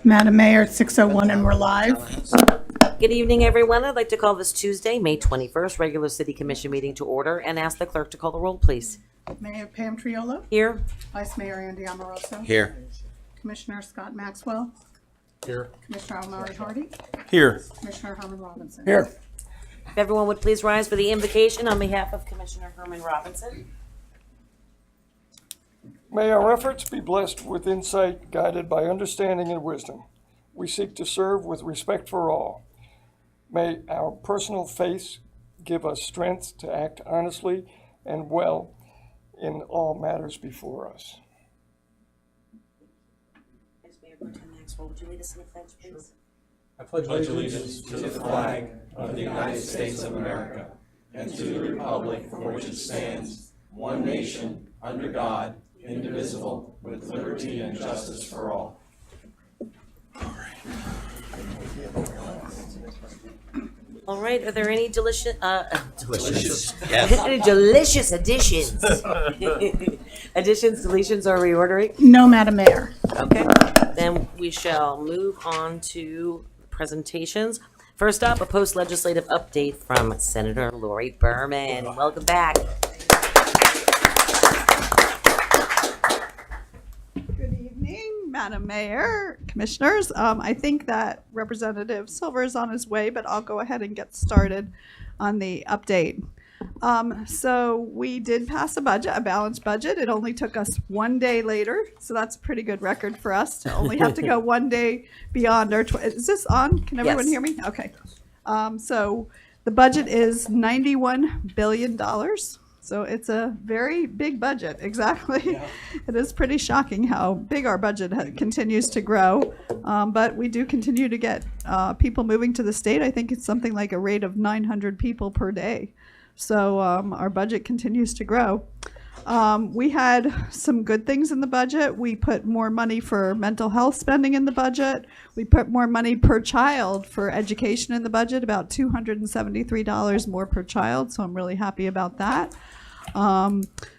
Madam Mayor, it's 6:01 and we're live. Good evening, everyone. I'd like to call this Tuesday, May 21st, regular City Commission meeting to order and ask the clerk to call the roll, please. Mayor Pam Triolo, Here. Vice Mayor Andy Amoroso, Here. Commissioner Scott Maxwell, Here. Commissioner Omari Hardy, Here. Commissioner Herman Robinson. Here. If everyone would please rise for the invocation on behalf of Commissioner Herman Robinson. May our efforts be blessed with insight, guided by understanding and wisdom. We seek to serve with respect for all. May our personal faith give us strength to act honestly and well in all matters before us. Mayor Pro Tem Maxwell, would you lead us in the pledge, please? I pledge allegiance to the flag of the United States of America and to the republic for which it stands, one nation, under God, indivisible, with liberty and justice for all. All right, are there any delicious, Yes. any delicious additions? Additions, deletions, or reordering? No, Madam Mayor. Okay, then we shall move on to presentations. First up, a post-legislative update from Senator Lori Berman. Welcome back. Good evening, Madam Mayor, Commissioners. I think that Representative Silver is on his way, but I'll go ahead and get started on the update. So we did pass a budget, a balanced budget. It only took us one day later, so that's a pretty good record for us to only have to go one day beyond our. Is this on? Can everyone Yes. hear me? Okay. So the budget is $91 billion. So it's a very big budget, exactly. Yeah. It is pretty shocking how big our budget continues to grow, but we do continue to get people moving to the state. I think it's something like a rate of 900 people per day. So our budget continues to grow. We had some good things in the budget. We put more money for mental health spending in the budget. We put more money per child for education in the budget, about $273 more per child, so I'm really happy about that.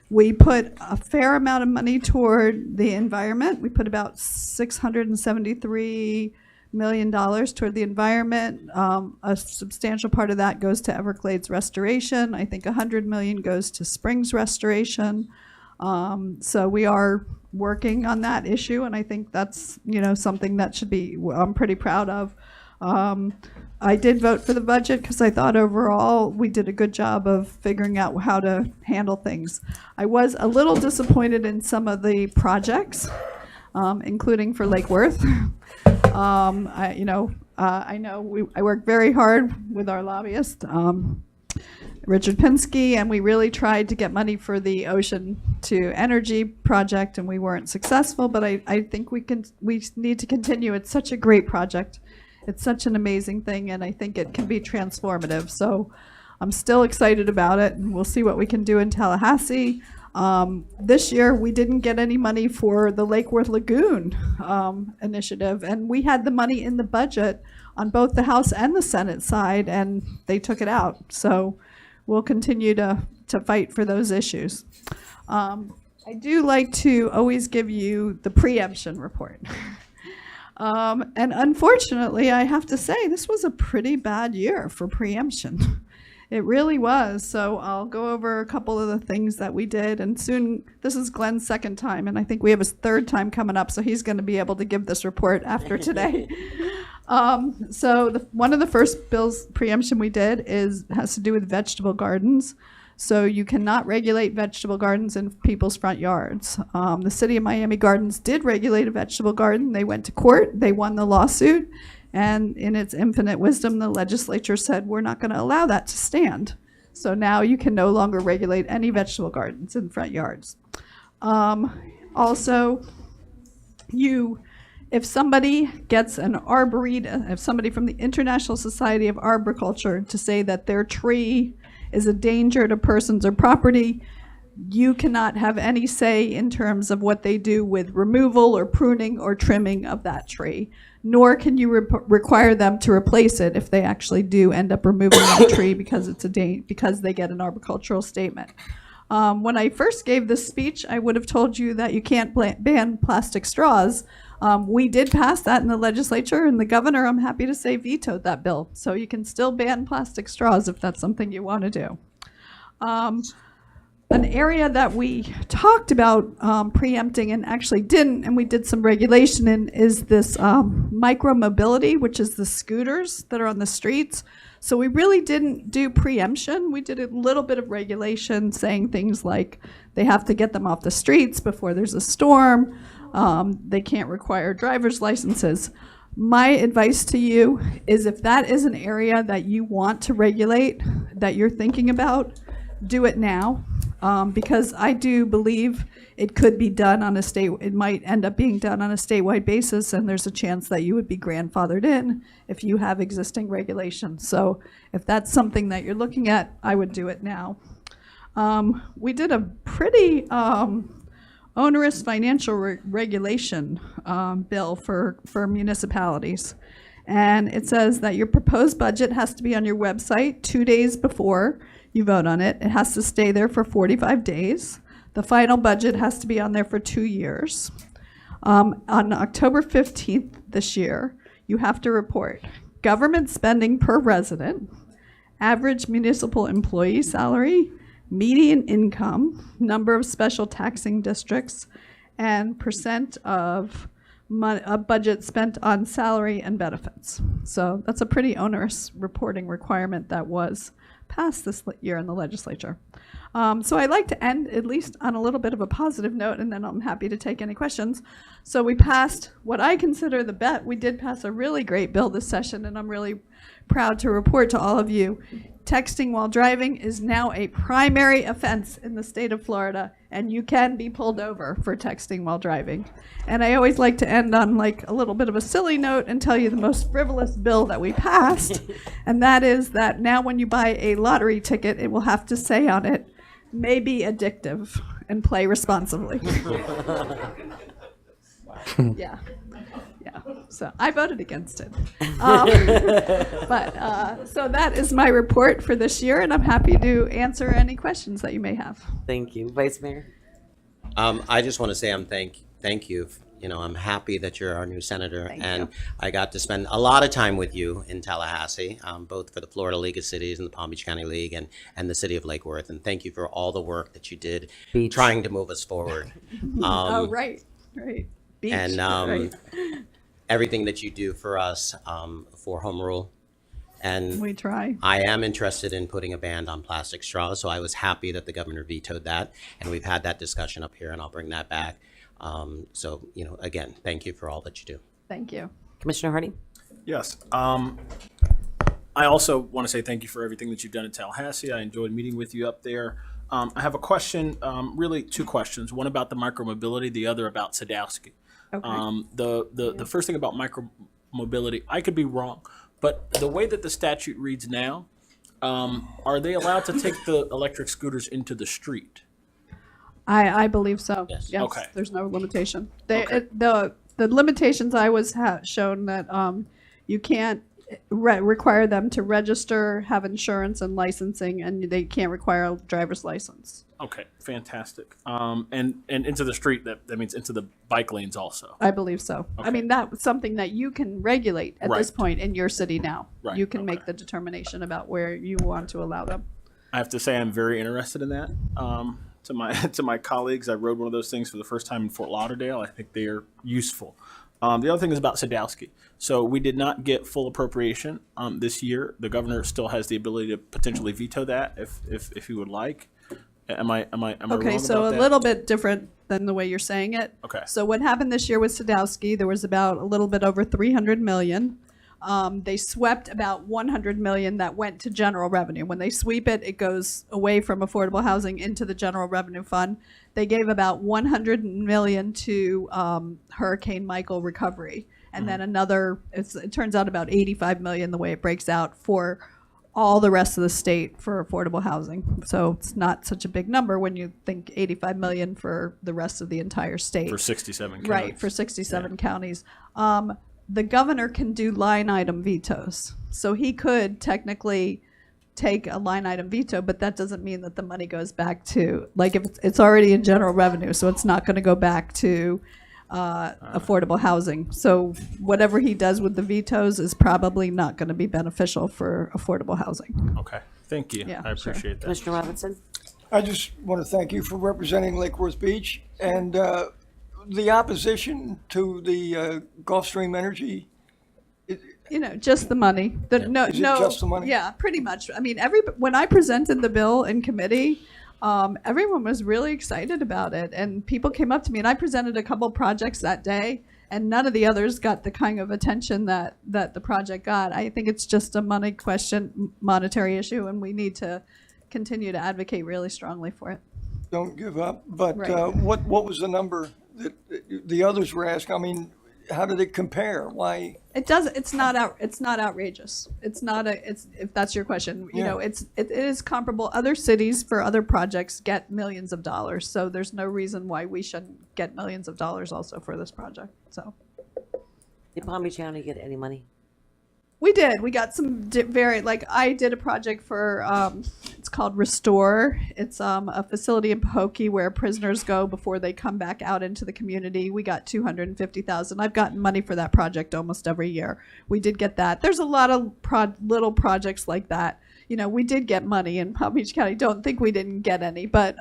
We put a fair amount of money toward the environment. We put about $673 million toward the environment. A substantial part of that goes to Everglades restoration. I think $100 million goes to Springs restoration. So we are working on that issue, and I think that's something that should be I'm pretty proud of. I did vote for the budget because I thought overall we did a good job of figuring out how to handle things. I was a little disappointed in some of the projects, including for Lake Worth. I know I worked very hard with our lobbyist, Richard Pinsky, and we really tried to get money for the Ocean to Energy project, and we weren't successful. But I think we need to continue. It's such a great project. It's such an amazing thing, and I think it can be transformative. So I'm still excited about it, and we'll see what we can do in Tallahassee. This year, we didn't get any money for the Lake Worth Lagoon initiative, and we had the money in the budget on both the House and the Senate side, and they took it out. So we'll continue to fight for those issues. I do like to always give you the preemption report. And unfortunately, I have to say, this was a pretty bad year for preemption. It really was. So I'll go over a couple of the things that we did. And soon, this is Glenn's second time, and I think we have his third time coming up, so he's going to be able to give this report after today. So one of the first bills preemption we did has to do with vegetable gardens. So you cannot regulate vegetable gardens in people's front yards. The city of Miami Gardens did regulate a vegetable garden. They went to court. They won the lawsuit. And in its infinite wisdom, the legislature said, we're not going to allow that to stand. So now you can no longer regulate any vegetable gardens in front yards. Also, if somebody gets an arboreta, if somebody from the International Society of Arboriculture to say that their tree is a danger to persons or property, you cannot have any say in terms of what they do with removal or pruning or trimming of that tree, nor can you require them to replace it if they actually do end up removing that tree because because they get an arboricultural statement. When I first gave this speech, I would have told you that you can't ban plastic straws, We did pass that in the legislature, and the governor, I'm happy to say, vetoed that bill. So you can still ban plastic straws if that's something you want to do. An area that we talked about preempting and actually didn't, and we did some regulation in, is this micro-mobility, which is the scooters that are on the streets. So we really didn't do preemption. We did a little bit of regulation, saying things like they have to get them off the streets before there's a storm. They can't require driver's licenses. My advice to you is, if that is an area that you want to regulate, that you're thinking about, do it now. Because I do believe it could be done on it might end up being done on a statewide basis, and there's a chance that you would be grandfathered in if you have existing regulations. So if that's something that you're looking at, I would do it now. We did a pretty onerous financial regulation bill for municipalities. And it says that your proposed budget has to be on your website 2 days before you vote on it. It has to stay there for 45 days. The final budget has to be on there for 2 years. On October 15th this year, you have to report government spending per resident, average municipal employee salary, median income, number of special taxing districts, and percent of budget spent on salary and benefits. So that's a pretty onerous reporting requirement that was passed this year in the legislature. So I'd like to end at least on a little bit of a positive note, and then I'm happy to take any questions. So we passed what I consider the bet. We did pass a really great bill this session, and I'm really proud to report to all of you, texting while driving is now a primary offense in the state of Florida, and you can be pulled over for texting while driving. And I always like to end on like a little bit of a silly note and tell you the most frivolous bill that we passed, and that is that now when you buy a lottery ticket, it will have to say on it, "May be addictive and play responsibly." Yeah. So I voted against it. So that is my report for this year, and I'm happy to answer any questions that you may have. Thank you. Vice Mayor? I just want to say thank you. You know, I'm happy that you're our new senator, and I got to spend a lot of time with you in Tallahassee, both for the Florida League of Cities and the Palm Beach County League and the city of Lake Worth. And thank you for all the work that you did trying to move us forward. Right. Beach. And right. everything that you do for us for home rule. And We try. I am interested in putting a ban on plastic straws, so I was happy that the governor vetoed that, and we've had that discussion up here, and I'll bring that back. So, you know, again, thank you for all that you do. Thank you. Commissioner Hardy? Yes. I also want to say thank you for everything that you've done in Tallahassee. I enjoyed meeting with you up there. I have a question, really two questions. One about the micromobility, the other about Sadowski. Okay. The first thing about micromobility, I could be wrong, but the way that the statute reads now, are they allowed to take the electric scooters into the street? I believe so. Yes. Okay. There's no limitation. Okay. The limitations I was shown that you can't require them to register, have insurance and licensing, and they can't require a driver's license. Okay, fantastic. And into the street, that means into the bike lanes also. I believe so. Okay. I mean, that's something that you can regulate at this Right. point in your city now. Right, You can okay. make the determination about where you want to allow them. I have to say I'm very interested in that. To my colleagues, I rode one of those things for the first time in Fort Lauderdale. I think they are useful. The other thing is about Sadowski. So we did not get full appropriation this year. The governor still has the ability to potentially veto that if he would like. Am I wrong Okay, so about a that? little bit different than the way you're saying it. Okay. So what happened this year with Sadowski, there was about a little bit over 300 million. They swept about 100 million that went to general revenue. When they sweep it, it goes away from affordable housing into the general revenue fund. They gave about 100 million to Hurricane Michael recovery. And then another, it turns out about 85 million the way it breaks out for all the rest of the state for affordable housing. So it's not such a big number when you think 85 million for the rest of the entire state. For 67 counties. Right, for 67 counties. The governor can do line item vetoes. So he could technically take a line item veto, but that doesn't mean that the money goes back to, like if it's already in general revenue, so it's not going to go back to affordable housing. So whatever he does with the vetoes is probably not going to be beneficial for affordable housing. Okay, thank you. Yeah, I sure. appreciate that. Commissioner Robinson? I just want to thank you for representing Lake Worth Beach and the opposition to the Gulfstream Energy. You know, just the money. No, Is it no, just the money? Yeah, pretty much. I mean, when I presented the bill in committee, everyone was really excited about it, and people came up to me, and I presented a couple projects that day, and none of the others got the kind of attention that the project got. I think it's just a money question, monetary issue, and we need to continue to advocate really strongly for it. Don't give up. But Right. what was the number that the others were asking? I mean, how did it compare? Why? It does. It's not outrageous. It's not if that's your question. You know, it is comparable. Other cities for other projects get millions of dollars. So there's no reason why we shouldn't get millions of dollars also for this project. So Did Palm Beach County get any money? we did. We got some I did a project for, it's called Restore. It's a facility in Pahokee where prisoners go before they come back out into the community. We got $250,000. I've gotten money for that project almost every year. We did get that. There's a lot of little projects like that. You know, we did get money in Palm Beach County. Don't think we didn't get any, but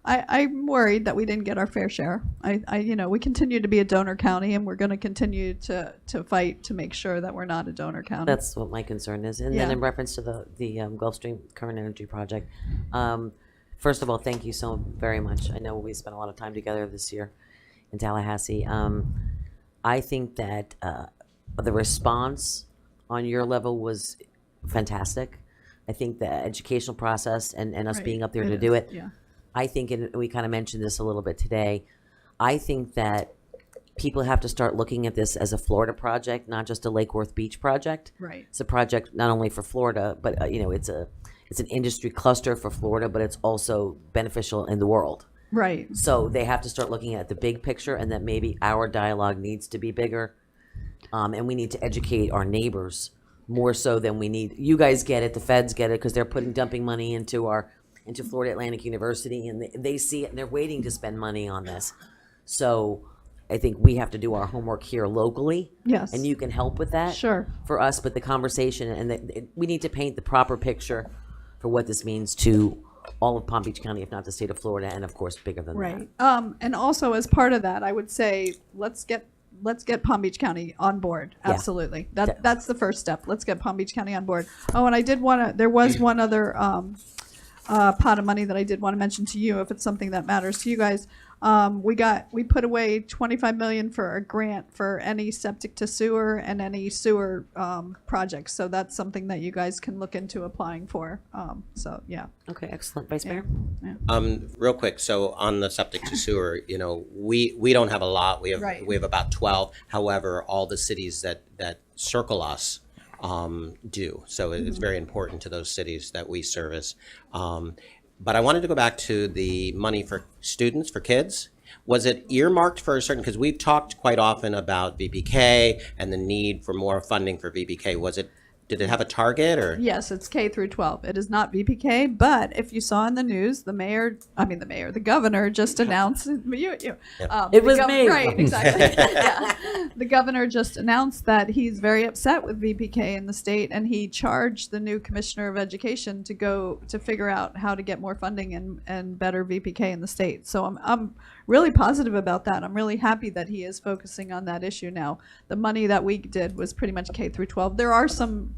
I'm worried that we didn't get our fair share. We continue to be a donor county, and we're going to continue to fight to make sure that we're not a donor county. That's what my concern is. And then Yeah. in reference to the Gulfstream Current Energy Project, first of all, thank you so very much. I know we spent a lot of time together this year in Tallahassee. I think that the response on your level was fantastic. I think the educational process and us Right. being up there It to is, do it, yeah. I think, and we kind of mentioned this a little bit today, I think that people have to start looking at this as a Florida project, not just a Lake Worth Beach project. Right. It's a project not only for Florida, but it's an industry cluster for Florida, but it's also beneficial in the world. Right. So they have to start looking at the big picture, and that maybe our dialogue needs to be bigger, and we need to educate our neighbors more so than we need. You guys get it, the feds get it, because they're dumping money into Florida Atlantic University, and they see it, and they're waiting to spend money on this. So I think we have to do our homework here locally. Yes. And you can help with that. Sure. For us, but the conversation, and we need to paint the proper picture for what this means to all of Palm Beach County, if not the state of Florida, and of course, bigger than that. Right. And also as part of that, I would say, let's get Palm Beach County on board. Yeah. Absolutely. That's the first step. Let's get Palm Beach County on board. Oh, and there was one other pot of money that I did want to mention to you, if it's something that matters to you guys. We put away $25 million for a grant for any septic to sewer and any sewer projects. So that's something that you guys can look into applying for. So yeah. Okay, excellent. Vice Mayor? Real quick, so on the septic to sewer, we don't have a lot. We have Right. about 12. However, all the cities that circle us do. So it's very important to those cities that we service. But I wanted to go back to the money for students, for kids. Was it earmarked for a certain, because we've talked quite often about VPK and the need for more funding for VPK. Did it have a target or? Yes, it's K through 12. It is not VPK, but if you saw in the news, the governor just announced, It was me. Right, exactly. Yeah. The governor just announced that he's very upset with VPK in the state, and he charged the new commissioner of education to go to figure out how to get more funding and better VPK in the state. So I'm really positive about that. I'm really happy that he is focusing on that issue now. The money that we did was pretty much K through 12. There are some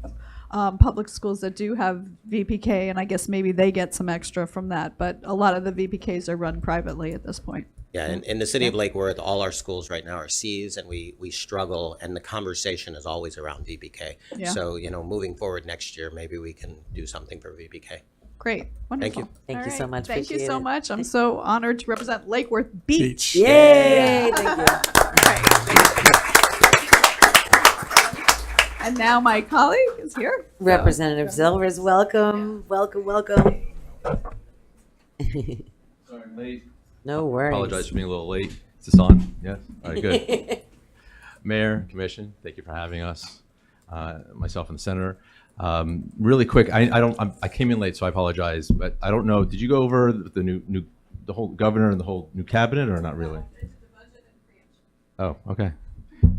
public schools that do have VPK, and I guess maybe they get some extra from that, but a lot of the VPKs are run privately at this point. Yeah, and in the city of Lake Worth, all our schools right now are Cs, and we struggle, and the conversation is always around VPK. Yeah. So, moving forward next year, maybe we can do something for VPK. Great, wonderful. you. Thank All you so right. much. Thank you Appreciate so it. much. I'm so honored to represent Lake Worth Beach. Yay! Thank you. And now my colleague is here. Representative Zilvers, welcome. Welcome. Sorry, I'm late. No worries. Apologize for being a little late. Is this on? Yes? All right, good. Mayor, Commission, thank you for having us, myself and the Senator. Really quick, I came in late, so I apologize, but I don't know, did you go over the whole governor and the whole new cabinet or not really? Oh, okay.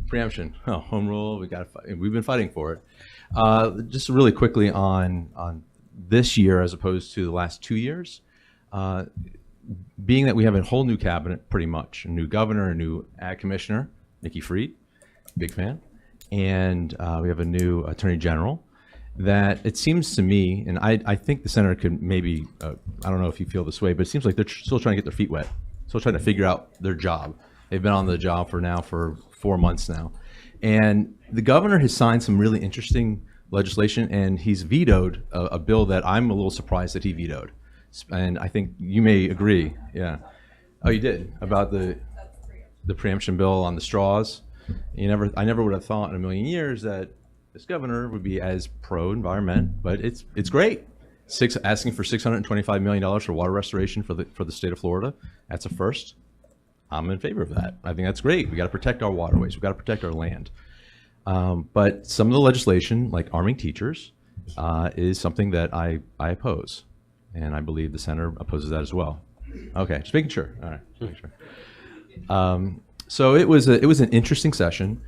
Preemption. Oh, home rule. We've been fighting for it. Just really quickly on this year as opposed to the last 2 years. Being that we have a whole new cabinet, pretty much a new governor, a new ag commissioner, Nikki Fried, big fan, and we have a new attorney general. That it seems to me, and I think the senator could maybe, I don't know if you feel this way, but it seems like they're still trying to get their feet wet, still trying to figure out their job. They've been on the job for 4 months now. And the governor has signed some really interesting legislation, and he's vetoed a bill that I'm a little surprised that he vetoed. And I think you may agree, yeah. Oh, you did? About the preemption bill on the straws? I never would have thought in a million years that this governor would be as pro-environment, but it's great. Asking for $625 million for water restoration for the state of Florida, that's a first. I'm in favor of that. I think that's great. We got to protect our waterways. We got to protect our land. But some of the legislation, like arming teachers, is something that I oppose, and I believe the senator opposes that as well. Okay, just making sure. All right, just making sure. So it was an interesting session.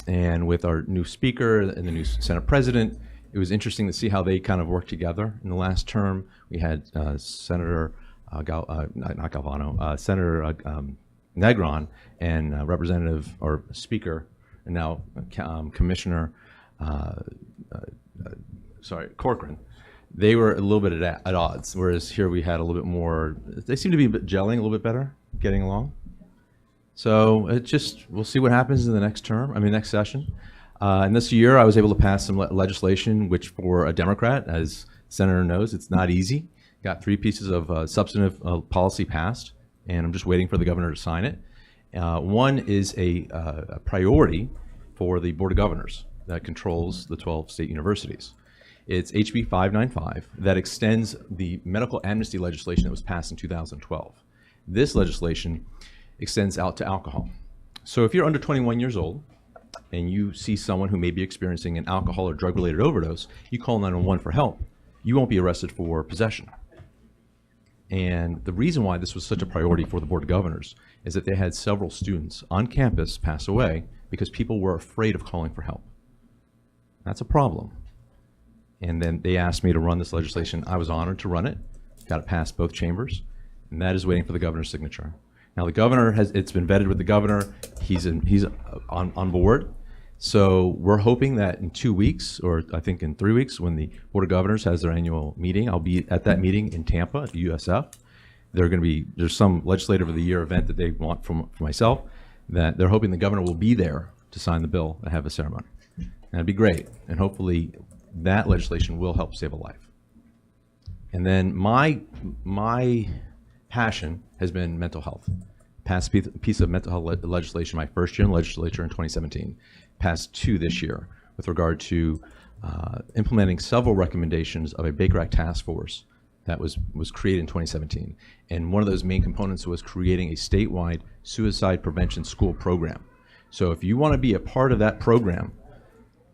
And with our new speaker and the new Senate president, it was interesting to see how they kind of worked together. In the last term, we had Senator Senator Negron and Representative or Speaker, and now Commissioner Corcoran. They were a little bit at odds, whereas here we had a little bit more. They seem to be gelling a little bit better, getting along. So we'll see what happens in the next next session. And this year I was able to pass some legislation, which for a Democrat, as the Senator knows, it's not easy. Got 3 pieces of substantive policy passed, and I'm just waiting for the governor to sign it. One is a priority for the Board of Governors that controls the 12 state universities. It's HB 595 that extends the medical amnesty legislation that was passed in 2012. This legislation extends out to alcohol. So if you're under 21 years old and you see someone who may be experiencing an alcohol or drug-related overdose, you call 911 for help. You won't be arrested for possession. And the reason why this was such a priority for the Board of Governors is that they had several students on campus pass away because people were afraid of calling for help. That's a problem. And then they asked me to run this legislation. I was honored to run it, got it past both chambers, and that is waiting for the governor's signature. Now the governor it's been vetted with the governor. He's on board. So we're hoping that in 2 weeks, or I think in 3 weeks, when the Board of Governors has their annual meeting, I'll be at that meeting in Tampa at the USF. There's some Legislative of the Year event that they want for myself, that they're hoping the governor will be there to sign the bill and have a ceremony. And that'd be great. And hopefully that legislation will help save a life. And then my passion has been mental health. Passed a piece of mental health legislation my first year in the legislature in 2017. Passed 2 this year with regard to implementing several recommendations of a Baker Act task force that was created in 2017. And one of those main components was creating a statewide suicide prevention school program. So if you want to be a part of that program,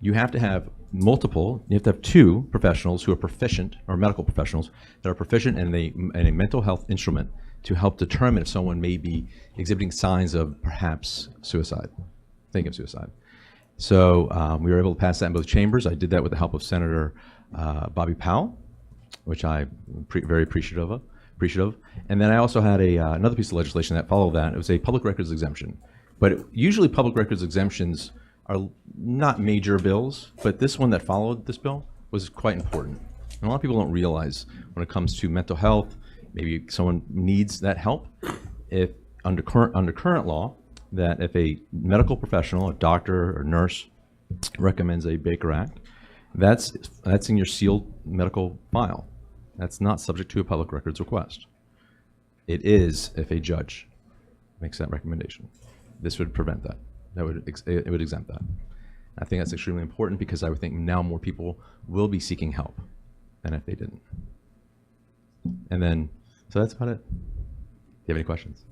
you have to have you have to have 2 professionals who are proficient, or medical professionals that are proficient in a mental health instrument to help determine if someone may be exhibiting signs of perhaps suicide, thinking of suicide. So we were able to pass that in both chambers. I did that with the help of Senator Bobby Powell, which I'm very appreciative of. And then I also had another piece of legislation that followed that. It was a public records exemption. But usually public records exemptions are not major bills, but this one that followed this bill was quite important. And a lot of people don't realize when it comes to mental health, maybe someone needs that help. If under current law, that if a medical professional, a doctor or nurse, recommends a Baker Act, that's in your sealed medical file. That's not subject to a public records request. It is if a judge makes that recommendation. This would prevent that. It would exempt that. I think that's extremely important because I would think now more people will be seeking help than if they didn't. And then, so that's about it. Do you have any questions?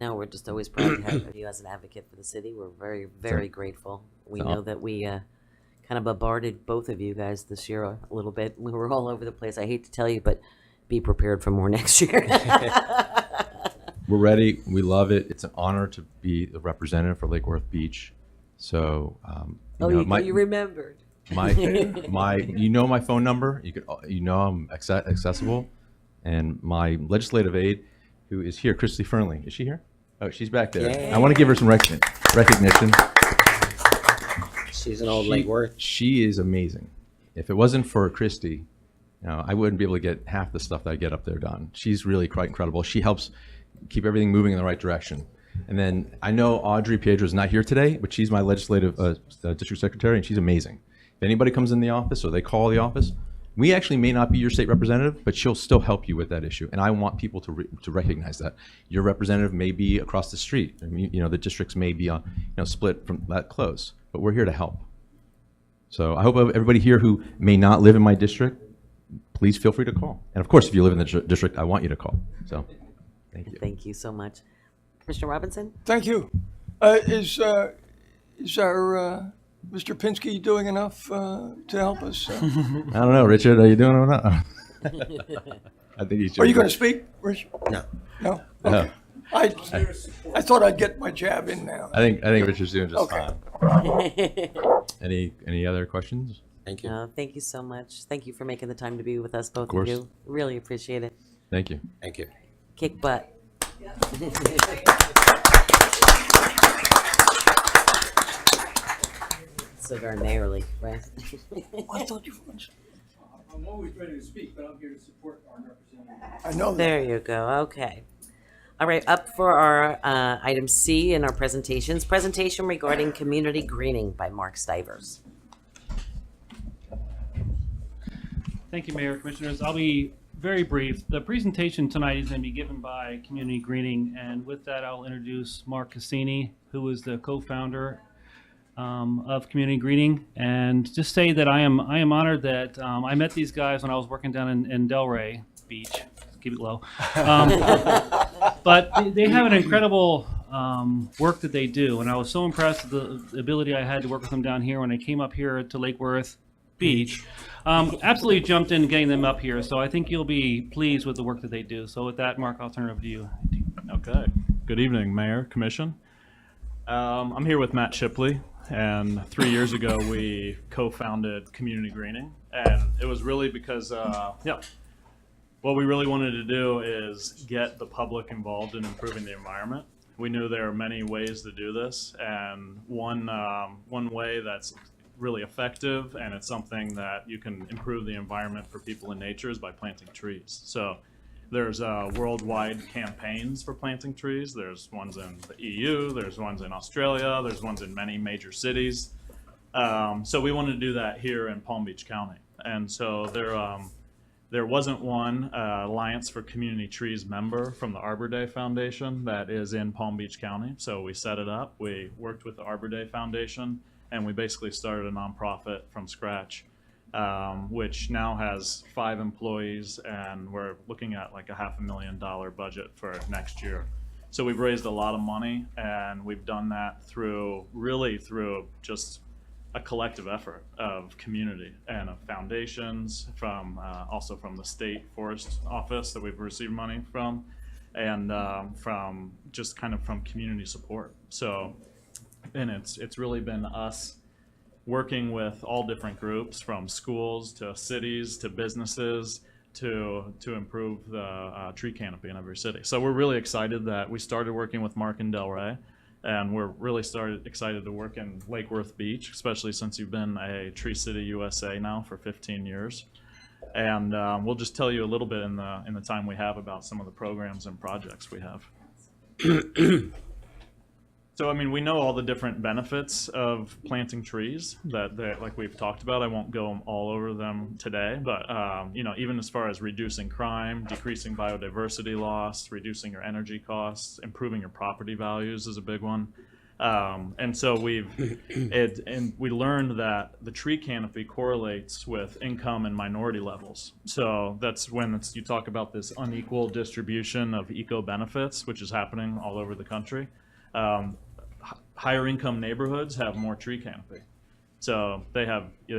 No, we're just always proud to have you as an advocate for the city. We're very, very grateful. We know that we kind of bombarded both of you guys this year a little bit. We were all over the place. I hate to tell you, but be prepared for more next year. We're ready. We love it. It's an honor to be the representative for Lake Worth Beach. So, You remembered. you know my phone number. I'm accessible, and my legislative aide, who is here, Christy Fernley. Is she here? Oh, she's back there. Yay. I want to give her some recognition. She's an old Lake Worth. She is amazing. If it wasn't for Christy, I wouldn't be able to get half the stuff that I get up there done. She's really quite incredible. She helps keep everything moving in the right direction. And then I know Audrey Pietro is not here today, but she's my legislative district secretary, and she's amazing. If anybody comes in the office or they call the office, we actually may not be your state representative, but she'll still help you with that issue. And I want people to recognize that. Your representative may be across the street. I mean, the districts may be split from that close, but we're here to help. So I hope everybody here who may not live in my district, please feel free to call. And of course, if you live in the district, I want you to call. So thank you. Thank you so much. Commissioner Robinson? Thank you. Is our Mr. Pinsky doing enough to help us? I don't know, Richard. Are you doing it or not? I think you should. Are you going to speak, Rich? No. No? Okay. I thought I'd get my jab in now. I think Richard's doing just Okay. fine. Any other questions? Thank you. No, thank you so much. Thank you for making the time to be with us, both of course. you. Really appreciate it. Thank you. Thank you. Kick butt. So very mayorly, right? I thought you were. I'm always ready to speak, but I'm here to support our representative. I know that. There you go. Okay. All right, up for our item C in our presentations. Presentation regarding community greening by Mark Stivers. Thank you, Mayor, Commissioners. I'll be very brief. The presentation tonight is going to be given by Community Greening, and with that, I'll introduce Mark Cassini, who is the co-founder of Community Greening, and just say that I am honored that I met these guys when I was working down in Delray Beach. Keep it low. But they have an incredible work that they do, and I was so impressed with the ability I had to work with them down here when I came up here to Lake Worth Beach. Absolutely jumped in getting them up here, so I think you'll be pleased with the work that they do. So with that, Mark, I'll turn it over to you. Okay. Good evening, Mayor, Commission. I'm here with Matt Shipley, and 3 years ago we co-founded Community Greening, and it was really because, what we really wanted to do is get the public involved in improving the environment. We knew there are many ways to do this, and one way that's really effective, and it's something that you can improve the environment for people and nature, is by planting trees. So there's worldwide campaigns for planting trees. There's ones in the EU, there's ones in Australia, there's ones in many major cities. So we wanted to do that here in Palm Beach County. And so there wasn't one Alliance for Community Trees member from the Arbor Day Foundation that is in Palm Beach County. So we set it up. We worked with the Arbor Day Foundation, and we basically started a nonprofit from scratch, which now has 5 employees, and we're looking at like a $500,000 budget for next year. So we've raised a lot of money, and we've done that through just a collective effort of community and of foundations, from also from the state forest office that we've received money from, and from just kind of from community support. So, and it's really been us working with all different groups, from schools to cities to businesses, to improve the tree canopy in every city. So we're really excited that we started working with Mark and Delray, and we're really excited to work in Lake Worth Beach, especially since you've been a Tree City USA now for 15 years. And we'll just tell you a little bit in the time we have about some of the programs and projects we have. So, I mean, we know all the different benefits of planting trees that like we've talked about. I won't go all over them today, but, even as far as reducing crime, decreasing biodiversity loss, reducing your energy costs, improving your property values is a big one. And so we learned that the tree canopy correlates with income and minority levels. So that's when you talk about this unequal distribution of eco benefits, which is happening all over the country. Higher income neighborhoods have more tree canopy. So they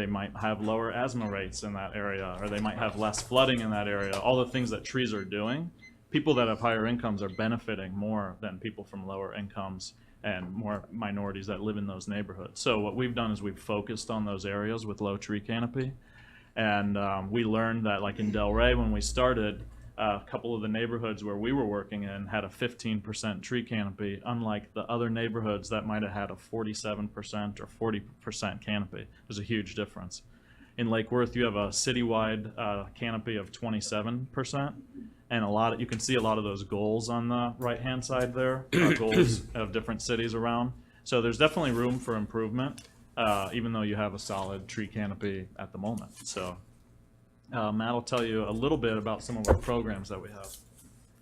might have lower asthma rates in that area, or they might have less flooding in that area. All the things that trees are doing people that have higher incomes are benefiting more than people from lower incomes and more minorities that live in those neighborhoods. So what we've done is we've focused on those areas with low tree canopy. And we learned that, like in Delray, when we started, a couple of the neighborhoods where we were working in had a 15% tree canopy, unlike the other neighborhoods that might have had a 47% or 40% canopy. There's a huge difference. In Lake Worth, you have a citywide canopy of 27%, and you can see a lot of those goals on the right-hand side there, goals of different cities around. So there's definitely room for improvement, even though you have a solid tree canopy at the moment. So Matt will tell you a little bit about some of our programs that we have.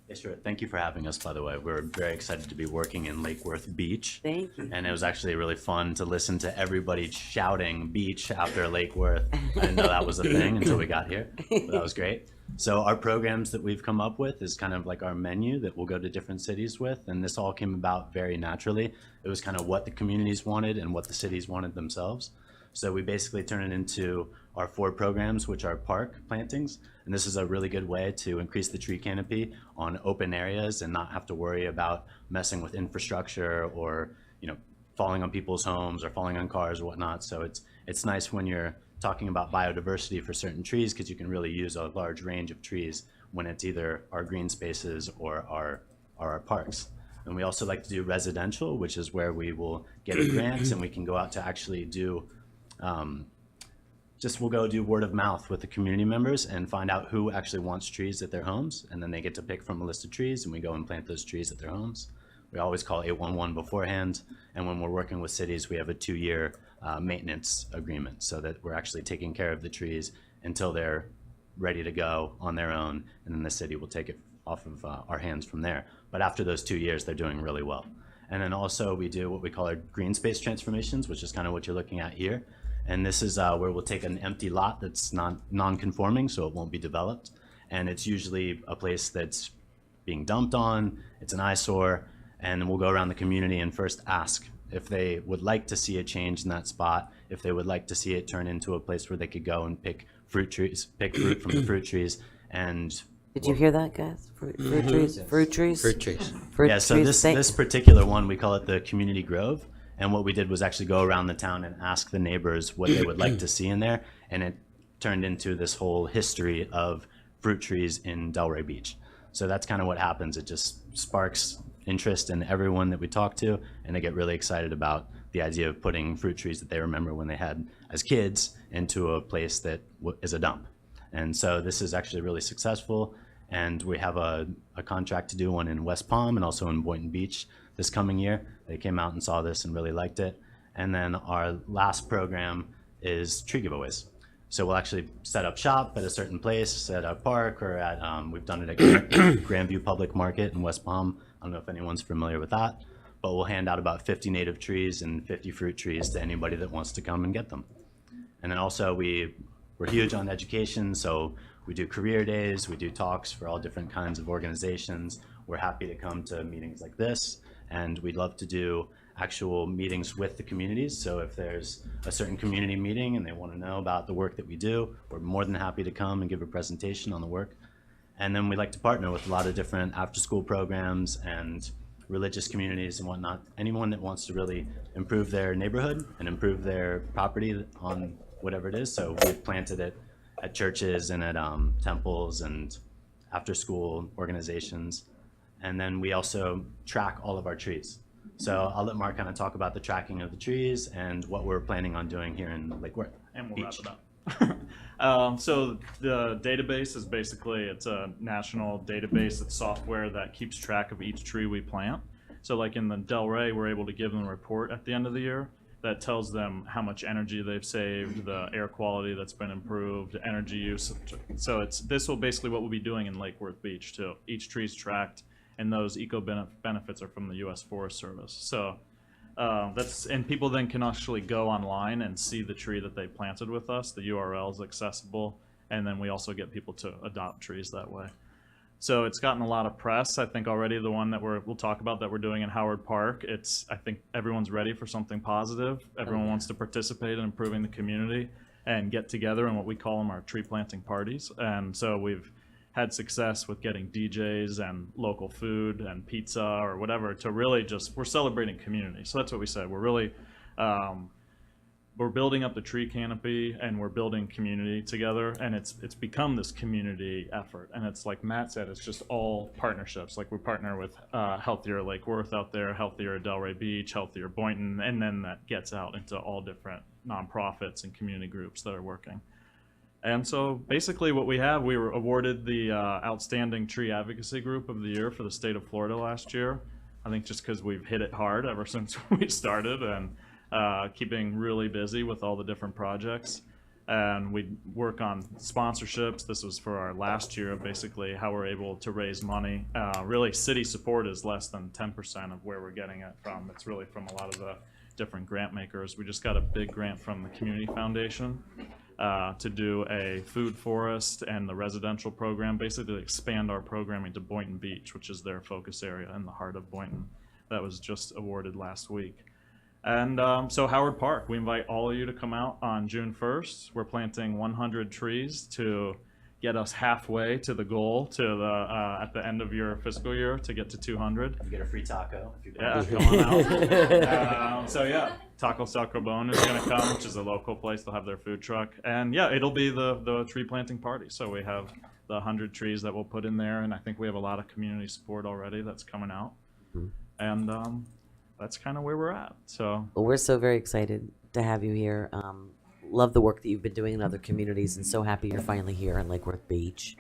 Yeah, sure. Thank you for having us, by the way. We're very excited to be working in Lake Worth Beach. Thank you. And it was actually really fun to listen to everybody shouting beach after Lake Worth. I didn't know that was a thing until we got here, but that was great. So our programs that we've come up with is kind of like our menu that we'll go to different cities with. And this all came about very naturally. It was kind of what the communities wanted and what the cities wanted themselves. So we basically turn it into our 4 programs, which are park plantings. And this is a really good way to increase the tree canopy on open areas and not have to worry about messing with infrastructure or, falling on people's homes or falling on cars or whatnot. So it's nice when you're talking about biodiversity for certain trees, because you can really use a large range of trees when it's either our green spaces or our parks. And we also like to do residential, which is where we will get a grant and we can go out to actually do we'll go do word of mouth with the community members and find out who actually wants trees at their homes, and then they get to pick from a list of trees, and we go and plant those trees at their homes. We always call 811 beforehand, and when we're working with cities, we have a 2-year maintenance agreement so that we're actually taking care of the trees until they're ready to go on their own, and then the city will take it off of our hands from there. But after those 2 years, they're doing really well. And then also we do what we call our green space transformations, which is kind of what you're looking at here. And this is where we'll take an empty lot that's non-conforming, so it won't be developed. And it's usually a place that's being dumped on, it's an eyesore, and we'll go around the community and first ask if they would like to see a change in that spot, if they would like to see it turn into a place where they could go and pick fruit from the fruit trees. And Did you hear that, guys? Fruit trees? Fruit trees? Fruit trees. Fruit yeah, so trees. this particular one, we call it the Community Grove. And what we did was actually go around the town and ask the neighbors what they would like to see in there. And it turned into this whole history of fruit trees in Delray Beach. So that's kind of what happens. It just sparks interest in everyone that we talk to, and they get really excited about the idea of putting fruit trees that they remember when they had as kids into a place that is a dump. And so this is actually really successful. And we have a contract to do one in West Palm and also in Boynton Beach this coming year. They came out and saw this and really liked it. And then our last program is tree giveaways. So we'll actually set up shop at a certain place, at a park, or at, we've done it at Grandview Public Market in West Palm. I don't know if anyone's familiar with that, but we'll hand out about 50 native trees and 50 fruit trees to anybody that wants to come and get them. And then also we're huge on education, so we do career days, we do talks for all different kinds of organizations. We're happy to come to meetings like this, and we'd love to do actual meetings with the communities. So if there's a certain community meeting and they want to know about the work that we do, we're more than happy to come and give a presentation on the work. And then we like to partner with a lot of different after-school programs and religious communities and whatnot. Anyone that wants to really improve their neighborhood and improve their property on whatever it is. So we've planted it at churches and at temples and after-school organizations. And then we also track all of our trees. So I'll let Mark kind of talk about the tracking of the trees and what we're planning on doing here in Lake Worth. And we'll wrap it up. So the database is basically, it's a national database. It's software that keeps track of each tree we plant. So like in the Delray, we're able to give them a report at the end of the year that tells them how much energy they've saved, the air quality that's been improved, energy use. So this will basically what we'll be doing in Lake Worth Beach too. Each tree's tracked, and those eco benefits are from the U.S. Forest Service. So and people then can actually go online and see the tree that they planted with us. The URL is accessible, and then we also get people to adopt trees that way. So it's gotten a lot of press. I think already the one that we'll talk about that we're doing in Howard Park, I think everyone's ready for something positive. Everyone wants to participate in improving the community and get together in what we call them our tree planting parties. And so we've had success with getting DJs and local food and pizza or whatever to really just, we're celebrating community. So that's what we said. We're really, we're building up the tree canopy and we're building community together, and it's become this community effort. And it's like Matt said, it's just all partnerships. Like we partner with Healthier Lake Worth out there, Healthier Delray Beach, Healthier Boynton, and then that gets out into all different nonprofits and community groups that are working. And so basically what we have, we were awarded the Outstanding Tree Advocacy Group of the Year for the state of Florida last year. I think just because we've hit it hard ever since we started, and keeping really busy with all the different projects. And we work on sponsorships. This was for our last year of basically how we're able to raise money. Really, city support is less than 10% of where we're getting it from. It's really from a lot of the different grant makers. We just got a big grant from the Community Foundation to do a food forest and the residential program, basically expand our programming to Boynton Beach, which is their focus area in the heart of Boynton. That was just awarded last week. And so Howard Park, we invite all of you to come out on June 1st. We're planting 100 trees to get us halfway to the goal to the at the end of your fiscal year to get to 200. You get a free taco. If you Yeah, come on out. So yeah, Taco Sacrobone is going to come, which is a local place. They'll have their food truck. And yeah, it'll be the tree planting party. So we have the 100 trees that we'll put in there. And I think we have a lot of community support already that's coming out. Mm-hmm. And that's kind of where we're at. So Well, we're so very excited to have you here. Love the work that you've been doing in other communities, and so happy you're finally here in Lake Worth Beach.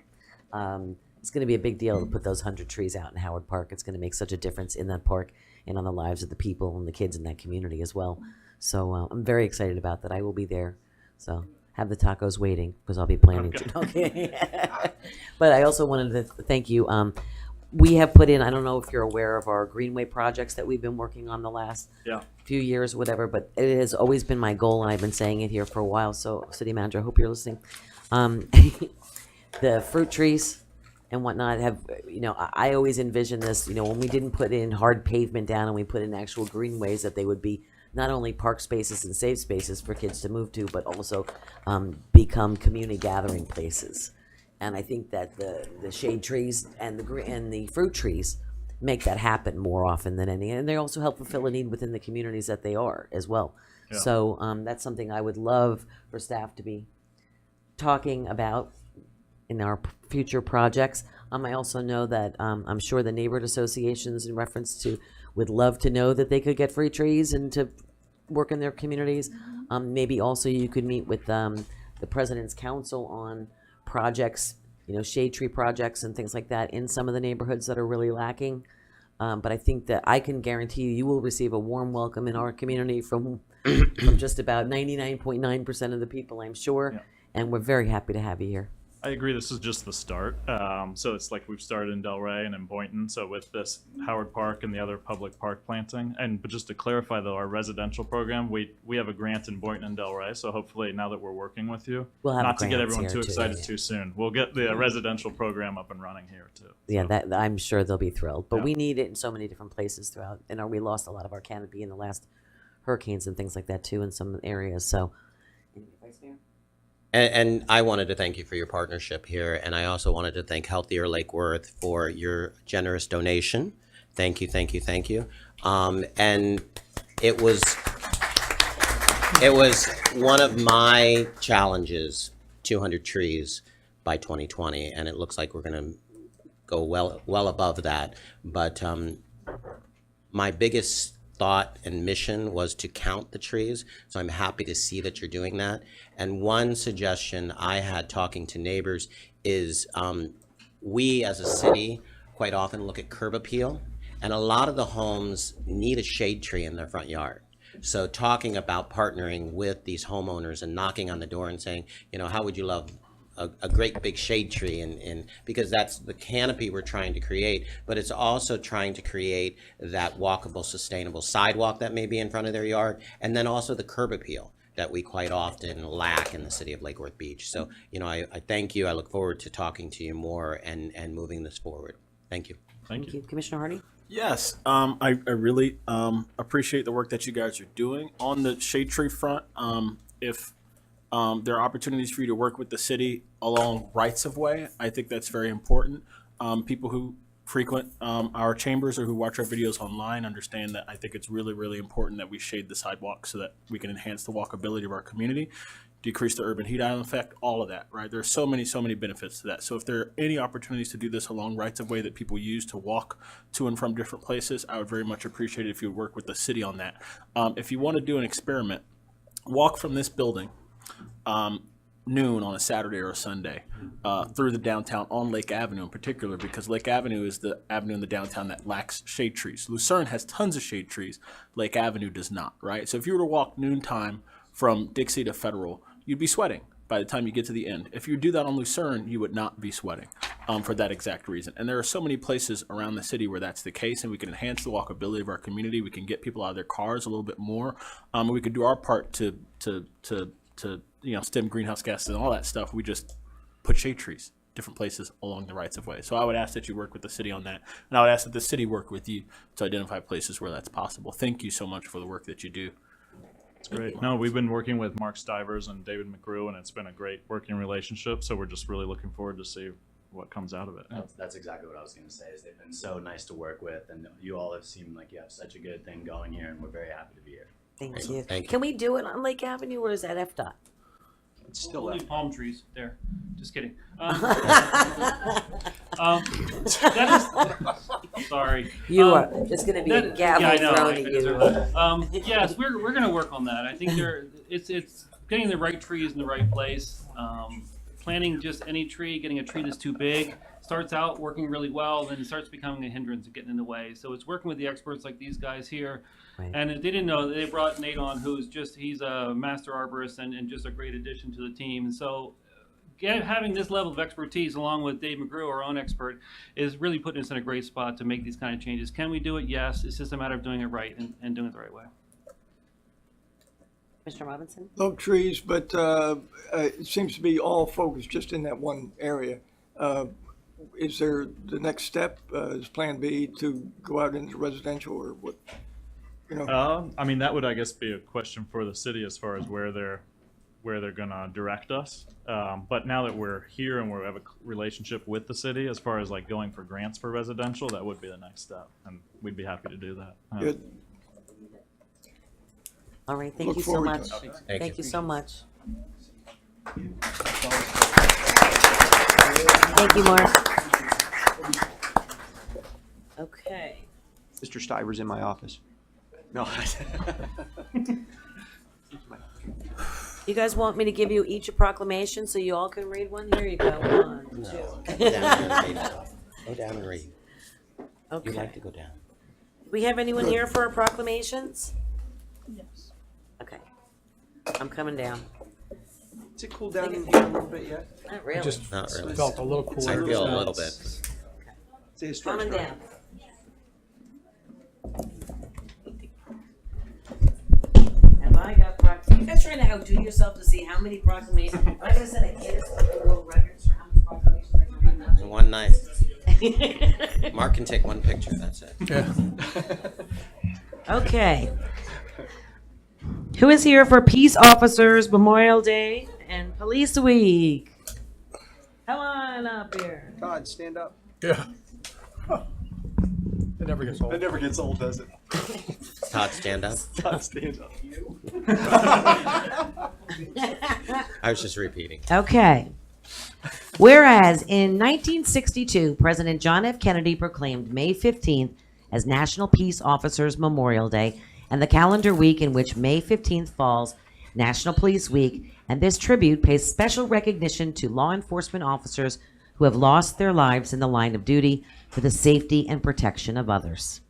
It's going to be a big deal to put those 100 trees out in Howard Park. It's going to make such a difference in that park and on the lives of the people and the kids in that community as well. So I'm very excited about that. I will be there. So have the tacos waiting because I'll be planning to. Okay. But I also wanted to thank you. We have put in, I don't know if you're aware of our Greenway projects that we've been working on the last few years, whatever, but it has always been my goal, and I've been saying it here for a while. So, City Manager, I hope you're listening. The fruit trees and whatnot have, I always envisioned this, when we didn't put in hard pavement down and we put in actual greenways, that they would be not only park spaces and safe spaces for kids to move to, but also become community gathering places. And I think that the shade trees and the fruit trees make that happen more often than any. And they also help fulfill a need within the communities that they are as well. Yeah. So that's something I would love for staff to be talking about in our future projects. I also know that I'm sure the neighborhood associations in reference to would love to know that they could get free trees and to work in their communities. Maybe also you could meet with the President's Council on projects, shade tree projects and things like that in some of the neighborhoods that are really lacking. But I think that I can guarantee you will receive a warm welcome in our community from just about 99.9% of the people, I'm sure. Yeah. And we're very happy to have you here. I agree. This is just the start. So it's like we've started in Delray and in Boynton. So with this Howard Park and the other public park planting, but just to clarify though, our residential program, we have a grant in Boynton and Delray. So hopefully now that we're working with you, we'll have not to get everyone too excited yeah. too soon, we'll get the residential program up and running here too. Yeah, that I'm sure they'll be thrilled. But we need it in so many different places throughout. And we lost a lot of our canopy in the last hurricanes and things like that too in some areas. So, Vice Mayor? And I wanted to thank you for your partnership here, and I also wanted to thank Healthier Lake Worth for your generous donation. Thank you, thank you, thank you. And it was one of my challenges, 200 trees by 2020, and it looks like we're going to go well above that. But my biggest thought and mission was to count the trees. So I'm happy to see that you're doing that. And one suggestion I had talking to neighbors is we as a city quite often look at curb appeal, and a lot of the homes need a shade tree in their front yard. So talking about partnering with these homeowners and knocking on the door and saying, how would you love a great big shade tree, and because that's the canopy we're trying to create, but it's also trying to create that walkable, sustainable sidewalk that may be in front of their yard, and then also the curb appeal that we quite often lack in the city of Lake Worth Beach. So, I thank you. I look forward to talking to you more and moving this forward. Thank you. Thank you. Commissioner Hardy? Yes, I really appreciate the work that you guys are doing on the shade tree front. If There are opportunities for you to work with the city along rights of way. I think that's very important. People who frequent our chambers or who watch our videos online understand that I think it's really, really important that we shade the sidewalks so that we can enhance the walkability of our community, decrease the urban heat island effect, all of that, right? There's so many benefits to that. So if there are any opportunities to do this along rights of way that people use to walk to and from different places, I would very much appreciate it if you would work with the city on that. If you want to do an experiment, walk from this building noon on a Saturday or a Sunday through the downtown on Lake Avenue in particular, because Lake Avenue is the avenue in the downtown that lacks shade trees. Lucerne has tons of shade trees. Lake Avenue does not, right? So if you were to walk noontime from Dixie to Federal, you'd be sweating by the time you get to the end. If you do that on Lucerne, you would not be sweating for that exact reason. And there are so many places around the city where that's the case, and we can enhance the walkability of our community. We can get people out of their cars a little bit more. We could do our part to stem greenhouse gases and all that stuff. We just put shade trees different places along the rights of way. So I would ask that you work with the city on that, and I would ask that the city work with you to identify places where that's possible. Thank you so much for the work that you do. It's great. No, we've been working with Mark Stivers and David McGrew, and it's been a great working relationship. So we're just really looking forward to see what comes out of it. That's exactly what I was going to say. Is they've been so nice to work with, and you all have seemed like you have such a good thing going here, and we're very happy to be here. Thank you. Thank you. Can we do it on Lake Avenue or is that FDOT? It's still only palm trees there. Just kidding. Sorry. You are. There's going to be a gavel thrown at you. Yes, we're going to work on that. I think it's getting the right trees in the right place. Planting just any tree, getting a tree that's too big, starts out working really well, then it starts becoming a hindrance and getting in the way. So it's working with the experts like these guys here. Right. And they didn't know, they brought Nate on, he's a master arborist and just a great addition to the team. And so having this level of expertise along with Dave McGrew, our own expert, is really putting us in a great spot to make these kind of changes. Can we do it? Yes. It's just a matter of doing it right and doing it the right way. Mr. Robinson? Love trees, but it seems to be all focused just in that one area. Is there the next step, is Plan B to go out into residential or what? I mean, that would, I guess, be a question for the city as far as where they're gonna direct us. But now that we're here and we have a relationship with the city, as far as like going for grants for residential, that would be the next step, and we'd be happy to do that. Good. All right. Thank Look you so forward much. to it. Thank you so much. Thank you, Mark. Okay. Mr. Stivers in my office. No. You guys want me to give you each a proclamation so you all can read one? Here you go. 1, 2. Go down and read. Go down and read. Okay. You like to go down. Do we have anyone here for our proclamations? Yes. Okay. I'm coming down. Does it cool down in here a little bit yet? Not really. Not really. Felt a little cooler. I feel a little bit. It's a historic Coming structure. down. Have I got you guys trying to outdo yourself to see how many proclamations? Like I said, I Guinness Book of World Records for how many proclamations I can read In one night. Mark can take one picture, that's it. Okay. Who is here for Peace Officers Memorial Day and Police Week? Come on up here. Todd, stand up. Yeah. It never gets old. It never gets old, does it? Todd, stand up. Todd, stand up. I was just repeating. Okay. Whereas in 1962, President John F. Kennedy proclaimed May 15th as National Peace Officers Memorial Day, and the calendar week in which May 15th falls, National Police Week, and this tribute pays special recognition to law enforcement officers who have lost their lives in the line of duty for the safety and protection of others.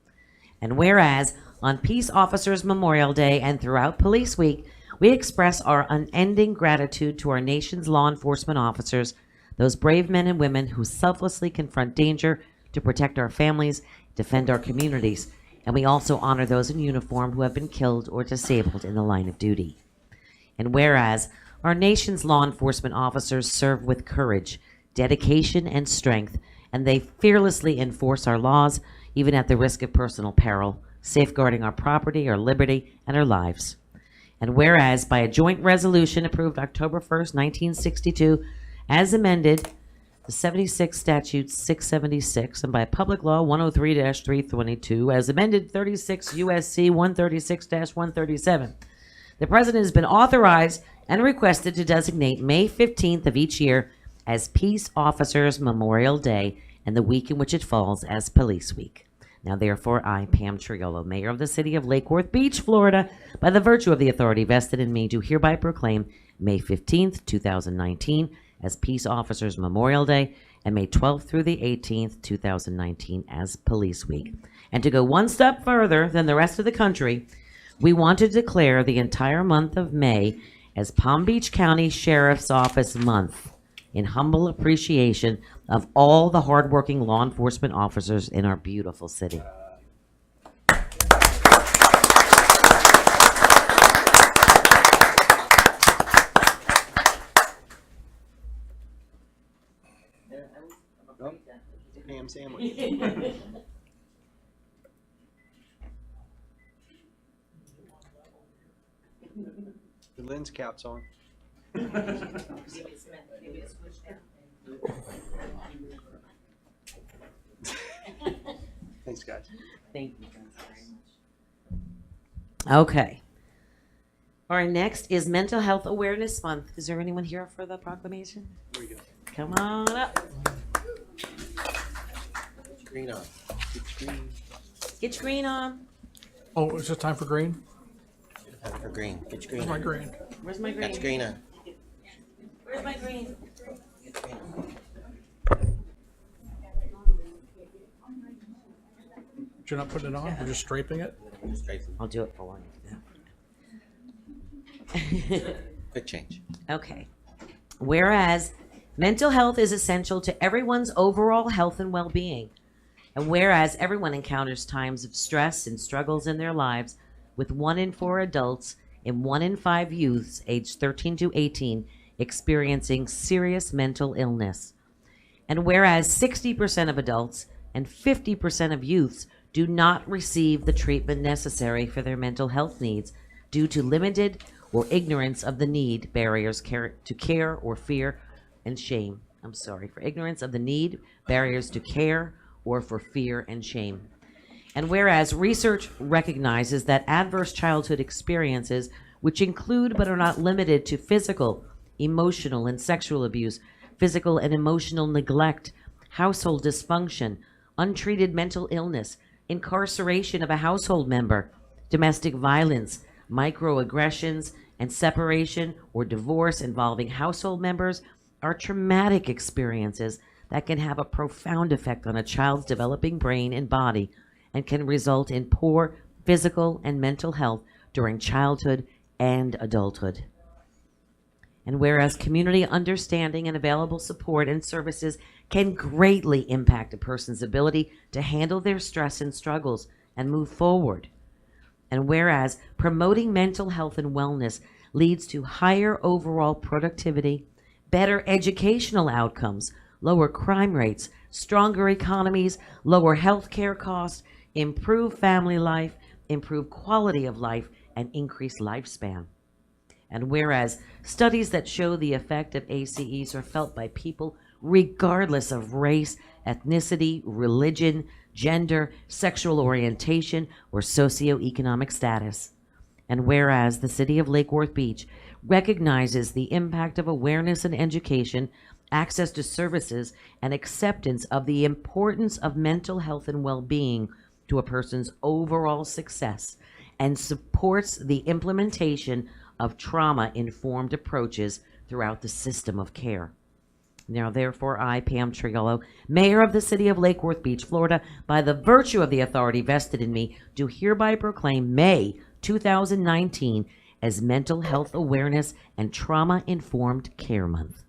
And whereas on Peace Officers Memorial Day and throughout Police Week, we express our unending gratitude to our nation's law enforcement officers, those brave men and women who selflessly confront danger to protect our families, defend our communities, and we also honor those in uniform who have been killed or disabled in the line of duty. And whereas our nation's law enforcement officers serve with courage, dedication, and strength, and they fearlessly enforce our laws, even at the risk of personal peril, safeguarding our property, our liberty, and our lives. And whereas by a joint resolution approved October 1st, 1962, as amended, the 76 statutes 676, and by public law 103-322, as amended 36 USC 136-137, the president has been authorized and requested to designate May 15th of each year as Peace Officers Memorial Day and the week in which it falls as Police Week. Now, therefore, I, Pam Triolo, Mayor of the City of Lake Worth Beach, Florida, by the virtue of the authority vested in me, do hereby proclaim May 15th, 2019, as Peace Officers Memorial Day, and May 12th through the 18th, 2019, as Police Week. And to go one step further than the rest of the country, we want to declare the entire month of May as Palm Beach County Sheriff's Office Month, in humble appreciation of all the hardworking law enforcement officers in our beautiful city. Ham sandwich. The lens cap's on. Thanks, guys. Thank you guys very much. Okay. All right, next is Mental Health Awareness Month. Is there anyone here for the proclamation? Here we go. Come on up. Green on. Get your green on. Oh, is it time for green? For green. Get your green Where's my on. green? Where's my green? Got your green on. Where's my green? Get your green on. You're not putting it on? You're just straping it? Straight. I'll do it for one. Quick change. Okay. Whereas mental health is essential to everyone's overall health and well-being, and whereas everyone encounters times of stress and struggles in their lives, with 1 in 4 adults and 1 in 5 youths aged 13 to 18 experiencing serious mental illness, and whereas 60% of adults and 50% of youths do not receive the treatment necessary for their mental health needs due to limited or ignorance of the need, barriers to care or fear and shame. I'm sorry, for ignorance of the need, barriers to care, or for fear and shame. And whereas research recognizes that adverse childhood experiences, which include but are not limited to physical, emotional, and sexual abuse, physical and emotional neglect, household dysfunction, untreated mental illness, incarceration of a household member, domestic violence, microaggressions, and separation or divorce involving household members are traumatic experiences that can have a profound effect on a child's developing brain and body and can result in poor physical and mental health during childhood and adulthood. And whereas community understanding and available support and services can greatly impact a person's ability to handle their stress and struggles and move forward. And whereas promoting mental health and wellness leads to higher overall productivity, better educational outcomes, lower crime rates, stronger economies, lower health care costs, improved family life, improved quality of life, and increased lifespan. And whereas studies that show the effect of ACEs are felt by people regardless of race, ethnicity, religion, gender, sexual orientation, or socioeconomic status. And whereas the City of Lake Worth Beach recognizes the impact of awareness and education, access to services, and acceptance of the importance of mental health and well-being to a person's overall success, and supports the implementation of trauma-informed approaches throughout the system of care. Now, therefore, I, Pam Triolo, Mayor of the City of Lake Worth Beach, Florida, by the virtue of the authority vested in me, do hereby proclaim May 2019 as Mental Health Awareness and Trauma-Informed Care Month.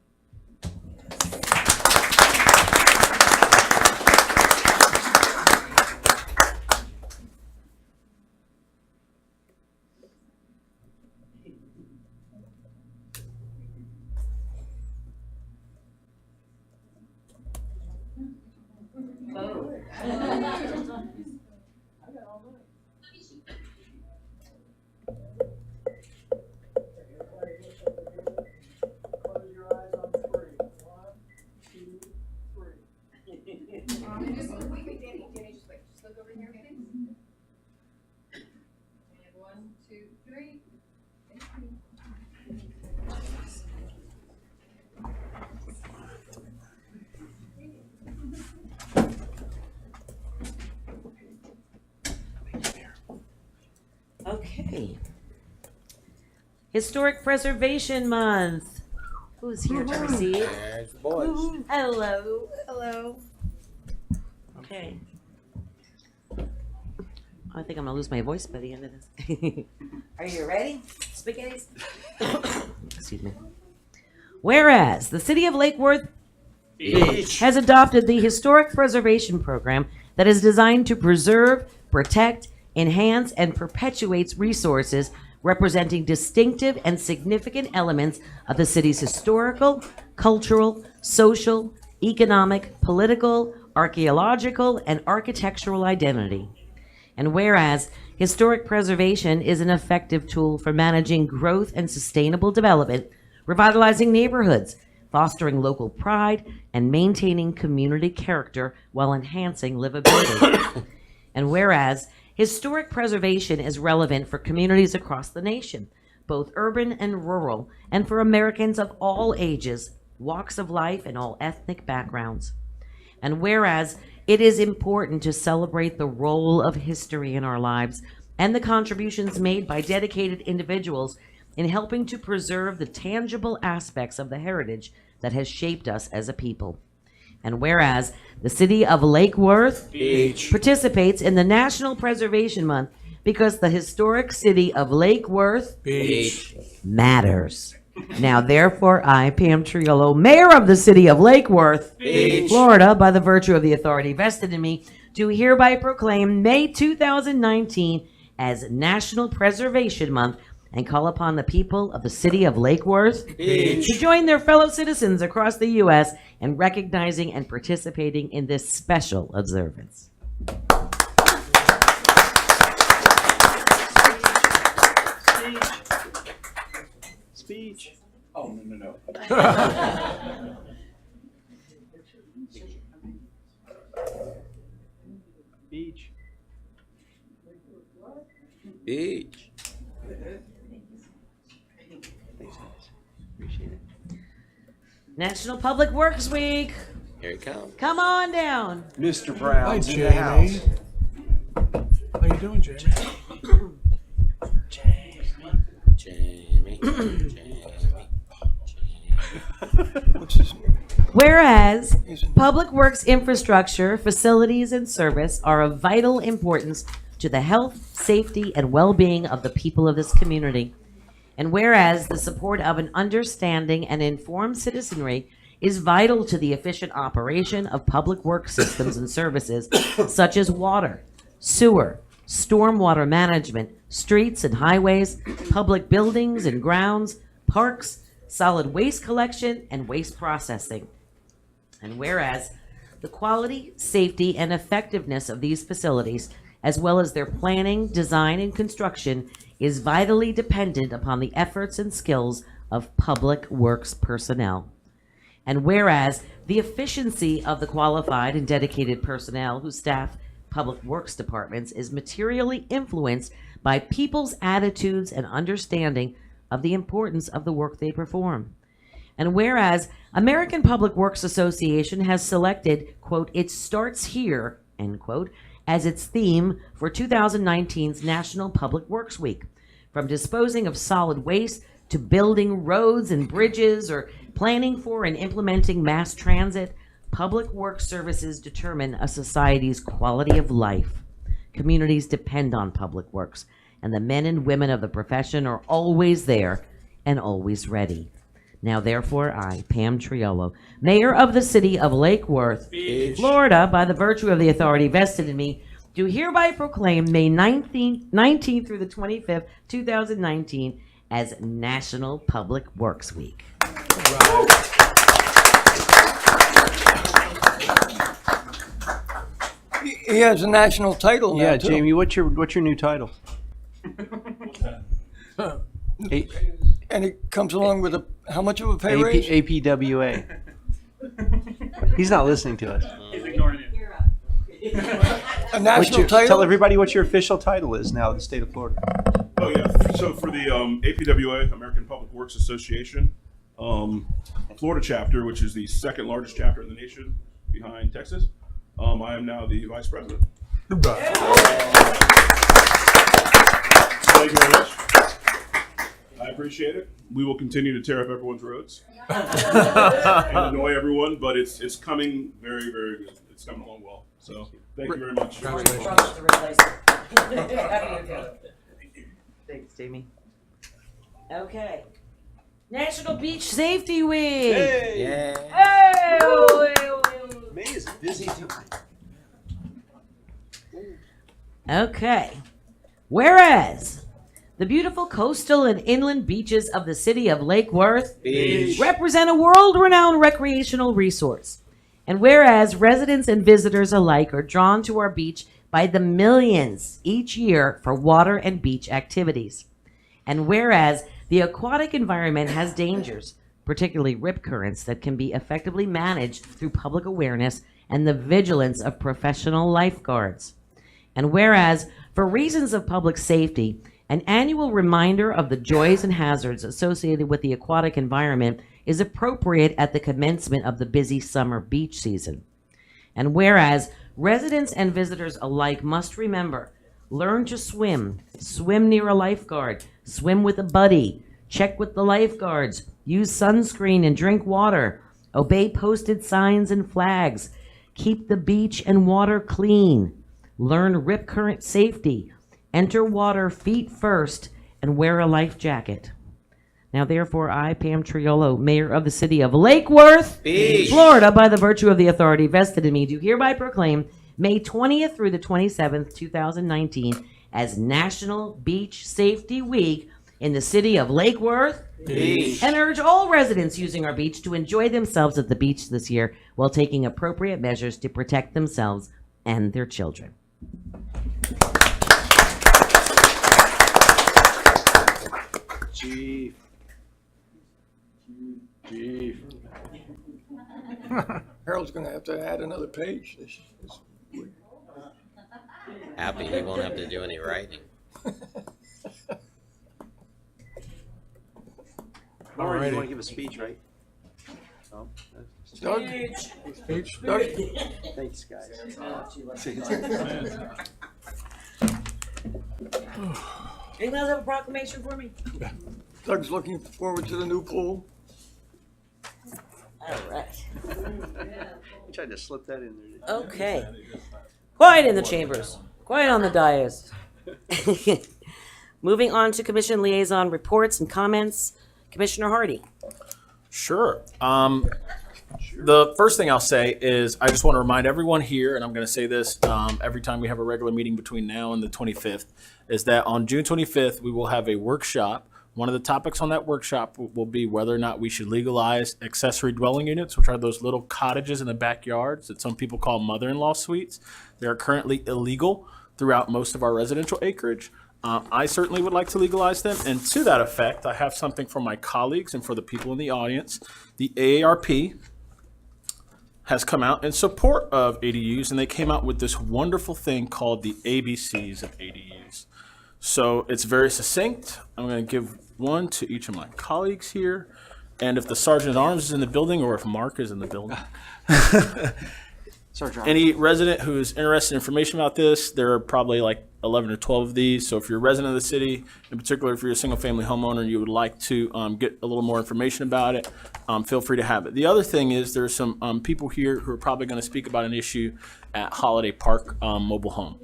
Okay. Historic Preservation Month. Who's here to receive? There's the boys. Hello, hello. Okay. I think I'm gonna lose my voice by the end of this. Are you ready, spaghettis? Excuse me. Whereas the city of Lake Worth has adopted the Historic Preservation Program that is designed to preserve, protect, enhance, and perpetuates resources representing distinctive and significant elements of the city's historical, cultural, social, economic, political, archaeological, and architectural identity. And whereas historic preservation is an effective tool for managing growth and sustainable development, revitalizing neighborhoods, fostering local pride, and maintaining community character while enhancing livability. And whereas historic preservation is relevant for communities across the nation, both urban and rural, and for Americans of all ages, walks of life, and all ethnic backgrounds. And whereas it is important to celebrate the role of history in our lives and the contributions made by dedicated individuals in helping to preserve the tangible aspects of the heritage that has shaped us as a people. And whereas the city of Lake Worth participates in the National Preservation Month because the historic city of Lake Worth matters. Now, therefore, I, Pam Triolo, Mayor of the city of Lake Worth, Florida, by the virtue of the authority vested in me, do hereby proclaim May 2019 as National Preservation Month and call upon the people of the city of Lake Worth to join their fellow citizens across the U.S. in recognizing and participating in this special observance. Speech. Oh, no. Beach. Beach. Thanks, guys. Appreciate it. National Public Works Week. Here it comes. Come on down. Mr. Hi, Brown's in the Jamie. house. How you doing, Jamie? Jamie. Whereas public works infrastructure, facilities, and service are of vital importance to the health, safety, and well-being of the people of this community. And whereas the support of an understanding and informed citizenry is vital to the efficient operation of public works systems and services such as water, sewer, stormwater management, streets and highways, public buildings and grounds, parks, solid waste collection, and waste processing. And whereas the quality, safety, and effectiveness of these facilities, as well as their planning, design, and construction, is vitally dependent upon the efforts and skills of public works personnel. And whereas the efficiency of the qualified and dedicated personnel who staff public works departments is materially influenced by people's attitudes and understanding of the importance of the work they perform. And whereas American Public Works Association has selected, quote, "It starts here," end quote, as its theme for 2019's National Public Works Week. From disposing of solid waste to building roads and bridges or planning for and implementing mass transit, public works services determine a society's quality of life. Communities depend on public works, and the men and women of the profession are always there and always ready. Now, therefore, I, Pam Triolo, Mayor of the city of Lake Worth, Florida, by the virtue of the authority vested in me, do hereby proclaim May 19th through the 25th, 2019, as National Public Works Week. He has a national title now, Yeah, too. Jamie, what's your new title? And it comes along with how much of a pay raise? APWA. He's not listening to us. He's ignoring you. A national title? Tell everybody what your official title is now in the state of Florida. Oh yeah, so for the APWA, American Public Works Association, Florida chapter, which is the second largest chapter in the nation behind Texas, I am now the vice president. So Thank you very much. I appreciate it. We will continue to tear up everyone's roads and annoy everyone, but it's coming very, very good. It's coming along well. So thank you very much. Thanks, Jamie. Okay. National Beach Safety Week. Yeah. Hey! May is a busy time. Okay. Whereas the beautiful coastal and inland beaches of the city of Lake Worth represent a world-renowned recreational resource. And whereas residents and visitors alike are drawn to our beach by the millions each year for water and beach activities. And whereas the aquatic environment has dangers, particularly rip currents, that can be effectively managed through public awareness and the vigilance of professional lifeguards. And whereas, for reasons of public safety, an annual reminder of the joys and hazards associated with the aquatic environment is appropriate at the commencement of the busy summer beach season. And whereas, residents and visitors alike must remember, learn to swim, swim near a lifeguard, swim with a buddy, check with the lifeguards, use sunscreen and drink water, obey posted signs and flags, keep the beach and water clean, learn rip current safety, enter water feet first, and wear a life jacket. Now, therefore, I, Pam Triolo, Mayor of the City of Lake Worth, Beach. Florida, by the virtue of the authority vested in me, do hereby proclaim May 20th through the 27th, 2019, as National Beach Safety Week in the city of Lake Worth, Beach. and urge all residents using our beach to enjoy themselves at the beach this year while taking appropriate measures to protect themselves and their children. Chief. Harold's going to have to add another page. This week. Happy he won't have to do any writing. Lauren, you want to give a speech, right? No? Doug? Speech? Doug? Thanks, guys. Anyone else have a proclamation for me? Doug's looking forward to the new pool. All right. You tried to slip that in there. Okay. Quiet in the chambers. Quiet on the dais. Moving on to commission liaison reports and comments. Commissioner Hardy. Sure. The first thing I'll say is I just want to remind everyone here, and I'm going to say this every time we have a regular meeting between now and the 25th, is that on June 25th, we will have a workshop. One of the topics on that workshop will be whether or not we should legalize accessory dwelling units, which are those little cottages in the backyards that some people call mother-in-law suites. They are currently illegal throughout most of our residential acreage. I certainly would like to legalize them. And to that effect, I have something for my colleagues and for the people in the audience. The AARP has come out in support of ADUs, and they came out with this wonderful thing called the ABCs of ADUs. So it's very succinct. I'm going to give one to each of my colleagues here. And if the Sergeant at Arms is in the building, or if Mark is in the building, any resident who is interested in information about this, there are probably like 11 or 12 of these. So if you're a resident of the city, in particular if you're a single family homeowner and you would like to get a little more information about it, feel free to have it. The other thing is there's some people here who are probably going to speak about an issue at Holiday Park Mobile Home.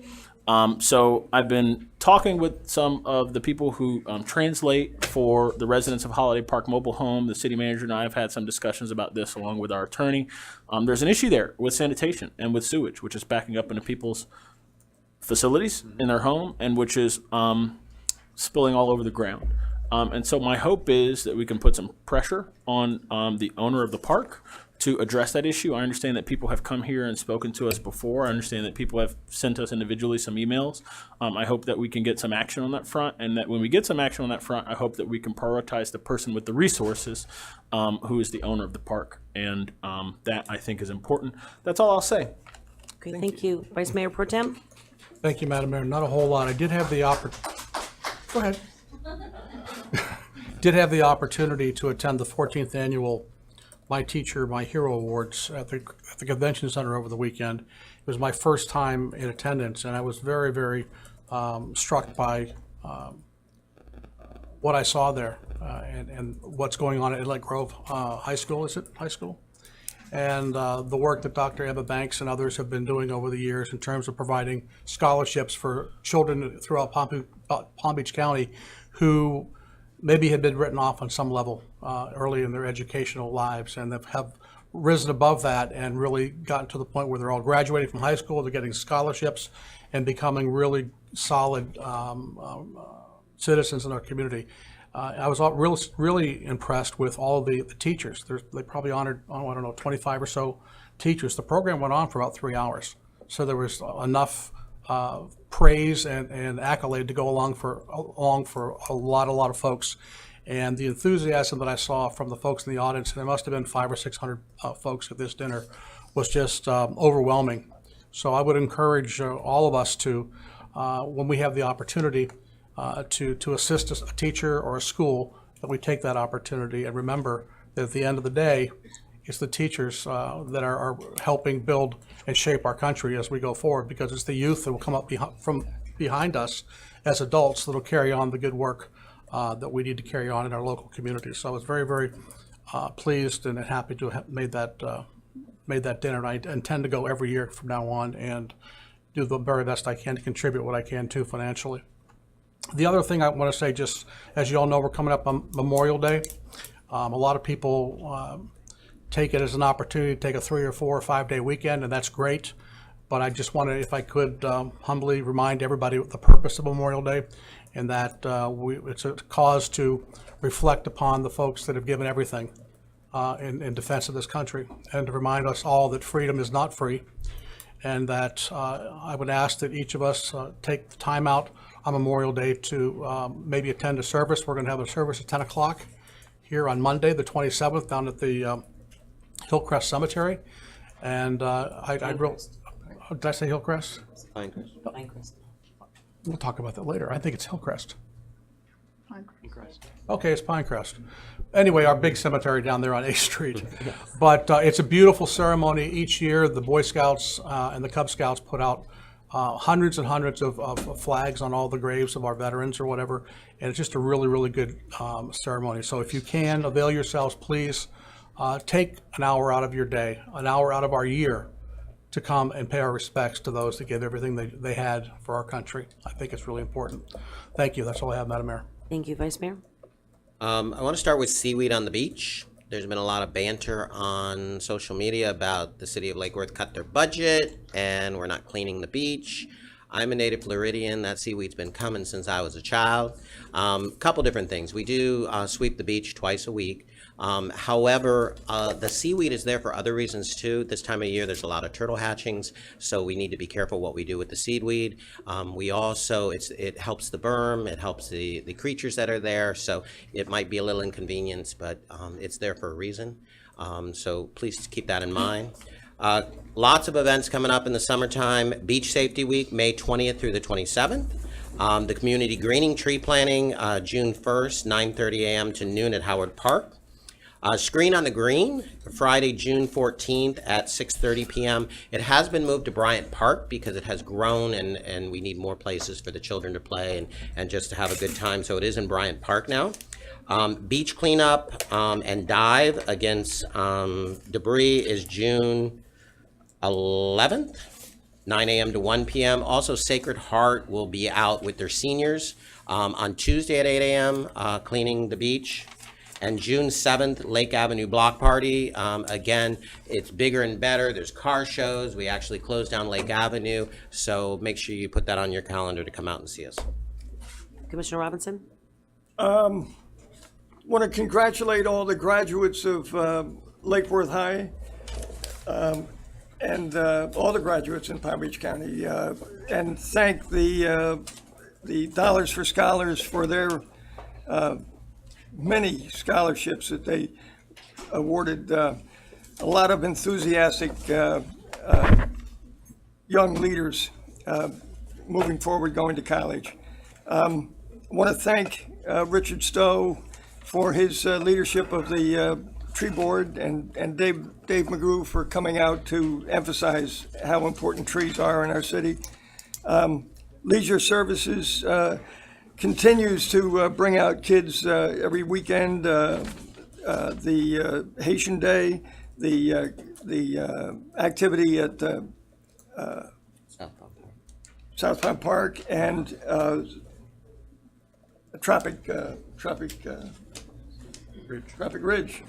So I've been talking with some of the people who translate for the residents of Holiday Park Mobile Home. The city manager and I have had some discussions about this along with our attorney. There's an issue there with sanitation and with sewage, which is backing up into people's facilities in their home and which is spilling all over the ground. And so my hope is that we can put some pressure on the owner of the park to address that issue. I understand that people have come here and spoken to us before. I understand that people have sent us individually some emails. I hope that we can get some action on that front, and that when we get some action on that front, I hope that we can prioritize the person with the resources who is the owner of the park. And that, I think, is important. That's all I'll say. Okay, thank you. Vice Mayor Pro Tem? Thank you, Madam Mayor. Not a whole lot. I did have the Go ahead. Did have the opportunity to attend the 14th annual My Teacher, My Hero Awards at the Convention Center over the weekend. It was my first time in attendance, and I was very, very struck by what I saw there and what's going on at Inlet Grove High School. Is it high school? And the work that Dr. Emma Banks and others have been doing over the years in terms of providing scholarships for children throughout Palm Beach County who maybe had been written off on some level early in their educational lives, and have risen above that and really gotten to the point where they're all graduating from high school, they're getting scholarships and becoming really solid citizens in our community. I was really impressed with all the teachers. They probably honored, I don't know, 25 or so teachers. The program went on for about 3 hours. So there was enough praise and accolade to go along for a lot of folks. And the enthusiasm that I saw from the folks in the audience, and there must have been 500 or 600 folks at this dinner, was just overwhelming. So I would encourage all of us to, when we have the opportunity to assist a teacher or a school, that we take that opportunity and remember that at the end of the day, it's the teachers that are helping build and shape our country as we go forward, because it's the youth that will come up from behind us as adults that will carry on the good work that we need to carry on in our local communities. So I was very, very pleased and happy to have made that dinner, and I intend to go every year from now on and do the very best I can to contribute what I can to financially. The other thing I want to say, just as you all know, we're coming up on Memorial Day. A lot of people take it as an opportunity to take a 3 or 4 or 5 day weekend, and that's great. But I just wanted, if I could, humbly remind everybody what the purpose of Memorial Day, and that it's a cause to reflect upon the folks that have given everything in defense of this country, and to remind us all that freedom is not free, and that I would ask that each of us take the time out on Memorial Day to maybe attend a service. We're going to have a service at 10 o'clock here on Monday, the 27th, down at the Hillcrest Cemetery. And did I say Hillcrest? Pinecrest. We'll talk about that later. I think it's Hillcrest. Pinecrest. Okay, it's Pinecrest. Anyway, our big cemetery down there on 8th Street. But it's a beautiful ceremony. Each year, the Boy Scouts and the Cub Scouts put out hundreds and hundreds of flags on all the graves of our veterans or whatever. And it's just a really, really good ceremony. So if you can, avail yourselves, please take an hour out of your day, an hour out of our year, to come and pay our respects to those that gave everything they had for our country. I think it's really important. Thank you. That's all I have, Madam Mayor. Thank you, Vice Mayor. I want to start with seaweed on the beach. There's been a lot of banter on social media about the city of Lake Worth cut their budget and we're not cleaning the beach. I'm a native Floridian. That seaweed's been coming since I was a child. Couple different things. We do sweep the beach twice a week. However, the seaweed is there for other reasons too. This time of year, there's a lot of turtle hatchings, so we need to be careful what we do with the seaweed. We also, it helps the berm, it helps the creatures that are there, so it might be a little inconvenience, but it's there for a reason. So please keep that in mind. Lots of events coming up in the summertime. Beach Safety Week, May 20th through the 27th. The community greening tree planting, June 1st, 9:30 a.m. to noon at Howard Park. Screen on the Green, Friday, June 14th at 6:30 p.m. It has been moved to Bryant Park because it has grown and we need more places for the children to play and just to have a good time. So it is in Bryant Park now. Beach cleanup and dive against debris is June 11th, 9 a.m. to 1 p.m. Also, Sacred Heart will be out with their seniors on Tuesday at 8 a.m. Cleaning the beach. And June 7th, Lake Avenue Block Party. Again, it's bigger and better. There's car shows. We actually closed down Lake Avenue. So make sure you put that on your calendar to come out and see us. Commissioner Robinson? Want to congratulate all the graduates of Lake Worth High and all the graduates in Palm Beach County, and thank the Dollars for Scholars for their many scholarships that they awarded. A lot of enthusiastic young leaders moving forward, going to college. I want to thank Richard Stowe for his leadership of the tree board, and Dave McGrew for coming out to emphasize how important trees are in our city. Leisure Services continues to bring out kids every weekend. The Haitian Day, the activity at Southbound Park, and Tropic Ridge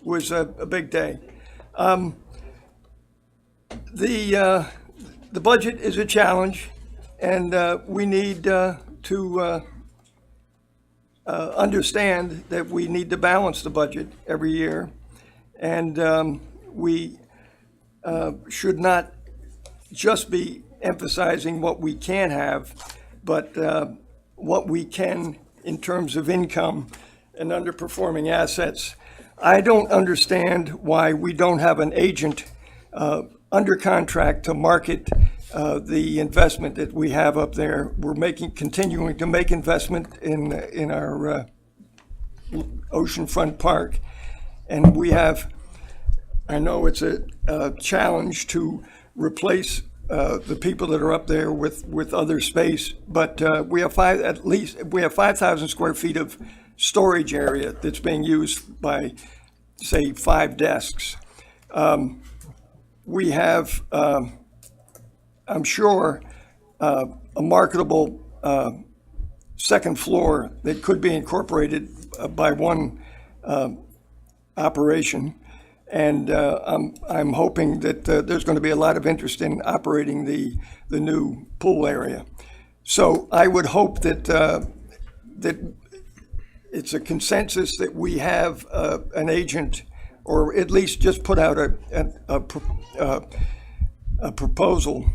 was a big day. The budget is a challenge, and we need to understand that we need to balance the budget every year, and we should not just be emphasizing what we can have, but what we can in terms of income and underperforming assets. I don't understand why we don't have an agent under contract to market the investment that we have up there. We're continuing to make investment in our oceanfront park, and we have. I know it's a challenge to replace the people that are up there with other space, but we have 5,000 square feet of storage area that's being used by, say, 5 desks. We have, I'm sure, a marketable second floor that could be incorporated by one operation. And I'm hoping that there's going to be a lot of interest in operating the new pool area. So I would hope that that it's a consensus that we have an agent, or at least just put out a proposal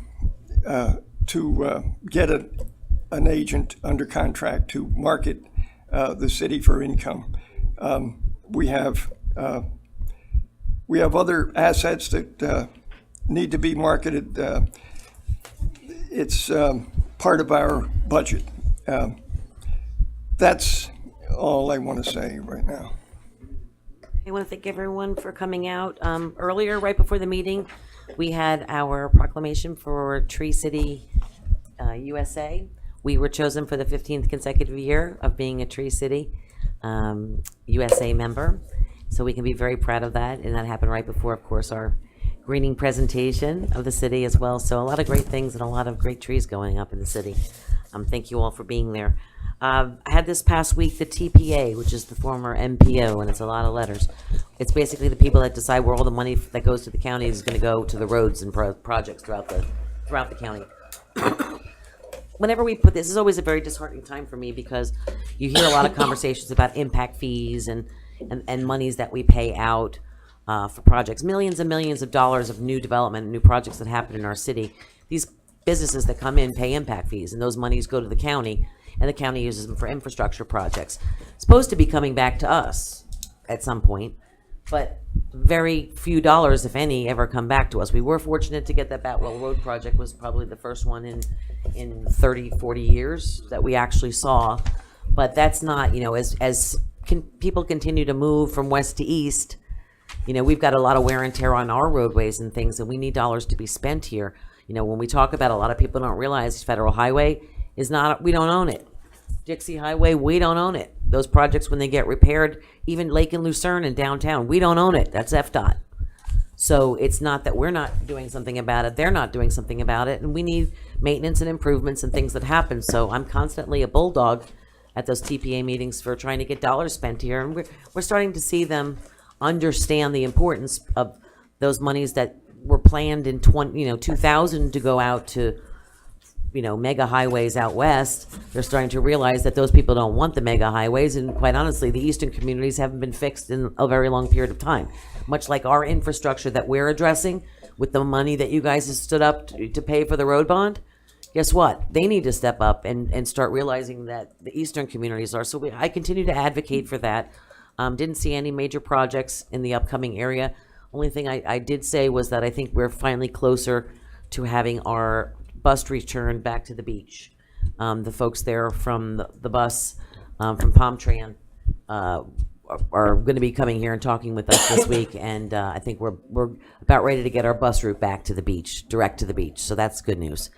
to get an agent under contract to market the city for income. We have other assets that need to be marketed. It's part of our budget. That's all I want to say right now. I want to thank everyone for coming out. Earlier, right before the meeting, we had our proclamation for Tree City USA. We were chosen for the 15th consecutive year of being a Tree City USA member. So we can be very proud of that. And that happened right before, of course, our greening presentation of the city as well. So a lot of great things and a lot of great trees going up in the city. Thank you all for being there. I had this past week the TPA, which is the former MPO, and it's a lot of letters. It's basically the people that decide where all the money that goes to the county is going to go to the roads and projects throughout the county. Whenever we put this is always a very disheartening time for me, because you hear a lot of conversations about impact fees and monies that we pay out for projects, millions and millions of dollars of new development, new projects that happen in our city. These businesses that come in pay impact fees, and those monies go to the county, and the county uses them for infrastructure projects. It's supposed to be coming back to us at some point, but very few dollars, if any, ever come back to us. We were fortunate to get that Batwell Road project, was probably the first one in 30, 40 years that we actually saw. But that's not, as people continue to move from west to east, we've got a lot of wear and tear on our roadways and things, and we need dollars to be spent here. When we talk about, a lot of people don't realize Federal Highway is not, we don't own it. Dixie Highway, we don't own it. Those projects, when they get repaired, even Lake and Lucerne and downtown, we don't own it. That's FDOT. So it's not that we're not doing something about it. They're not doing something about it. And we need maintenance and improvements and things that happen. So I'm constantly a bulldog at those TPA meetings for trying to get dollars spent here. And we're starting to see them understand the importance of those monies that were planned in 2000 to go out to mega highways out west. They're starting to realize that those people don't want the mega highways, and quite honestly, the eastern communities haven't been fixed in a very long period of time. Much like our infrastructure that we're addressing with the money that you guys have stood up to pay for the road bond, guess what? They need to step up and start realizing that the eastern communities are. So I continue to advocate for that. Didn't see any major projects in the upcoming area. Only thing I did say was that I think we're finally closer to having our bus return back to the beach. The folks there from the bus from Palmtran are going to be coming here and talking with us this week, and I think we're about ready to get our bus route back to the beach, direct to the beach. So that's good news.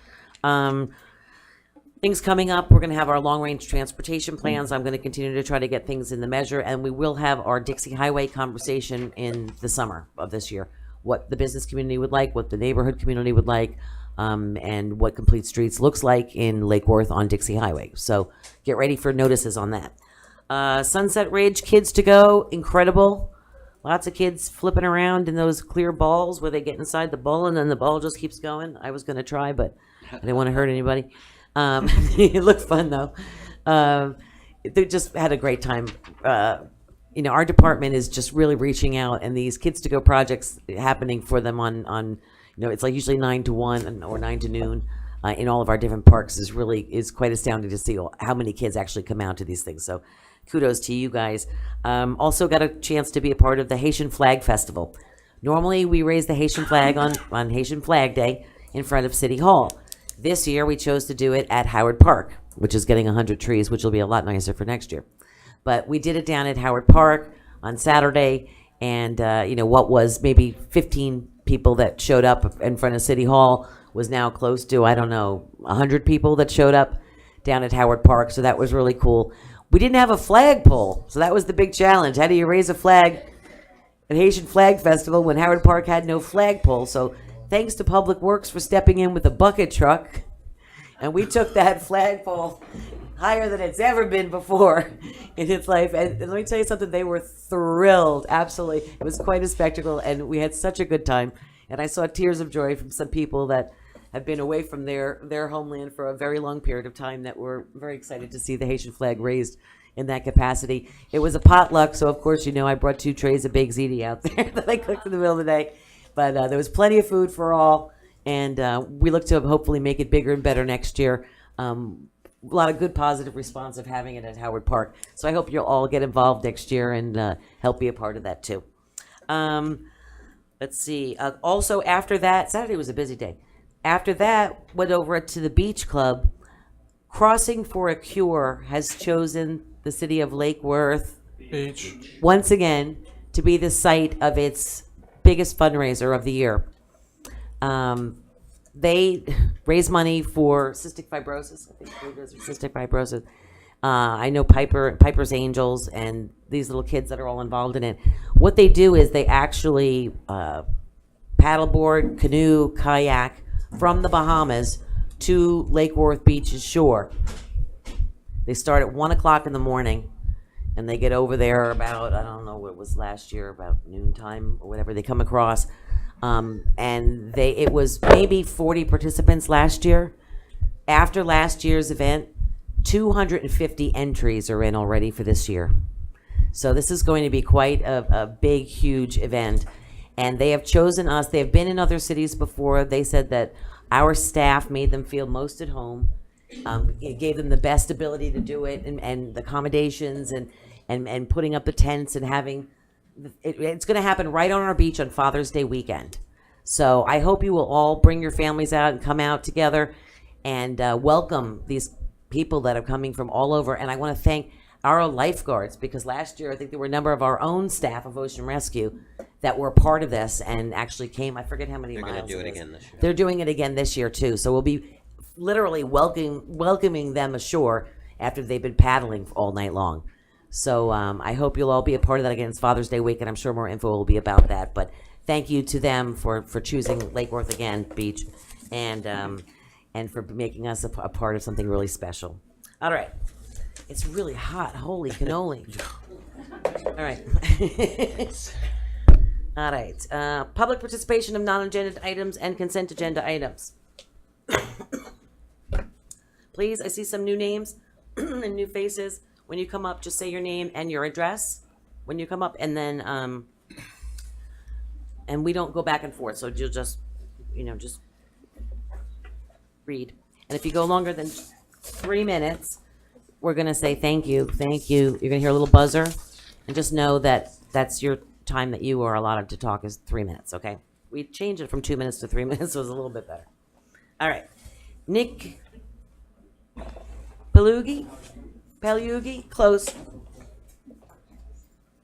Things coming up, we're going to have our long-range transportation plans. I'm going to continue to try to get things in the measure, and we will have our Dixie Highway conversation in the summer of this year. What the business community would like, what the neighborhood community would like, and what Complete Streets looks like in Lake Worth on Dixie Highway. So get ready for notices on that. Sunset Ridge, Kids to Go, incredible. Lots of kids flipping around in those clear balls where they get inside the ball and then the ball just keeps going. I was going to try, but I didn't want to hurt anybody. It looked fun though. They just had a great time. Our department is just really reaching out, and these Kids to Go projects happening for them on it's like usually 9 to 1 or 9 to noon in all of our different parks is quite astounding to see how many kids actually come out to these things. So kudos to you guys. Also got a chance to be a part of the Haitian Flag Festival. Normally we raise the Haitian flag on Haitian Flag Day in front of City Hall. This year, we chose to do it at Howard Park, which is getting 100 trees, which will be a lot nicer for next year. But we did it down at Howard Park on Saturday, and what was maybe 15 people that showed up in front of City Hall was now close to, 100 people that showed up down at Howard Park, so that was really cool. We didn't have a flagpole, so that was the big challenge. How do you raise a flag at Haitian Flag Festival when Howard Park had no flagpole? So thanks to Public Works for stepping in with a bucket truck, and we took that flagpole higher than it's ever been before in its life. And let me tell you something, they were thrilled, absolutely. It was quite a spectacle, and we had such a good time. And I saw tears of joy from some people that have been away from their homeland for a very long period of time that were very excited to see the Haitian flag raised in that capacity. It was a potluck, so of course, I brought 2 trays of baked ziti out there that I cooked in the middle of the day. But there was plenty of food for all, and we look to hopefully make it bigger and better next year. A lot of good positive response of having it at Howard Park. So I hope you'll all get involved next year and help be a part of that too. Let's see. Also, after that, Saturday was a busy day. After that, went over to the beach club. Crossing for a Cure has chosen the city of Lake Worth Beach. once again to be the site of its biggest fundraiser of the year. They raise money for cystic fibrosis. I think it is cystic fibrosis. I know Piper's Angels and these little kids that are all involved in it. What they do is they actually paddleboard, canoe, kayak from the Bahamas to Lake Worth Beach's shore. They start at 1 o'clock in the morning, and they get over there about, I don't know what it was last year, about noontime or whatever they come across. And it was maybe 40 participants last year. After last year's event, 250 entries are in already for this year. So this is going to be quite a big, huge event. And they have chosen us. They have been in other cities before. They said that our staff made them feel most at home. It gave them the best ability to do it, and the accommodations and putting up the tents and having it's going to happen right on our beach on Father's Day weekend. So I hope you will all bring your families out and come out together and welcome these people that are coming from all over. And I want to thank our lifeguards, because last year I think there were a number of our own staff of Ocean Rescue that were part of this and actually came. I forget how many They're miles. going to do it again this year. They're doing it again this year too. So we'll be literally welcoming them ashore after they've been paddling all night long. So I hope you'll all be a part of that again. It's Father's Day week, and I'm sure more info will be about that. But thank you to them for choosing Lake Worth again Beach, and for making us a part of something really special. All right, it's really hot. Holy cannoli! All right. All right. Public participation of non-agenda items and consent agenda items. Please, I see some new names and new faces. When you come up, just say your name and your address when you come up, and then and we don't go back and forth, so you'll just just read. And if you go longer than 3 minutes, we're gonna say thank you. You're gonna hear a little buzzer, and just know that that's your time that you are allotted to talk is 3 minutes. Okay? We changed it from 2 minutes to 3 minutes, so it was a little bit better. All right, Nick Palugi, close.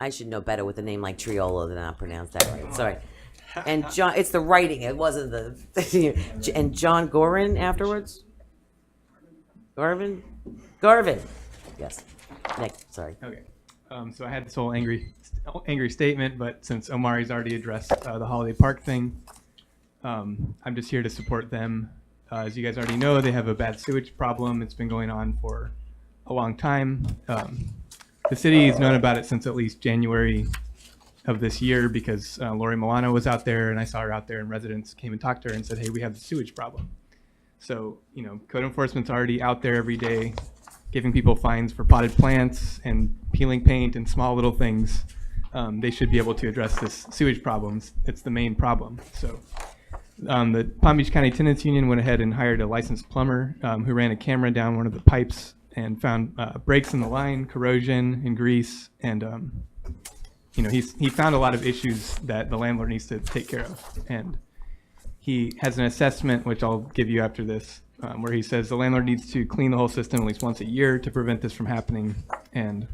I should know better with a name like Triolo than not pronounce that right. Sorry. And John, it's the writing. It wasn't the. And John Gorin afterwards. Garvin? Garvin. Yes. Nick, sorry. Okay. So I had this whole angry statement, but since Omari's already addressed the Holiday Park thing, I'm just here to support them. As you guys already know, they have a bad sewage problem. It's been going on for a long time. The city has known about it since at least January of this year because Lori Milano was out there and I saw her out there and residents came and talked to her and said, hey, we have the sewage problem. So, you know, code enforcement's already out there every day giving people fines for potted plants and peeling paint and small little things. They should be able to address this sewage problems. It's the main problem. So the Palm Beach County Tenants Union went ahead and hired a licensed plumber who ran a camera down one of the pipes and found breaks in the line, corrosion and grease. And, you know, he found a lot of issues that the landlord needs to take care of. And he has an assessment, which I'll give you after this, where he says the landlord needs to clean the whole system at least once a year to prevent this from happening. And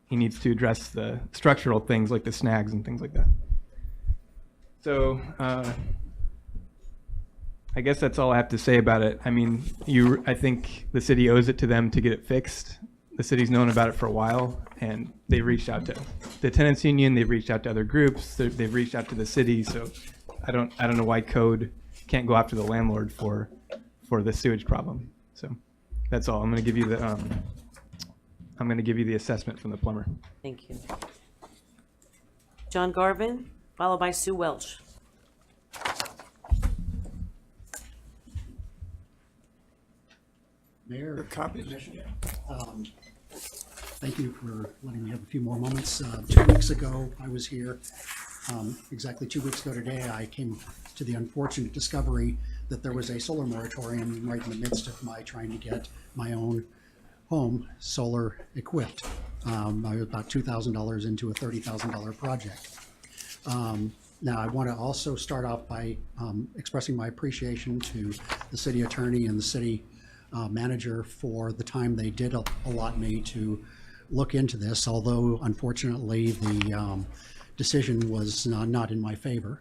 he needs to address the structural things like the snags and things like that. So I guess that's all I have to say about it. I mean, I think the city owes it to them to get it fixed. The city's known about it for a while, and they've reached out to the tenants union. They've reached out to other groups. They've reached out to the city. So I don't know why code can't go after the landlord for the sewage problem. So that's all. I'm going to give you the assessment from the plumber. Thank you. John Garvin, followed by Sue Welch. Mayor, thank you for letting me have a few more moments. 2 weeks ago, I was here. Exactly 2 weeks ago today, I came to the unfortunate discovery that there was a solar moratorium right in the midst of my trying to get my own home solar equipped. I was about $2,000 into a $30,000 project. Now, I want to also start off by expressing my appreciation to the city attorney and the city manager for the time they did allot me to look into this, although unfortunately the decision was not in my favor.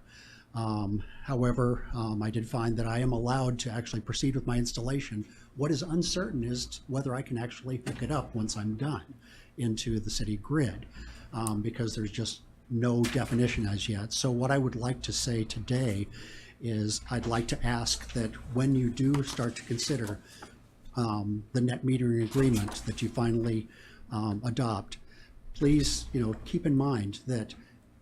However, I did find that I am allowed to actually proceed with my installation. What is uncertain is whether I can actually hook it up once I'm done into the city grid, because there's just no definition as yet. So what I would like to say today is I'd like to ask that when you do start to consider the net metering agreement that you finally adopt, please, keep in mind that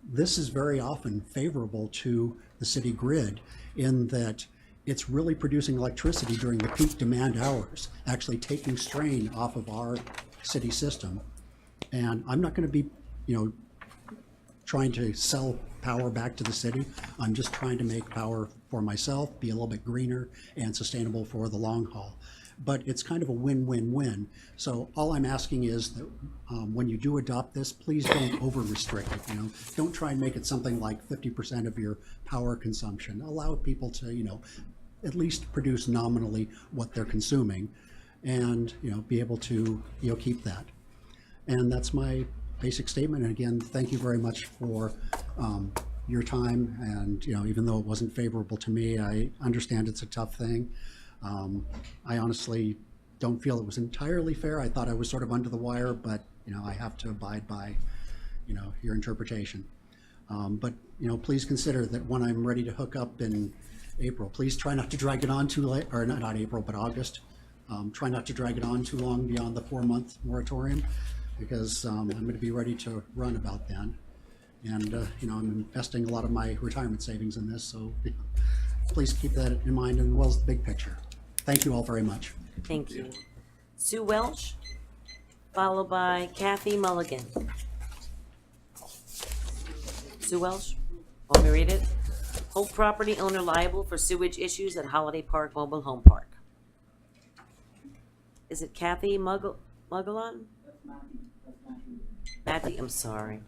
this is very often favorable to the city grid in that it's really producing electricity during the peak demand hours, actually taking strain off of our city system. And I'm not going to be, trying to sell power back to the city. I'm just trying to make power for myself, be a little bit greener and sustainable for the long haul. But it's kind of a win-win-win. So all I'm asking is that when you do adopt this, please don't over-restrict it. Don't try and make it something like 50% of your power consumption. Allow people to, at least produce nominally what they're consuming, and be able to keep that. And that's my basic statement. And again, thank you very much for your time. And even though it wasn't favorable to me, I understand it's a tough thing. I honestly don't feel it was entirely fair. I thought I was sort of under the wire, but I have to abide by your interpretation. But please consider that when I'm ready to hook up in April, please try not to drag it on too late, or not April, but August. Try not to drag it on too long beyond the 4-month moratorium, because I'm going to be ready to run about then. And I'm investing a lot of my retirement savings in this, so please keep that in mind, as well as the big picture. Thank you all very much. Thank you. Sue Welch, followed by Kathy Mulligan. Sue Welch, want me to read it? Hold property owner liable for sewage issues at Holiday Park Mobile Home Park. Is it Kathy Mugalon? Matthew, I'm sorry.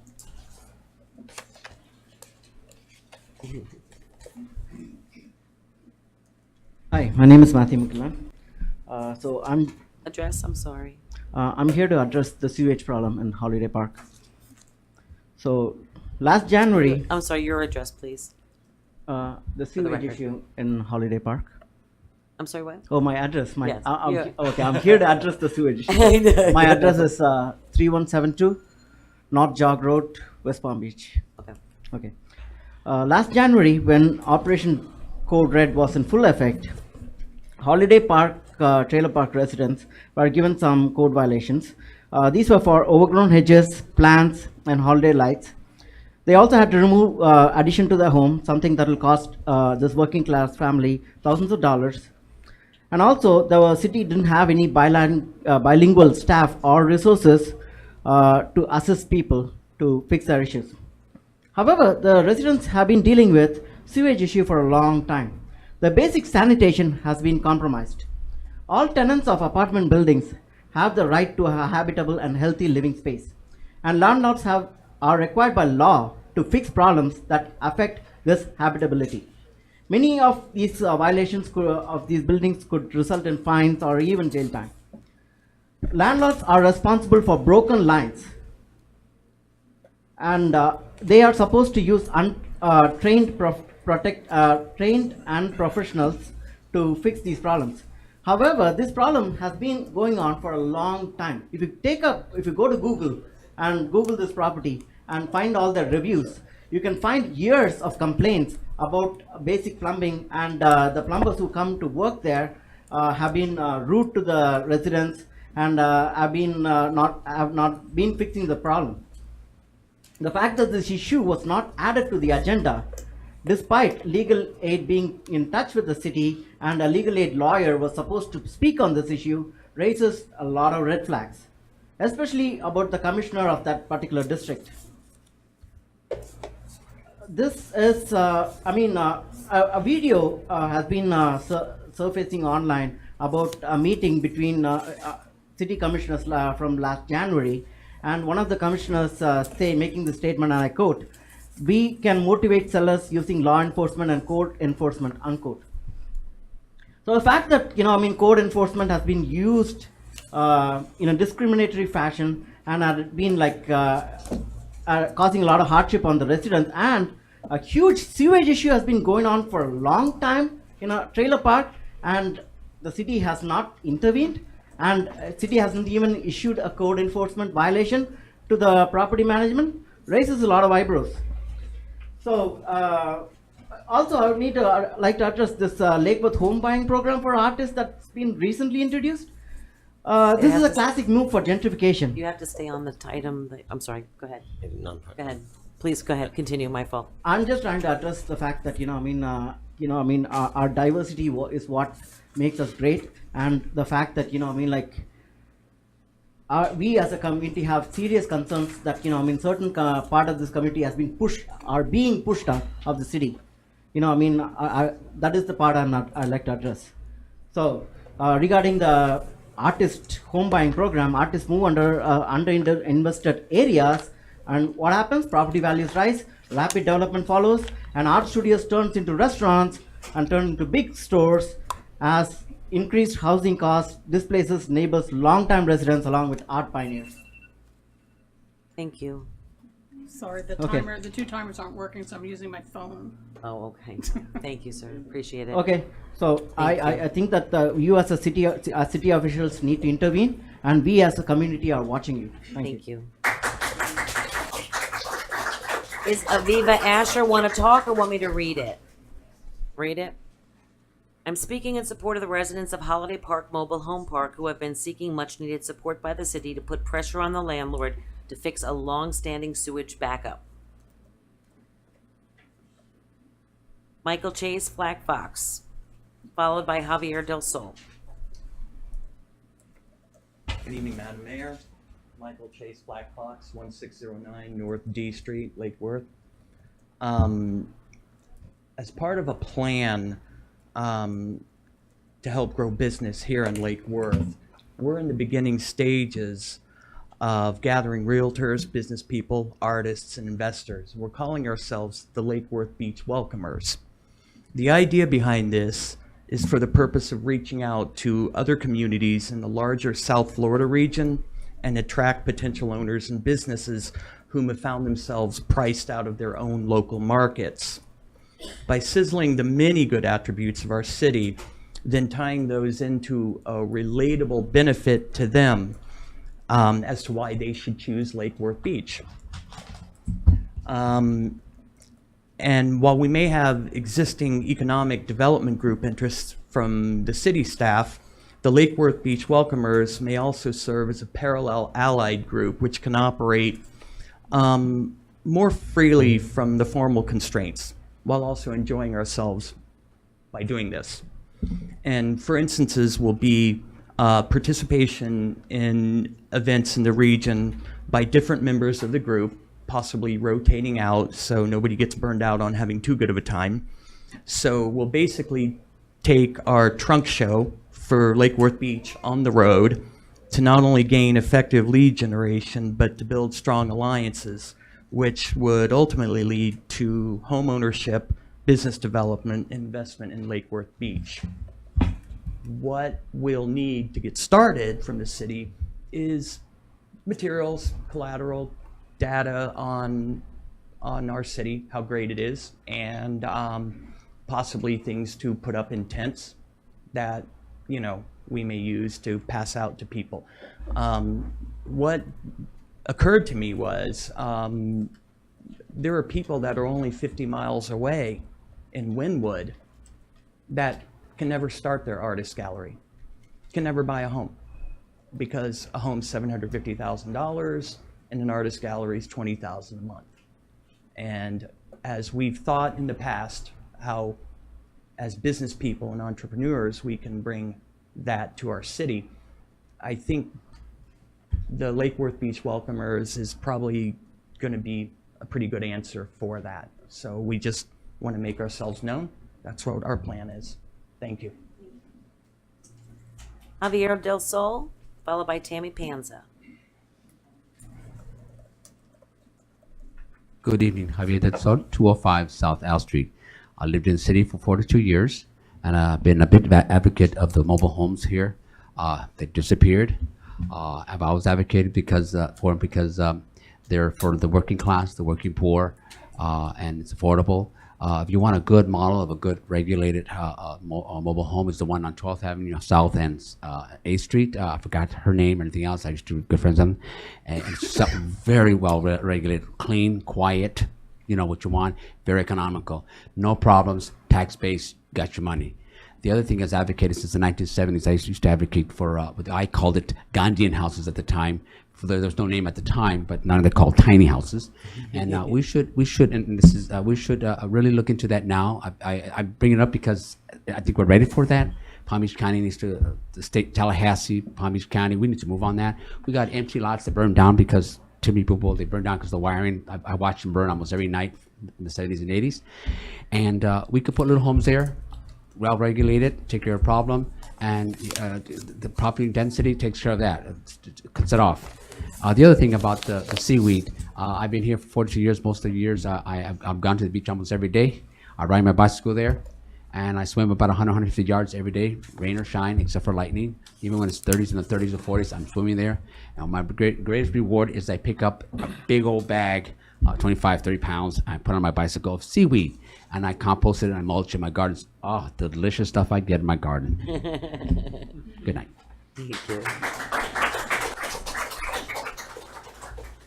Hi, my name is Matthew McLean. Address, I'm sorry. I'm here to address the sewage problem in Holiday Park. So last January... I'm sorry, your address, please. The sewage issue in Holiday Park. I'm sorry, what? Oh, my address. Yes. Okay, I'm here to address the sewage issue. I know. My address is 3172 North Jog Road, West Palm Beach. Okay. Okay. Last January, when Operation Code Red was in full effect, Holiday Park trailer park residents were given some code violations. These were for overgrown hedges, plants, and holiday lights. They also had to remove addition to their home, something that will cost this working class family thousands of dollars. And also, the city didn't have any bilingual staff or resources to assist people to fix their issues. However, the residents have been dealing with sewage issue for a long time. The basic sanitation has been compromised. All tenants of apartment buildings have the right to a habitable and healthy living space, and landlords are required by law to fix problems that affect this habitability. Many of these violations of these buildings could result in fines or even jail time. Landlords are responsible for broken lines, and they are supposed to use trained and professionals to fix these problems. However, this problem has been going on for a long time. If you go to Google and Google this property and find all the reviews, you can find years of complaints about basic plumbing, and the plumbers who come to work there have been rude to the residents and have not been fixing the problem. The fact that this issue was not added to the agenda, despite legal aid being in touch with the city and a legal aid lawyer was supposed to speak on this issue, raises a lot of red flags, especially about the commissioner of that particular district. This is, a video has been surfacing online about a meeting between city commissioners from last January, and one of the commissioners making the statement, and I quote, "We can motivate sellers using law enforcement and code enforcement," unquote. So the fact that, code enforcement has been used in a discriminatory fashion and had been causing a lot of hardship on the residents, and a huge sewage issue has been going on for a long time in a trailer park, and the city has not intervened, and city hasn't even issued a code enforcement violation to the property management, raises a lot of eyebrows. So also I would like to address this Lake Worth home buying program for artists that's been recently introduced. This is a classic move for gentrification. You have to stay on the item. I'm sorry. Go ahead. No. Go ahead. Please go ahead. Continue. My fault. I'm just trying to address the fact that our diversity is what makes us great, and the fact that we as a community have serious concerns that certain part of this community has been being pushed out of the city. That is the part I'd like to address. So regarding the artist home buying program, artists move under invested areas, and what happens? Property values rise, rapid development follows, and art studios turns into restaurants and turn into big stores as increased housing costs displaces neighbors' long-time residents along with art pioneers. Thank you. Sorry, the two timers aren't working, so I'm using my phone. Oh, okay. Thank you, sir. Appreciate it. Okay, so I think that you as a city officials need to intervene, and we as a community are watching you. Thank you. Is Aviva Asher want to talk or want me to read it? Read it? I'm speaking in support of the residents of Holiday Park Mobile Home Park who have been seeking much needed support by the city to put pressure on the landlord to fix a long-standing sewage backup. Michael Chase, Black Fox, followed by Javier Del Sol. Good evening, Madam Mayor. Michael Chase, Black Fox, 1609 North D Street, Lake Worth. As part of a plan to help grow business here in Lake Worth, we're in the beginning stages of gathering realtors, business people, artists, and investors. We're calling ourselves the Lake Worth Beach Welcomers. The idea behind this is for the purpose of reaching out to other communities in the larger South Florida region and attract potential owners and businesses whom have found themselves priced out of their own local markets. By sizzling the many good attributes of our city, then tying those into a relatable benefit to them as to why they should choose Lake Worth Beach. And while we may have existing economic development group interests from the city staff, the Lake Worth Beach welcomers may also serve as a parallel allied group which can operate more freely from the formal constraints while also enjoying ourselves by doing this. And for instances will be participation in events in the region by different members of the group, possibly rotating out so nobody gets burned out on having too good of a time. So we'll basically take our trunk show for Lake Worth Beach on the road to not only gain effective lead generation, but to build strong alliances, which would ultimately lead to home ownership, business development, and investment in Lake Worth Beach. What we'll need to get started from the city is materials, collateral, data on our city, how great it is, and possibly things to put up in tents that, you know, we may use to pass out to people. What occurred to me was there are people that are only 50 miles away in Wynwood that can never start their artist gallery, can never buy a home, because a home's $750,000 and an artist gallery is $20,000 a month. And as we've thought in the past, how as business people and entrepreneurs we can bring that to our city, I think the Lake Worth Beach Welcomers is probably going to be a pretty good answer for that. So we just want to make ourselves known. That's what our plan is. Thank you. Javier Del Sol, followed by Tammy Panza. Good evening, Javier Del Sol, 205 South L Street. I lived in the city for 42 years, and I've been a big advocate of the mobile homes here. They disappeared. I've always advocated for them because they're for the working class, the working poor, and it's affordable. If you want a good model of a good regulated mobile home, is the one on 12th Avenue South and 8th Street. I forgot her name or anything else. I used to be good friends with them. And it's very well regulated, clean, quiet, you know what you want, very economical. No problems, tax base, got your money. The other thing is advocated since the 1970s. I used to advocate for what I called it Gandhian houses at the time. There was no name at the time, but now they're called tiny houses. And we should, and this is, we should really look into that now. I bring it up because I think we're ready for that. Palm Beach County needs to, the state, Tallahassee, Palm Beach County, we need to move on that. We got empty lots that burn down because too many people, they burn down because the wiring. I watch them burn almost every night in the 70s and 80s. And we could put little homes there, well regulated, take care of the problem, and the property density takes care of that, cuts it off. The other thing about the seaweed, I've been here for 42 years. Most of the years I've gone to the beach almost every day. I ride my bicycle there, and I swim about 100, 150 yards every day, rain or shine, except for lightning. Even when it's 30s and the 30s or 40s, I'm swimming there. And my greatest reward is I pick up a big old bag, 25, 30 pounds, I put on my bicycle of seaweed, and I compost it and I mulch in my gardens. Oh, the delicious stuff I get in my garden. Good night. Thank you.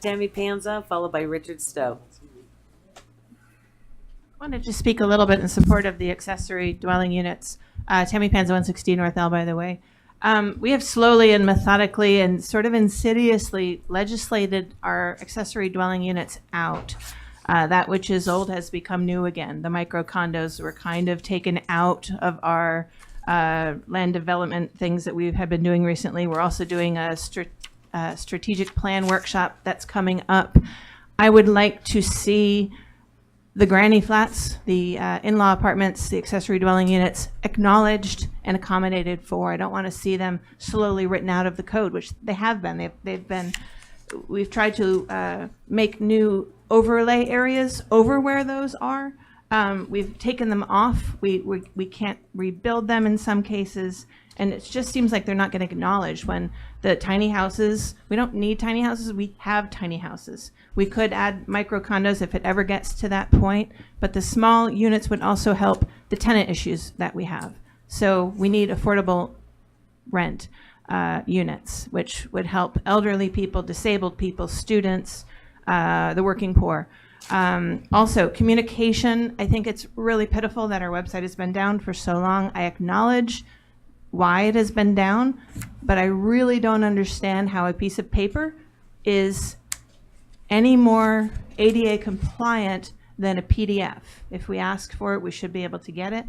Tammy Panza, followed by Richard Stowe. I wanted to speak a little bit in support of the accessory dwelling units. Tammy Panza, 160 North L, by the way. We have slowly and methodically and sort of insidiously legislated our accessory dwelling units out. That which is old has become new again. The micro condos were kind of taken out of our land development things that we have been doing recently. We're also doing a strategic plan workshop that's coming up. I would like to see the granny flats, the in-law apartments, the accessory dwelling units acknowledged and accommodated for. I don't want to see them slowly written out of the code, which they have been. They've been. We've tried to make new overlay areas over where those are. We've taken them off. We can't rebuild them in some cases. And it just seems like they're not getting acknowledged when the tiny houses, we don't need tiny houses, we have tiny houses. We could add micro condos if it ever gets to that point, but the small units would also help the tenant issues that we have. So we need affordable rent units, which would help elderly people, disabled people, students, the working poor. Also, communication. I think it's really pitiful that our website has been down for so long. I acknowledge why it has been down, but I really don't understand how a piece of paper is any more ADA compliant than a PDF. If we ask for it, we should be able to get it.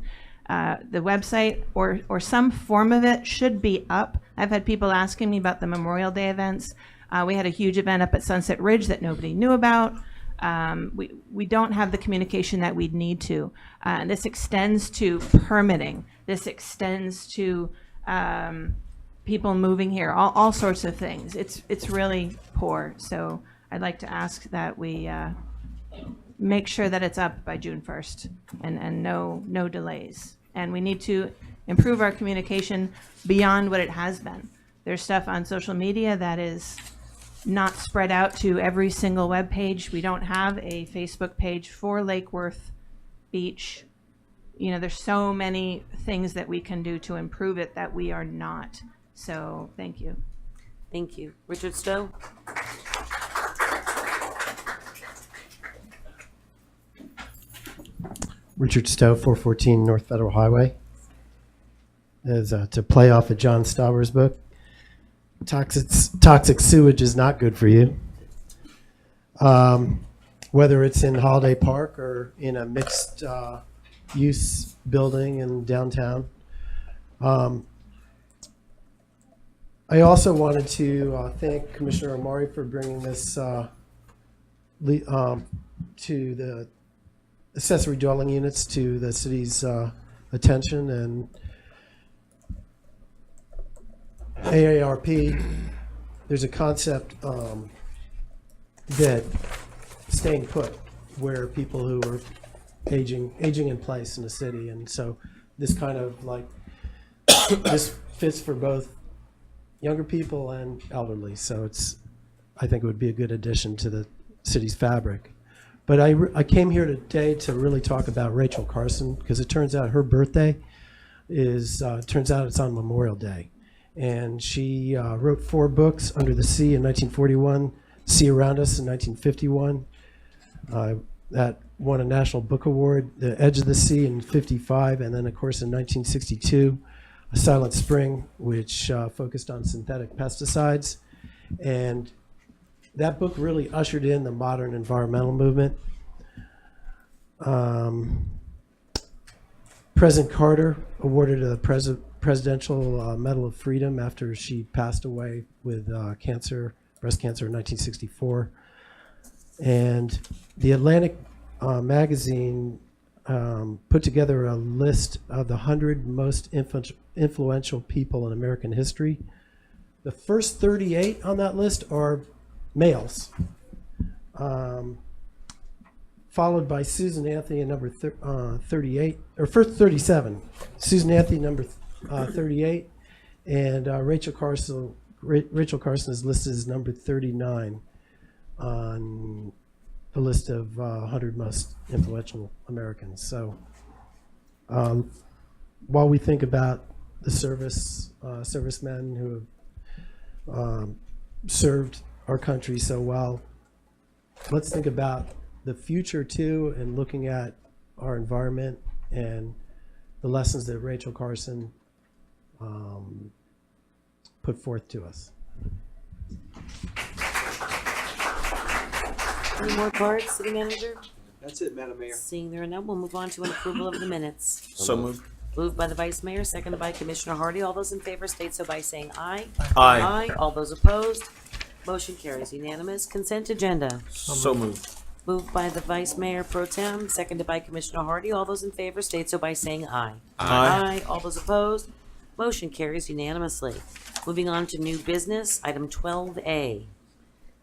The website or some form of it should be up. I've had people asking me about the Memorial Day events. We had a huge event up at Sunset Ridge that nobody knew about. We don't have the communication that we'd need to. And this extends to permitting. This extends to people moving here, all sorts of things. It's really poor. So I'd like to ask that we make sure that it's up by June 1st and no delays. And we need to improve our communication beyond what it has been. There's stuff on social media that is not spread out to every single web page. We don't have a Facebook page for Lake Worth Beach. You know, there's so many things that we can do to improve it that we are not. So thank you. Thank you. Richard Stowe? Richard Stowe, 414 North Federal Highway. Is to play off of John Stauber's book. Toxic sewage is not good for you. Whether it's in Holiday Park or in a mixed use building in downtown. I also wanted to thank Commissioner Omari for bringing this to the accessory dwelling units to the city's attention, and AARP, there's a concept that staying put, where people who are aging in place in the city, and so this kind of like this fits for both younger people and elderly. So I think it would be a good addition to the city's fabric. But I came here today to really talk about Rachel Carson, because it turns out her birthday turns out it's on Memorial Day. And she wrote 4 books, Under the Sea in 1941, Sea Around Us in 1951. That won a National Book Award, The Edge of the Sea in 55, and then of course in 1962, A Silent Spring, which focused on synthetic pesticides. And that book really ushered in the modern environmental movement. President Carter awarded a Presidential Medal of Freedom after she passed away with breast cancer in 1964. And the Atlantic magazine put together a list of the 100 most influential people in American history. The first 38 on that list are males, followed by Susan Anthony at number 38, or first 37. Susan Anthony number 38, and Rachel Carson is listed as number 39 on the list of 100 most influential Americans. So while we think about the servicemen who have served our country so well, let's think about the future too, and looking at our environment and the lessons that Rachel Carson put forth to us. Any more cards, City Manager? That's it, Madam Mayor. Seeing there are none, we'll move on to an approval of the minutes. So moved. Moved by the Vice Mayor, seconded by Commissioner Hardy. All those in favor state so by saying aye. Aye. Aye. All those opposed, motion carries unanimous. Consent agenda. So moved. Moved by the Vice Mayor Pro Tem, seconded by Commissioner Hardy. All those in favor state so by saying aye. Aye. All those opposed, motion carries unanimously. Moving on to new business, item 12A.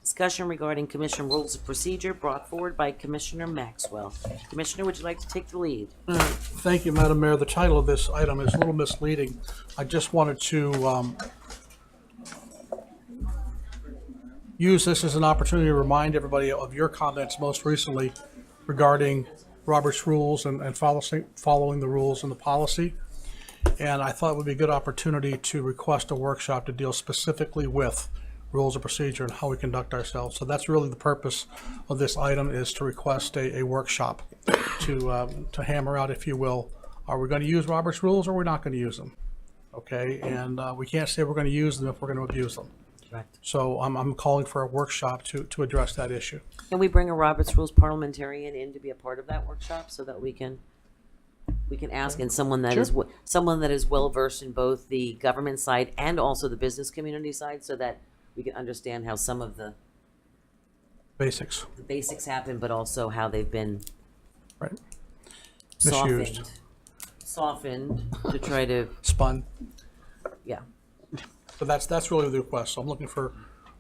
Discussion regarding Commission rules of procedure brought forward by Commissioner Maxwell. Commissioner, would you like to take the lead? Thank you, Madam Mayor. The title of this item is a little misleading. I just wanted to use this as an opportunity to remind everybody of your comments most recently regarding Robert's rules and following the rules and the policy. And I thought it would be a good opportunity to request a workshop to deal specifically with rules of procedure and how we conduct ourselves. So that's really the purpose of this item, is to request a workshop to hammer out, if you will, are we going to use Robert's rules or are we not going to use them? Okay, and we can't say we're going to use them if we're going to abuse them. Correct. So I'm calling for a workshop to address that issue. Can we bring a Robert's Rules parliamentarian in to be a part of that workshop so that we can ask, and someone that is someone that is well versed in both the government side and also the business community side, so that we can understand how some of the basics happen, but also how they've been softened to try to spun. Yeah. But that's really the request. So I'm looking for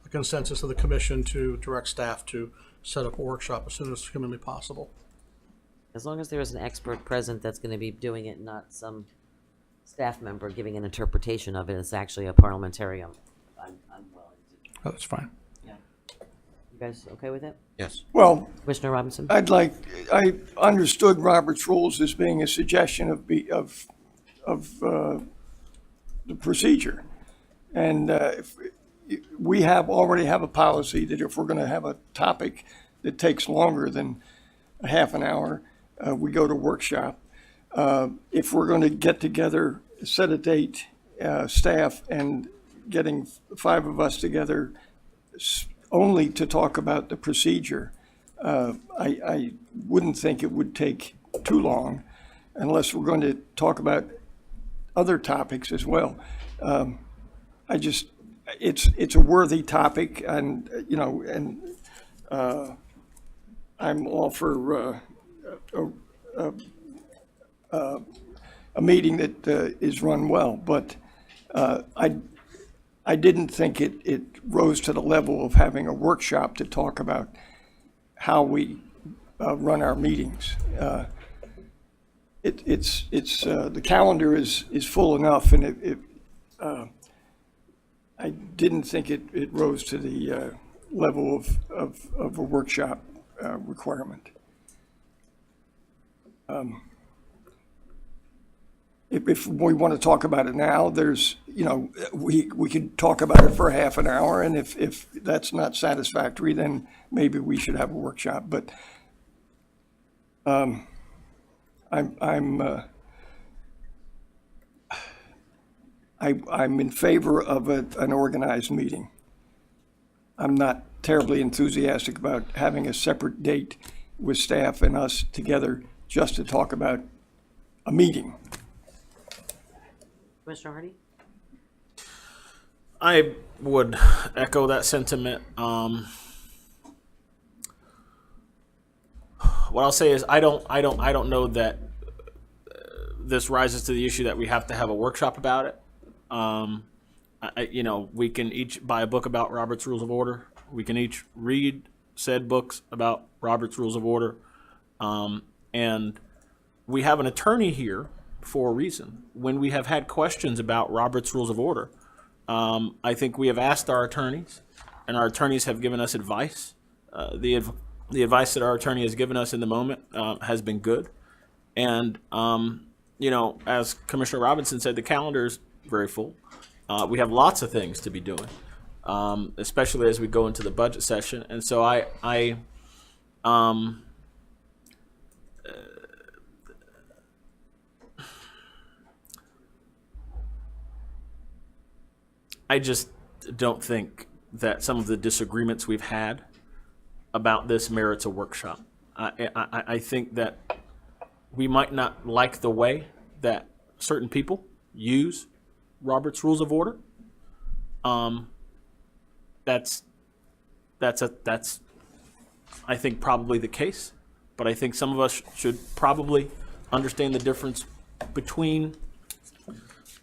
a consensus of the commission to direct staff to set up a workshop as soon as humanly possible. As long as there is an expert present that's going to be doing it, not some staff member giving an interpretation of it. It's actually a parliamentarian. I'm willing to. Oh, that's fine. Yeah. You guys okay with it? Yes. Well, Commissioner Robinson? I understood Robert's rules as being a suggestion of the procedure. And if we already have a policy that if we're going to have a topic that takes longer than a half an hour, we go to workshop. If we're going to get together, set a date, staff, and getting 5 of us together only to talk about the procedure, I wouldn't think it would take too long unless we're going to talk about other topics as well. It's a worthy topic, and I'm all for a meeting that is run well, but I didn't think it rose to the level of having a workshop to talk about how we run our meetings. The calendar is full enough, and I didn't think it rose to the level of a workshop requirement. If we want to talk about it now, we could talk about it for half an hour, and if that's not satisfactory, then maybe we should have a workshop. But I'm in favor of an organized meeting. I'm not terribly enthusiastic about having a separate date with staff and us together just to talk about a meeting. Commissioner Hardy? I would echo that sentiment. What I'll say is I don't know that this rises to the issue that we have to have a workshop about it. We can each buy a book about Robert's Rules of Order. We can each read said books about Robert's Rules of Order. And we have an attorney here for a reason. When we have had questions about Robert's Rules of Order, I think we have asked our attorneys, and our attorneys have given us advice. The advice that our attorney has given us in the moment has been good. And, as Commissioner Robinson said, the calendar is very full. We have lots of things to be doing, especially as we go into the budget session. And so I just don't think that some of the disagreements we've had about this merits a workshop. I think that we might not like the way that certain people use Robert's Rules of Order. That's I think probably the case, but I think some of us should probably understand the difference between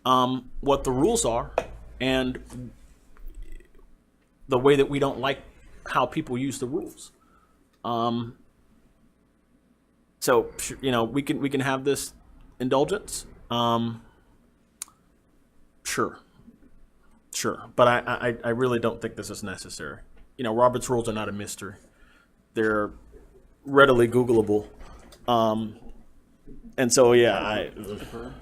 what the rules are and the way that we don't like how people use the rules. So we can have this indulgence. Sure, but I really don't think this is necessary. Robert's rules are not a mystery. They're readily Googleable. And so, yeah,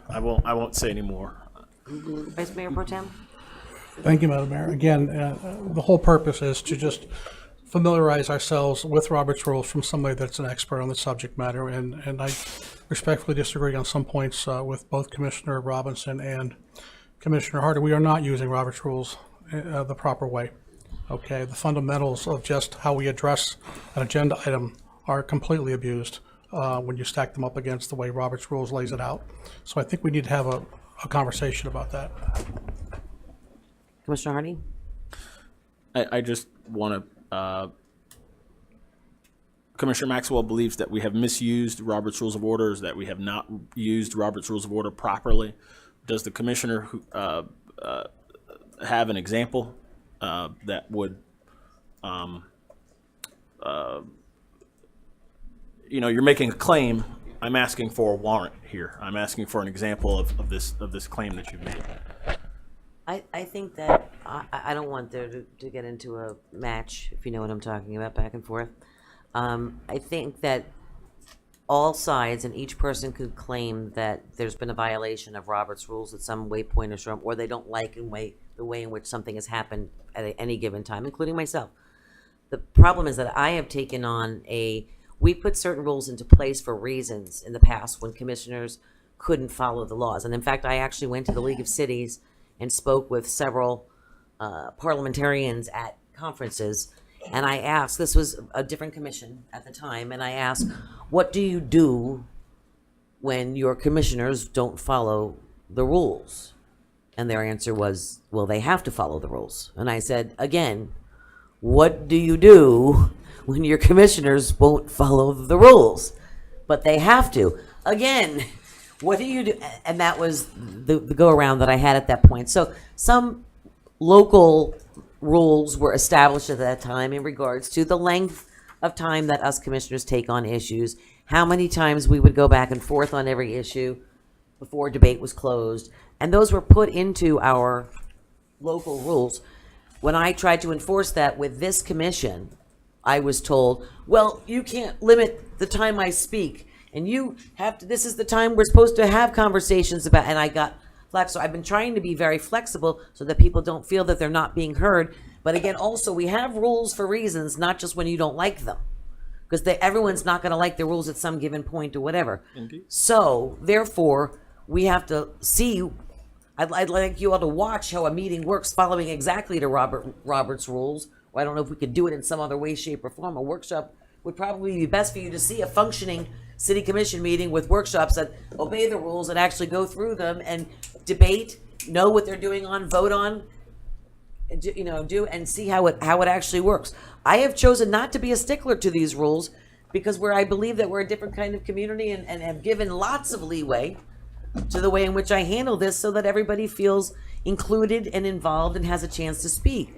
I won't say any more. Vice Mayor Pro Tem? Thank you, Madam Mayor. Again, the whole purpose is to just familiarize ourselves with Robert's Rules from somebody that's an expert on the subject matter, and I respectfully disagree on some points with both Commissioner Robinson and Commissioner Harder. We are not using Robert's Rules the proper way. Okay, the fundamentals of just how we address an agenda item are completely abused when you stack them up against the way Robert's Rules lays it out. So I think we need to have a conversation about that. Commissioner Hardy? I just want to, Commissioner Maxwell believes that we have misused Robert's Rules of Orders, that we have not used Robert's Rules of Order properly. Does the commissioner have an example that would, you're making a claim. I'm asking for a warrant here. I'm asking for an example of this claim that you've made. I think that I don't want there to get into a match, if you know what I'm talking about, back and forth. I think that all sides and each person could claim that there's been a violation of Robert's Rules at some way, point, or term, or they don't like the way in which something has happened at any given time, including myself. The problem is that I have taken on we put certain rules into place for reasons in the past when commissioners couldn't follow the laws. And in fact, I actually went to the League of Cities and spoke with several parliamentarians at conferences. And I asked, this was a different commission at the time, and I asked, what do you do when your commissioners don't follow the rules? And their answer was, well, they have to follow the rules. And I said, again, what do you do when your commissioners won't follow the rules? But they have to. Again, what do you do? And that was the go-around that I had at that point. So some local rules were established at that time in regards to the length of time that us commissioners take on issues, how many times we would go back and forth on every issue before debate was closed. And those were put into our local rules. When I tried to enforce that with this commission, I was told, well, you can't limit the time I speak, and you have to, this is the time we're supposed to have conversations about, and I got flack. So I've been trying to be very flexible so that people don't feel that they're not being heard. But again, also, we have rules for reasons, not just when you don't like them, because everyone's not going to like the rules at some given point or whatever. Indeed. So therefore, we have to see. I'd like you all to watch how a meeting works following exactly to Robert's Rules. Or I don't know if we could do it in some other way, shape, or form. A workshop would probably be best for you to see a functioning city commission meeting with workshops that obey the rules and actually go through them and debate, know what they're doing on, vote on, do and see how it actually works. I have chosen not to be a stickler to these rules because I believe that we're a different kind of community and have given lots of leeway to the way in which I handle this so that everybody feels included and involved and has a chance to speak.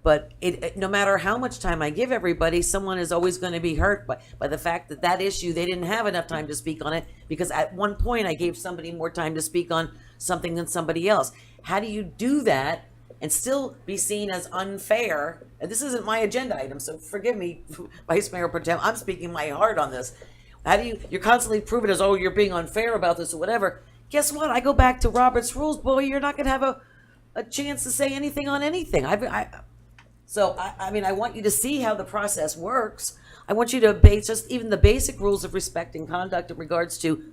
But no matter how much time I give everybody, someone is always going to be hurt by the fact that issue, they didn't have enough time to speak on it because at one point I gave somebody more time to speak on something than somebody else. How do you do that and still be seen as unfair? And this isn't my agenda item, so forgive me, Vice Mayor Pro Tem, I'm speaking my heart on this. How do you're constantly proving as, oh, you're being unfair about this or whatever. Guess what? I go back to Robert's Rules. Boy, you're not going to have a chance to say anything on anything. So, I want you to see how the process works. I want you to base just even the basic rules of respect and conduct in regards to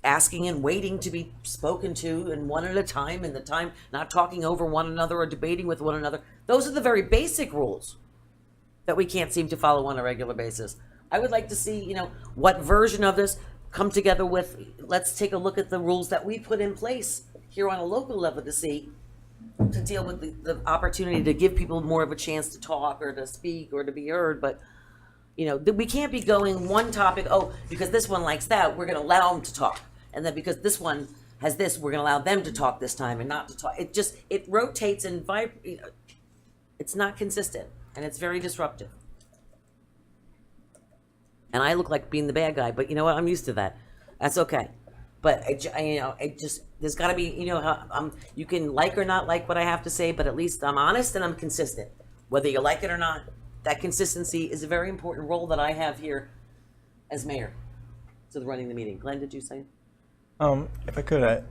asking and waiting to be spoken to and one at a time, and the time not talking over one another or debating with one another. Those are the very basic rules that we can't seem to follow on a regular basis. I would like to see, what version of this come together with. Let's take a look at the rules that we put in place here on a local level to deal with the opportunity to give people more of a chance to talk or to speak or to be heard. But we can't be going one topic, because this one likes that, we're going to allow them to talk, and then because this one has this, we're going to allow them to talk this time and not to talk. It rotates and it's not consistent, and it's very disruptive. And I look like being the bad guy, but you know what? I'm used to that. That's okay. But there's got to be, you can like or not like what I have to say, but at least I'm honest and I'm consistent. Whether you like it or not, that consistency is a very important role that I have here as mayor to the running the meeting. Glenn, did you say? If I could, a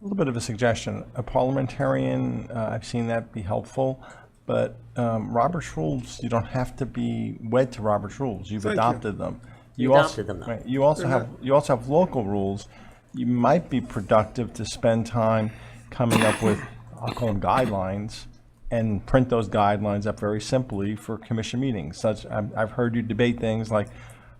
little bit of a suggestion. A parliamentarian, I've seen that be helpful, but Robert's rules, you don't have to be wed to Robert's rules. You've Thank you. adopted them. You adopted them, though. Right, you also have local rules. You might be productive to spend time coming up with, I'll call them guidelines, and print those guidelines up very simply for commission meetings. I've heard you debate things like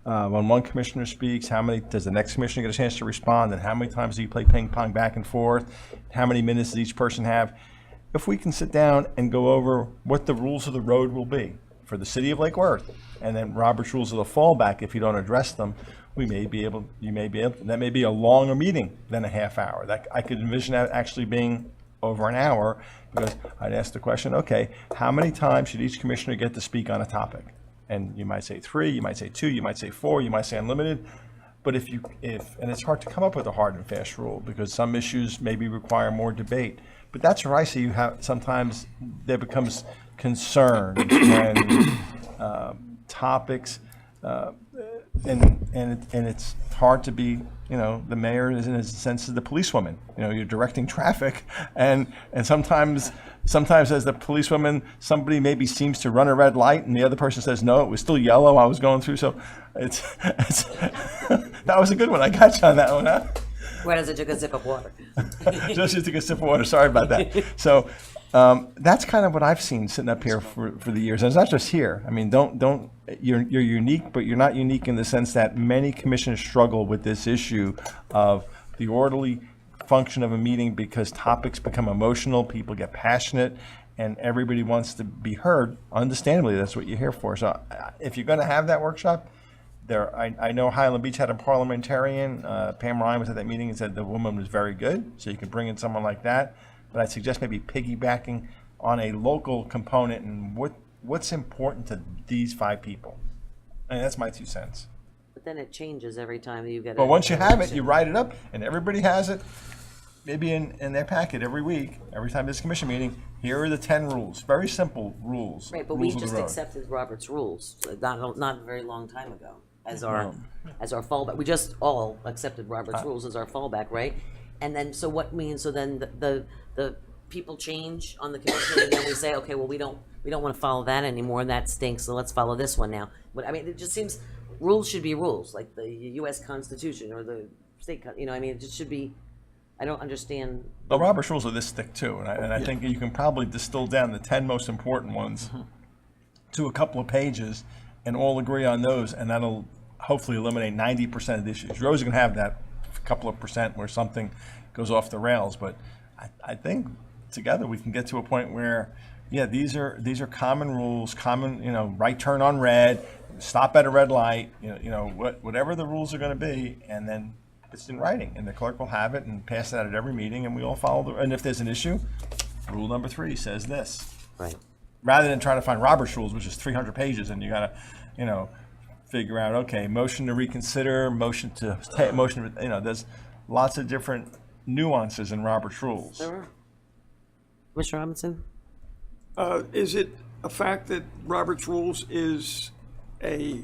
when one commissioner speaks, how many does the next commissioner get a chance to respond, and how many times do you play ping pong back and forth? How many minutes does each person have? If we can sit down and go over what the rules of the road will be for the city of Lake Worth, and then Robert's rules of the fallback, if you don't address them, you may be able, that may be a longer meeting than a half hour. That I could envision that actually being over an hour, because I'd ask the question, okay, how many times should each commissioner get to speak on a topic? And you might say 3, you might say 2, you might say 4, you might say unlimited. But and it's hard to come up with a hard and fast rule, because some issues maybe require more debate. But that's where I see sometimes there becomes concern when topics, and it's hard to be, the mayor is in a sense is the policewoman. You're directing traffic, and sometimes as the policewoman, somebody maybe seems to run a red light, and the other person says, no, it was still yellow, I was going through. So it's that was a good one. I got you on that one, huh? Why does it take a sip of water? Just took a sip of water. Sorry about that. So that's kind of what I've seen sitting up here for the years. And it's not just here. I mean, you're unique, but you're not unique in the sense that many commissioners struggle with this issue of the orderly function of a meeting, because topics become emotional, people get passionate, and everybody wants to be heard. Understandably, that's what you're here for. So if you're going to have that workshop, I know Highland Beach had a parliamentarian. Pam Ryan was at that meeting and said the woman was very good, so you could bring in someone like that. But I'd suggest maybe piggybacking on a local component and what's important to these 5 people. And that's my 2 cents. But then it changes every time you get it. But once you have it, you write it up, and everybody has it, maybe in their packet every week, every time there's a commission meeting. Here are the 10 rules, very simple rules. Right, but rules we of the just road. accepted Robert's rules not a very long time ago as our fallback. We just all accepted Robert's rules as our fallback, right? And then so then the people change on the commission, and then we say, okay, well we don't want to follow that anymore, and that stinks, so let's follow this one now. But I mean, it just seems rules should be rules, like the U.S. Constitution or the state. It just should be. I don't understand. Well, Robert's rules are this thick too, and I think you can probably distill down the 10 most important ones to a couple of pages, and all agree on those, and that'll hopefully eliminate 90% of the issues. You're always going to have that couple of percent where something goes off the rails, but I think together we can get to a point where, yeah, these are common rules, right turn on red, stop at a red light, whatever the rules are going to be, and then it's in writing, and the clerk will have it and pass it out at every meeting, and we all follow and if there's an issue, rule number 3 says this. Right. Rather than trying to find Robert's rules, which is 300 pages, and you got to, figure out, okay, motion to reconsider, there's lots of different nuances in Robert's rules. There are. Mr. Robinson? Is it a fact that Robert's rules is a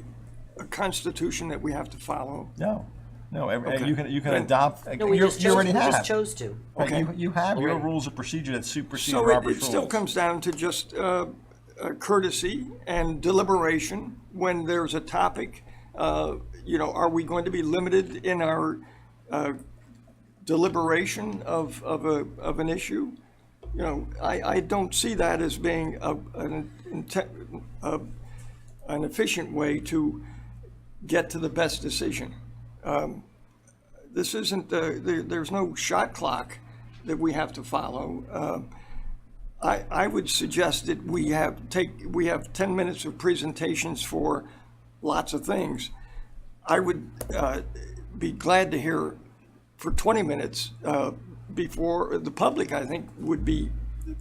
constitution that we have to follow? No. Okay. You can adopt. No, we just chose to. Okay. You have your rules of procedure that supersede so Robert's rules. It still comes down to just courtesy and deliberation when there's a topic. Are we going to be limited in our deliberation of an issue? I don't see that as being an efficient way to get to the best decision. This isn't there's no shot clock that we have to follow. I would suggest that we have 10 minutes of presentations for lots of things. I would be glad to hear for 20 minutes before the public, I think, would be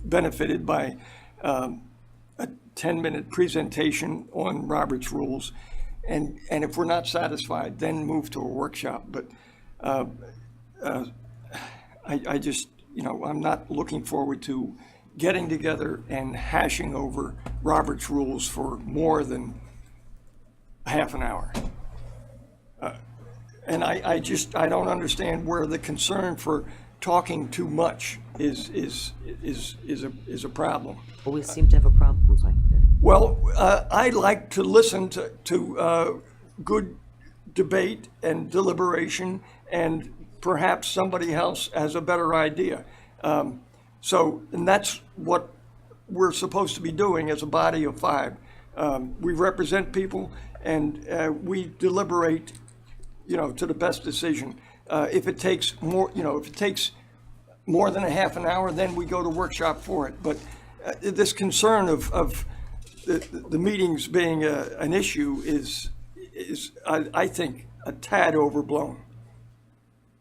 benefited by a 10-minute presentation on Robert's rules. And if we're not satisfied, then move to a workshop. But I just, I'm not looking forward to getting together and hashing over Robert's rules for more than half an hour. And I don't understand where the concern for talking too much is a problem. Well, we seem to have a problem. I'm sorry. Well, I like to listen to good debate and deliberation, and perhaps somebody else has a better idea. And that's what we're supposed to be doing as a body of five. We represent people, and we deliberate, to the best decision. If it takes more than a half an hour, then we go to workshop for it. But this concern of the meetings being an issue is I think a tad overblown.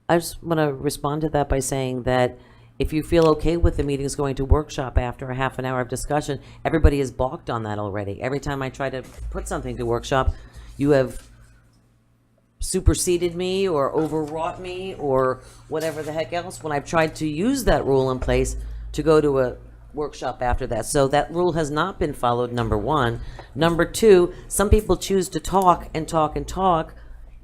I just want to respond to that by saying that if you feel okay with the meetings going to workshop after a half an hour of discussion, everybody is balked on that already. Every time I try to put something to workshop, you have superseded me or overwrought me or whatever the heck else when I've tried to use that rule in place to go to a workshop after that. So that rule has not been followed, number one. Number two, some people choose to talk and talk and talk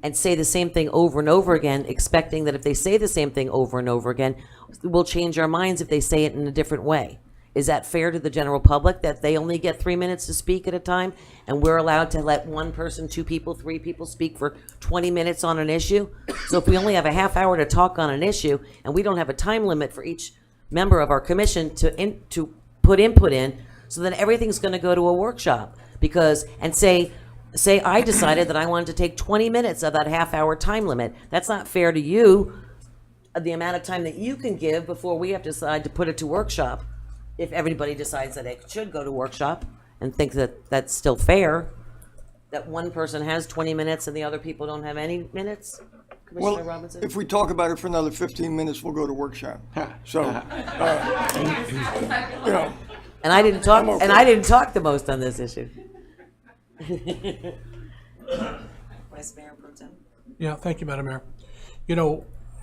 and say the same thing over and over again, expecting that if they say the same thing over and over again, we'll change our minds if they say it in a different way. Is that fair to the general public that they only get 3 minutes to speak at a time and we're allowed to let one person, two people, three people speak for 20 minutes on an issue? So if we only have a half hour to talk on an issue and we don't have a time limit for each member of our commission to put input in, so then everything's going to go to a workshop and say I decided that I wanted to take 20 minutes of that half hour time limit. That's not fair to you, the amount of time that you can give before we have to decide to put it to workshop. If everybody decides that it should go to workshop and think that that's still fair, that one person has 20 minutes and the other people don't have any minutes? Commissioner Robinson? If we talk about it for another 15 minutes, we'll go to workshop. So, And I didn't talk. And I didn't talk the most on this issue. Vice Mayor Pro Tem. Yeah, thank you, Madam Mayor.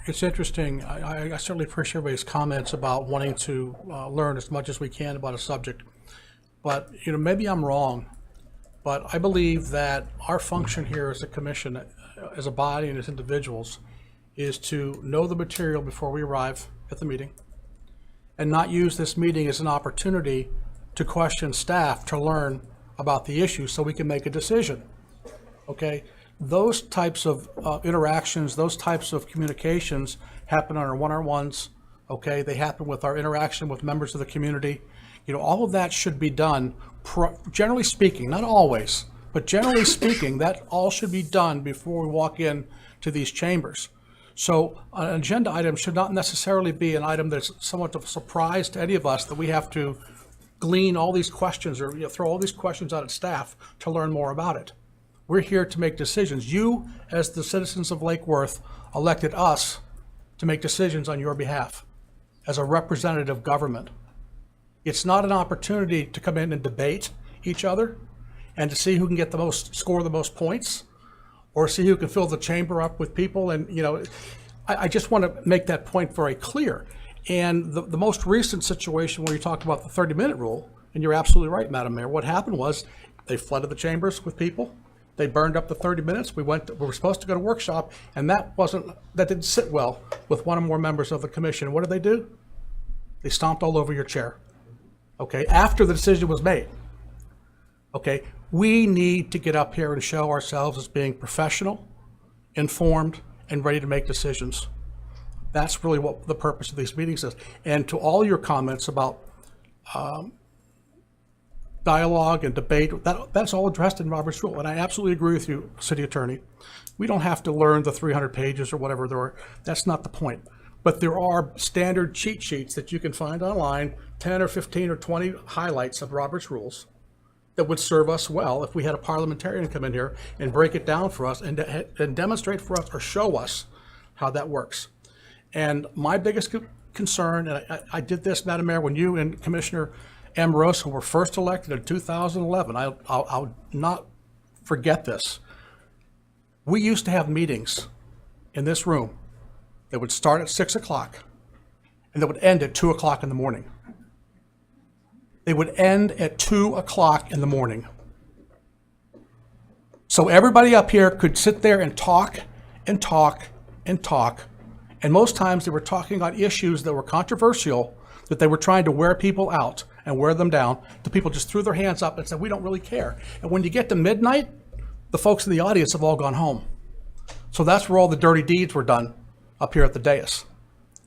It's interesting. I certainly appreciate everybody's comments about wanting to learn as much as we can about a subject. But, maybe I'm wrong, but I believe that our function here as a commission, as a body and as individuals, is to know the material before we arrive at the meeting and not use this meeting as an opportunity to question staff to learn about the issue so we can make a decision. Okay? Those types of interactions, those types of communications happen on our one-on-ones, okay? They happen with our interaction with members of the community. All of that should be done, generally speaking, not always, but generally speaking, that all should be done before we walk in to these chambers. So an agenda item should not necessarily be an item that's somewhat of a surprise to any of us that we have to glean all these questions or throw all these questions out at staff to learn more about it. We're here to make decisions. You, as the citizens of Lake Worth, elected us to make decisions on your behalf as a representative government. It's not an opportunity to come in and debate each other and to see who can get score the most points or see who can fill the chamber up with people. And, I just want to make that point very clear. And the most recent situation where you talked about the 30-minute rule, and you're absolutely right, Madam Mayor, what happened was they flooded the chambers with people. They burned up the 30 minutes. We were supposed to go to workshop, and that didn't sit well with one or more members of the commission. What did they do? They stomped all over your chair. Okay, after the decision was made. Okay, we need to get up here and show ourselves as being professional, informed, and ready to make decisions. That's really what the purpose of these meetings is. And to all your comments about dialogue and debate, that's all addressed in Robert's Rule. And I absolutely agree with you, City Attorney. We don't have to learn the 300 pages or whatever there are. That's not the point. But there are standard cheat sheets that you can find online, 10 or 15 or 20 highlights of Robert's Rules that would serve us well if we had a parliamentarian come in here and break it down for us and demonstrate for us or show us how that works. And my biggest concern, and I did this, Madam Mayor, when you and Commissioner Amoroso were first elected in 2011. I'll not forget this. We used to have meetings in this room that would start at 6 o'clock and that would end at 2 o'clock in the morning. They would end at 2 o'clock in the morning. So everybody up here could sit there and talk and talk and talk. And most times they were talking on issues that were controversial, that they were trying to wear people out and wear them down. The people just threw their hands up and said, we don't really care. And when you get to midnight, the folks in the audience have all gone home. So that's where all the dirty deeds were done, up here at the dais.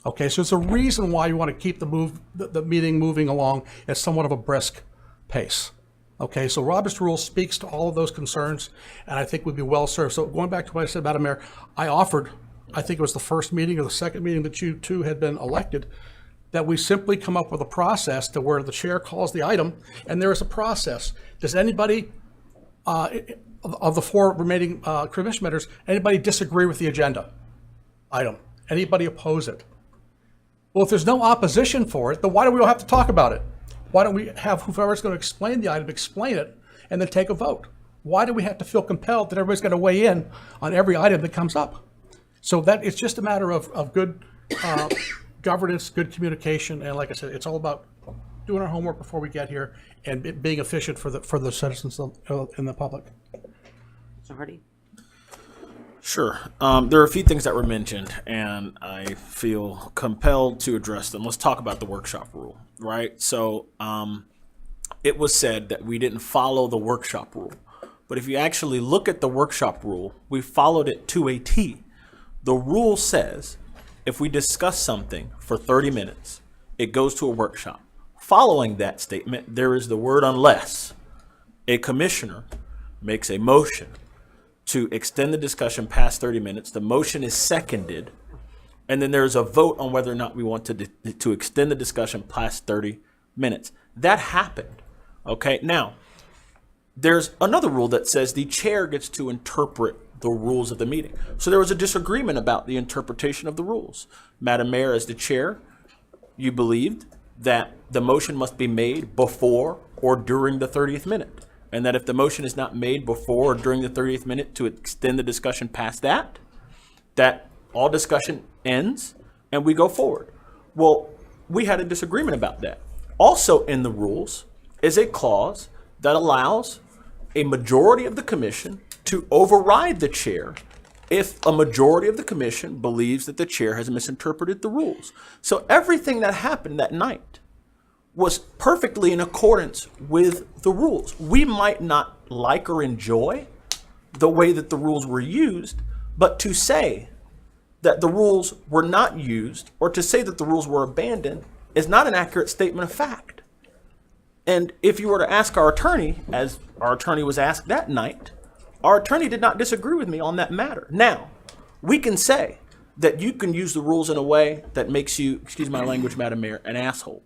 Okay, so it's a reason why you want to keep the meeting moving along at somewhat of a brisk pace. Okay, so Robert's Rule speaks to all of those concerns, and I think we'd be well served. So going back to what I said, Madam Mayor, I offered, I think it was the first meeting or the second meeting that you two had been elected, that we simply come up with a process to where the chair calls the item, and there is a process. Does anybody, of the four remaining commission members, anybody disagree with the agenda item? Anybody oppose it? Well, if there's no opposition for it, then why do we all have to talk about it? Why don't we have whoever's going to explain the item, explain it, and then take a vote? Why do we have to feel compelled that everybody's got to weigh in on every item that comes up? So that it's just a matter of good governance, good communication, and like I said, it's all about doing our homework before we get here and being efficient for the citizens in the public. Mr. Hardy? Sure. There are a few things that were mentioned, and I feel compelled to address them. Let's talk about the workshop rule, right? So it was said that we didn't follow the workshop rule. But if you actually look at the workshop rule, we followed it to a T. The rule says if we discuss something for 30 minutes, it goes to a workshop. Following that statement, there is the word unless a commissioner makes a motion to extend the discussion past 30 minutes. The motion is seconded, and then there's a vote on whether or not we want to extend the discussion past 30 minutes. That happened. Okay, now, there's another rule that says the chair gets to interpret the rules of the meeting. So there was a disagreement about the interpretation of the rules. Madam Mayor, as the chair, you believed that the motion must be made before or during the 30th minute. And that if the motion is not made before or during the 30th minute to extend the discussion past that, that all discussion ends and we go forward. Well, we had a disagreement about that. Also in the rules is a clause that allows a majority of the commission to override the chair if a majority of the commission believes that the chair has misinterpreted the rules. So everything that happened that night was perfectly in accordance with the rules. We might not like or enjoy the way that the rules were used, but to say that the rules were not used or to say that the rules were abandoned is not an accurate statement of fact. And if you were to ask our attorney, as our attorney was asked that night, our attorney did not disagree with me on that matter. Now, we can say that you can use the rules in a way that makes you, excuse my language, Madam Mayor, an asshole.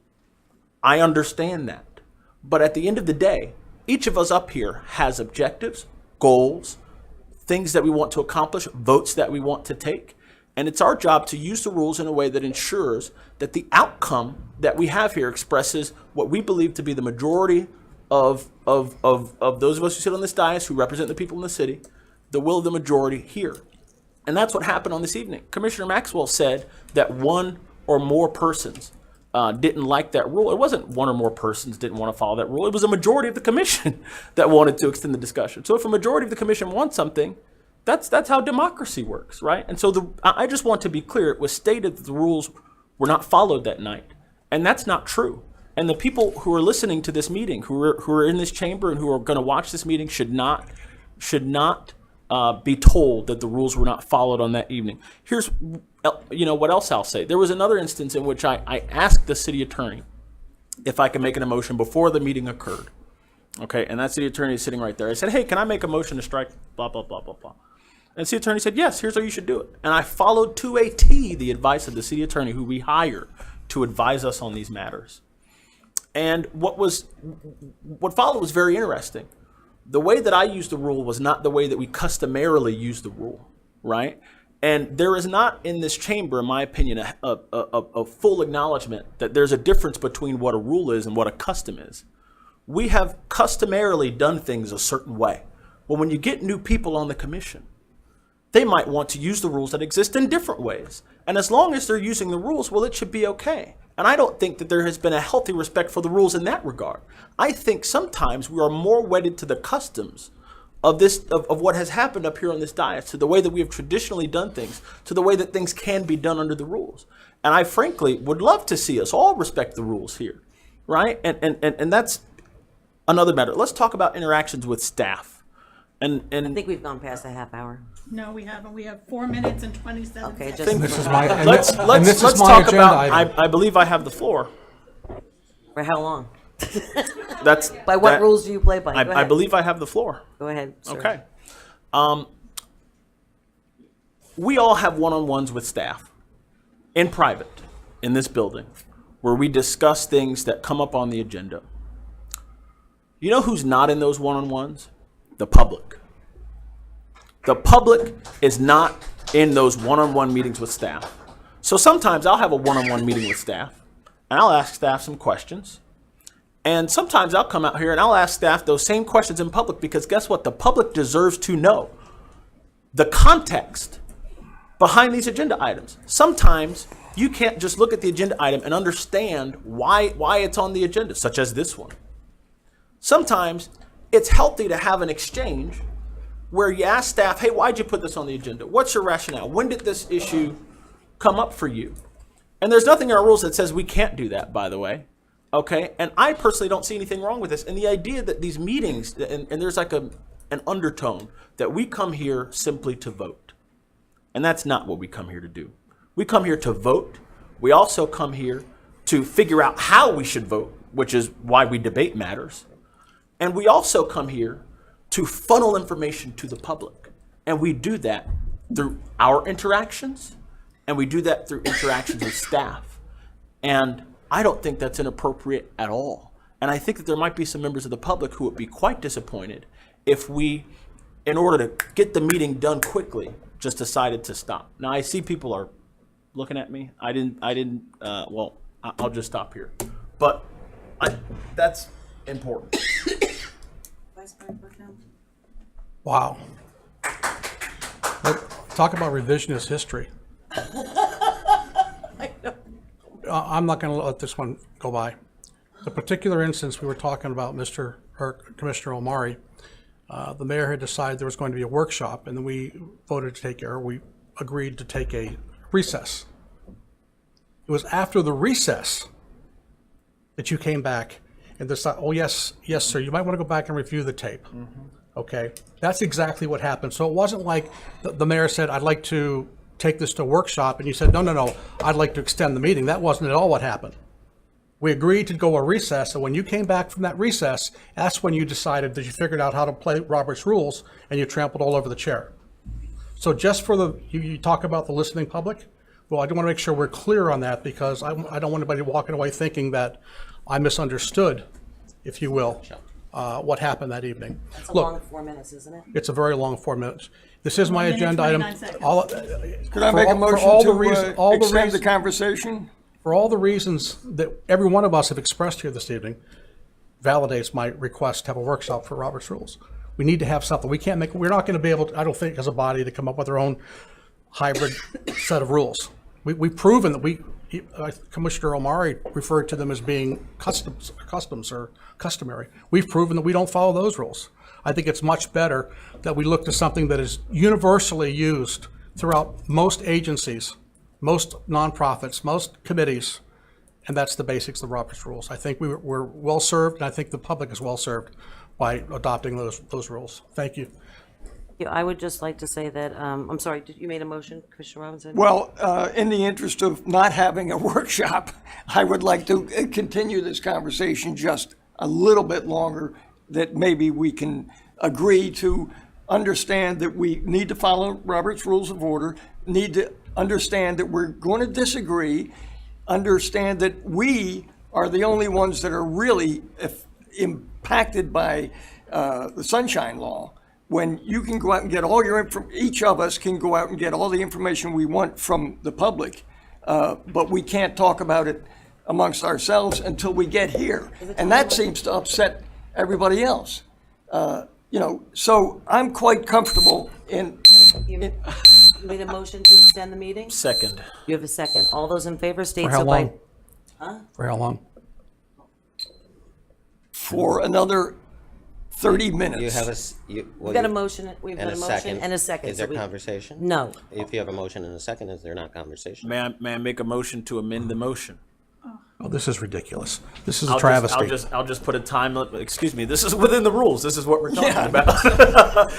I understand that. But at the end of the day, each of us up here has objectives, goals, things that we want to accomplish, votes that we want to take. And it's our job to use the rules in a way that ensures that the outcome that we have here expresses what we believe to be the majority of those of us who sit on this dais who represent the people in the city, the will of the majority here. And that's what happened on this evening. Commissioner Maxwell said that one or more persons didn't like that rule. It wasn't one or more persons didn't want to follow that rule. It was a majority of the commission that wanted to extend the discussion. So if a majority of the commission wants something, that's how democracy works, right? And so I just want to be clear. It was stated that the rules were not followed that night, and that's not true. And the people who are listening to this meeting, who are in this chamber and who are going to watch this meeting should not be told that the rules were not followed on that evening. Here's what else I'll say. There was another instance in which I asked the city attorney if I could make an motion before the meeting occurred. Okay, and that city attorney is sitting right there. I said, hey, can I make a motion to strike blah, blah, blah, blah, blah. And the city attorney said, yes, here's how you should do it. And I followed to a T the advice of the city attorney who we hire to advise us on these matters. And what followed was very interesting. The way that I used the rule was not the way that we customarily use the rule, right? And there is not in this chamber, in my opinion, a full acknowledgement that there's a difference between what a rule is and what a custom is. We have customarily done things a certain way. Well, when you get new people on the commission, they might want to use the rules that exist in different ways. And as long as they're using the rules, well, it should be okay. And I don't think that there has been a healthy respect for the rules in that regard. I think sometimes we are more wedded to the customs of this of what has happened up here on this dais, to the way that we have traditionally done things, to the way that things can be done under the rules. And I frankly would love to see us all respect the rules here, right? And that's another matter. Let's talk about interactions with staff. And I think we've gone past a half hour. No, we haven't. We have 4 minutes and 27 Okay, seconds. just This is my, and let's this is my talk agenda about. item. I believe I have the floor. For how long? That's By what rules do you play by? Go I ahead. believe I have the floor. Go ahead, sir. Okay. We all have one-on-ones with staff in private in this building where we discuss things that come up on the agenda. You know who's not in those one-on-ones? The public. The public is not in those one-on-one meetings with staff. So sometimes I'll have a one-on-one meeting with staff and I'll ask staff some questions. And sometimes I'll come out here and I'll ask staff those same questions in public, because guess what? The public deserves to know the context behind these agenda items. Sometimes you can't just look at the agenda item and understand why it's on the agenda, such as this one. Sometimes it's healthy to have an exchange where you ask staff, hey, why'd you put this on the agenda? What's your rationale? When did this issue come up for you? And there's nothing in our rules that says we can't do that, by the way. Okay, and I personally don't see anything wrong with this. And the idea that these meetings, and there's like an undertone that we come here simply to vote. And that's not what we come here to do. We come here to vote. We also come here to figure out how we should vote, which is why we debate matters. And we also come here to funnel information to the public. And we do that through our interactions, and we do that through interactions with staff. And I don't think that's inappropriate at all. And I think that there might be some members of the public who would be quite disappointed if we, in order to get the meeting done quickly, just decided to stop. Now I see people are looking at me. Well, I'll just stop here. But that's important. Wow. Talk about revisionist history. I'm not going to let this one go by. The particular instance we were talking about, Commissioner Omari, the mayor had decided there was going to be a workshop, and then we we agreed to take a recess. It was after the recess that you came back and decided, oh yes, sir, you might want to go back and review the tape. Okay, that's exactly what happened. So it wasn't like the mayor said, I'd like to take this to a workshop, and you said, no, I'd like to extend the meeting. That wasn't at all what happened. We agreed to go a recess, and when you came back from that recess, that's when you decided that you figured out how to play Robert's rules, and you trampled all over the chair. So just for you talk about the listening public, well, I do want to make sure we're clear on that, because I don't want anybody walking away thinking that I misunderstood, if you will, what happened that evening. That's a Look, long 4 minutes, isn't it? it's a very long 4 minutes. This is my 1 minute, agenda item. 29 seconds. Could I make a motion to extend the conversation? For all the reasons that every one of us have expressed here this evening, validates my request to have a workshop for Robert's Rules. We need to have something. We're not going to be able to, I don't think, as a body, to come up with our own hybrid set of rules. We've proven that Commissioner Omari referred to them as being customs or customary. We've proven that we don't follow those rules. I think it's much better that we look to something that is universally used throughout most agencies, most nonprofits, most committees, and that's the basics of Robert's Rules. I think we're well served, and I think the public is well served by adopting those rules. Thank you. Yeah, I would just like to say that, I'm sorry, you made a motion, Commissioner Robinson? Well, in the interest of not having a workshop, I would like to continue this conversation just a little bit longer, that maybe we can agree to understand that we need to follow Robert's Rules of Order, need to understand that we're going to disagree, understand that we are the only ones that are really impacted by the Sunshine Law. When you can go out and get all your each of us can go out and get all the information we want from the public, but we can't talk about it amongst ourselves until we get here. And that seems to upset everybody else. So I'm quite comfortable in. You made a motion to extend the meeting? Second. You have a second. All those in favor state For how so by. long? Huh? For how long? For another 30 minutes. You have We've got a motion, we've got a motion second. and a second. Is so there we- conversation? No. If you have a motion and a second, is there not conversation? May I make a motion to amend the motion? Oh, this is ridiculous. This is a I'll travesty. I'll just put a time limit. Excuse me. This is within the rules. This is what we're talking about.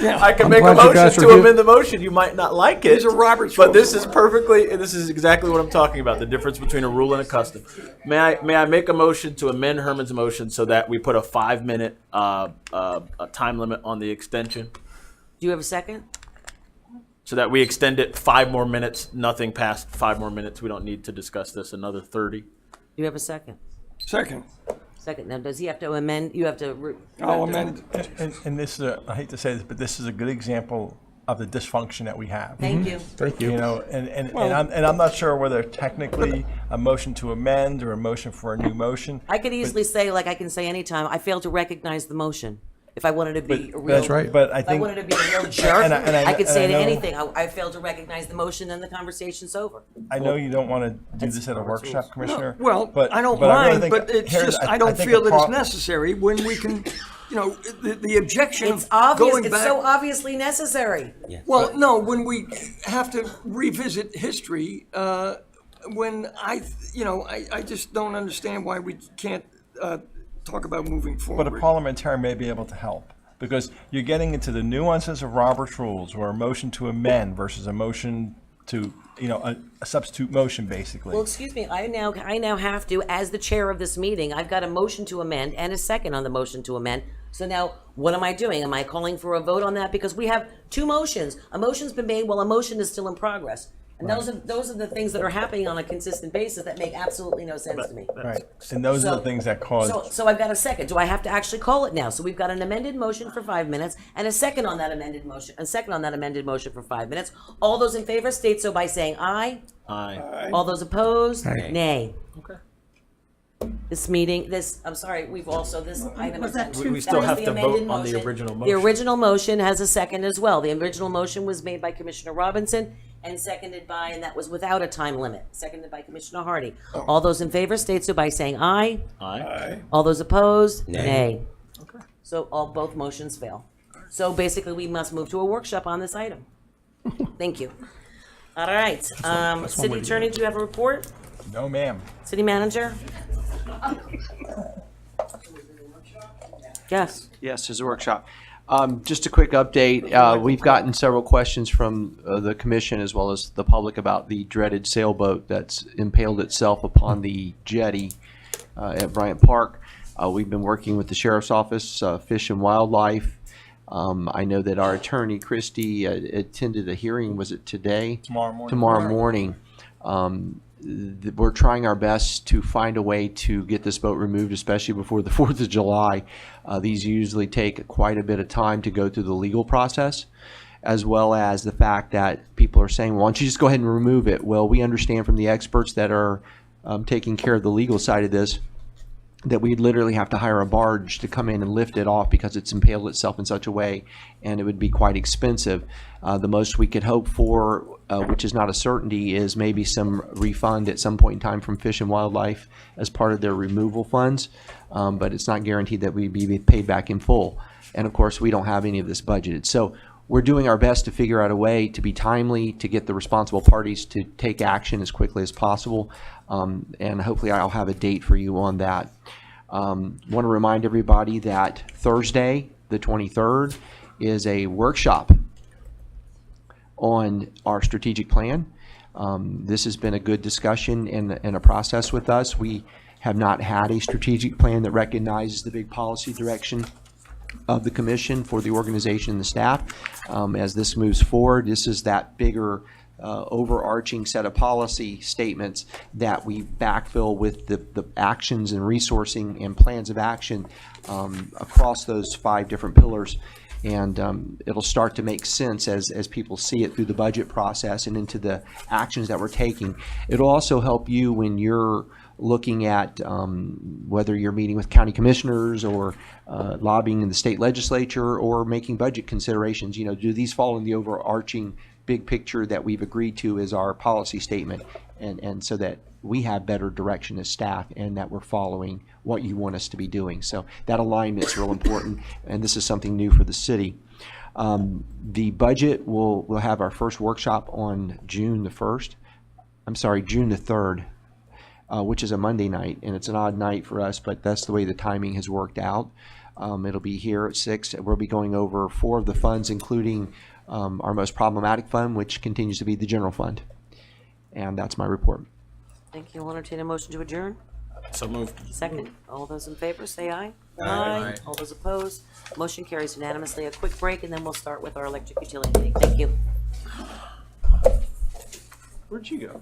Yeah. I can I'm make a glad you guys motion to reviewed- amend the motion. You might not like it. These are Robert's but rules. this is perfectly. This is exactly what I'm talking about. The difference between a rule and a custom. May I make a motion to amend Herman's motion so that we put a 5-minute time limit on the extension, Do you have a second? so that we extend it 5 more minutes. Nothing past 5 more minutes. We don't need to discuss this another 30. Do you have a second? Second. Second. Now, does he have to amend? You have to. I'll amend. And this is I hate to say this, but this is a good example of the dysfunction that we have. Thank you. Thank you. You know, and I'm not sure whether technically a motion to amend or a motion for a new motion. I could easily say, like I can say anytime, I failed to recognize the motion. If I wanted to be a real, That's right. But I if think I wanted to be a real jerk, I could say and to I know- anything. I failed to recognize the motion, and the conversation's over. I know you don't want to do this at a workshop, Commissioner. Well, but I don't but really mind, think but it's here's- just I don't think feel the that it's pro- necessary when we can, you know, the objection It's of obvious. going It's back. so obviously necessary. Well, no, when we have to revisit history, when I just don't understand why we can't talk about moving forward. But a parliamentarian may be able to help, because you're getting into the nuances of Robert's rules, where a motion to amend versus a motion to, a substitute motion, basically. Well, excuse me. I now have to, as the chair of this meeting, I've got a motion to amend and a second on the motion to amend. So now, what am I doing? Am I calling for a vote on that? Because we have 2 motions. A motion's been made while a motion is still in progress. And those are the things that are happening on a consistent basis that make absolutely no sense to me. Right, and those are the things that cause. So I've got a second. Do I have to actually call it now? So we've got an amended motion for 5 minutes and a second on that amended motion, for 5 minutes. All those in favor state so by saying aye. Aye. All those opposed? Aye. Nay. Okay. I'm sorry, we've also, this item is. We still have to vote on the original The motion. original motion has a second as well. The original motion was made by Commissioner Robinson and seconded by, and that was without a time limit, seconded by Commissioner Hardy. All those in favor state so by saying aye. Aye. All those opposed? Nay. Okay. So both motions fail. So basically, we must move to a workshop on this item. Thank you. All right, City Attorney, do you have a report? No, ma'am. City Manager? Yes. Yes, there's a workshop. Just a quick update. We've gotten several questions from the commission as well as the public about the dreaded sailboat that's impaled itself upon the jetty at Bryant Park. We've been working with the Sheriff's Office, Fish and Wildlife. I know that our attorney, Christie, attended a hearing, was it today? Tomorrow morning. Tomorrow morning. We're trying our best to find a way to get this boat removed, especially before the 4th of July. These usually take quite a bit of time to go through the legal process, as well as the fact that people are saying, well, why don't you just go ahead and remove it? Well, we understand from the experts that are taking care of the legal side of this that we'd literally have to hire a barge to come in and lift it off because it's impaled itself in such a way, and it would be quite expensive. The most we could hope for, which is not a certainty, is maybe some refund at some point in time from Fish and Wildlife as part of their removal funds, but it's not guaranteed that we'd be paid back in full. And of course, we don't have any of this budgeted. So we're doing our best to figure out a way to be timely, to get the responsible parties to take action as quickly as possible, and hopefully I'll have a date for you on that. Want to remind everybody that Thursday, the 23rd, is a workshop on our strategic plan. This has been a good discussion and a process with us. We have not had a strategic plan that recognizes the big policy direction of the commission for the organization and the staff. As this moves forward, this is that bigger overarching set of policy statements that we backfill with the actions and resourcing and plans of action across those 5 different pillars. And it'll start to make sense as people see it through the budget process and into the actions that we're taking. It'll also help you when you're looking at whether you're meeting with county commissioners or lobbying in the state legislature or making budget considerations. Do these fall in the overarching big picture that we've agreed to as our policy statement? and so that we have better direction as staff and that we're following what you want us to be doing. So that alignment is real important, and this is something new for the city. The budget, we'll have our first workshop on June the 3rd, which is a Monday night, and it's an odd night for us, but that's the way the timing has worked out. It'll be here at 6. We'll be going over 4 of the funds, including our most problematic fund, which continues to be the general fund. And that's my report. Thank you. I'll entertain a motion to adjourn. So moved. Second. All those in favor, say aye. Aye. All those opposed, motion carries unanimously. A quick break, and then we'll start with our electric utility meeting. Thank you. Where'd you go?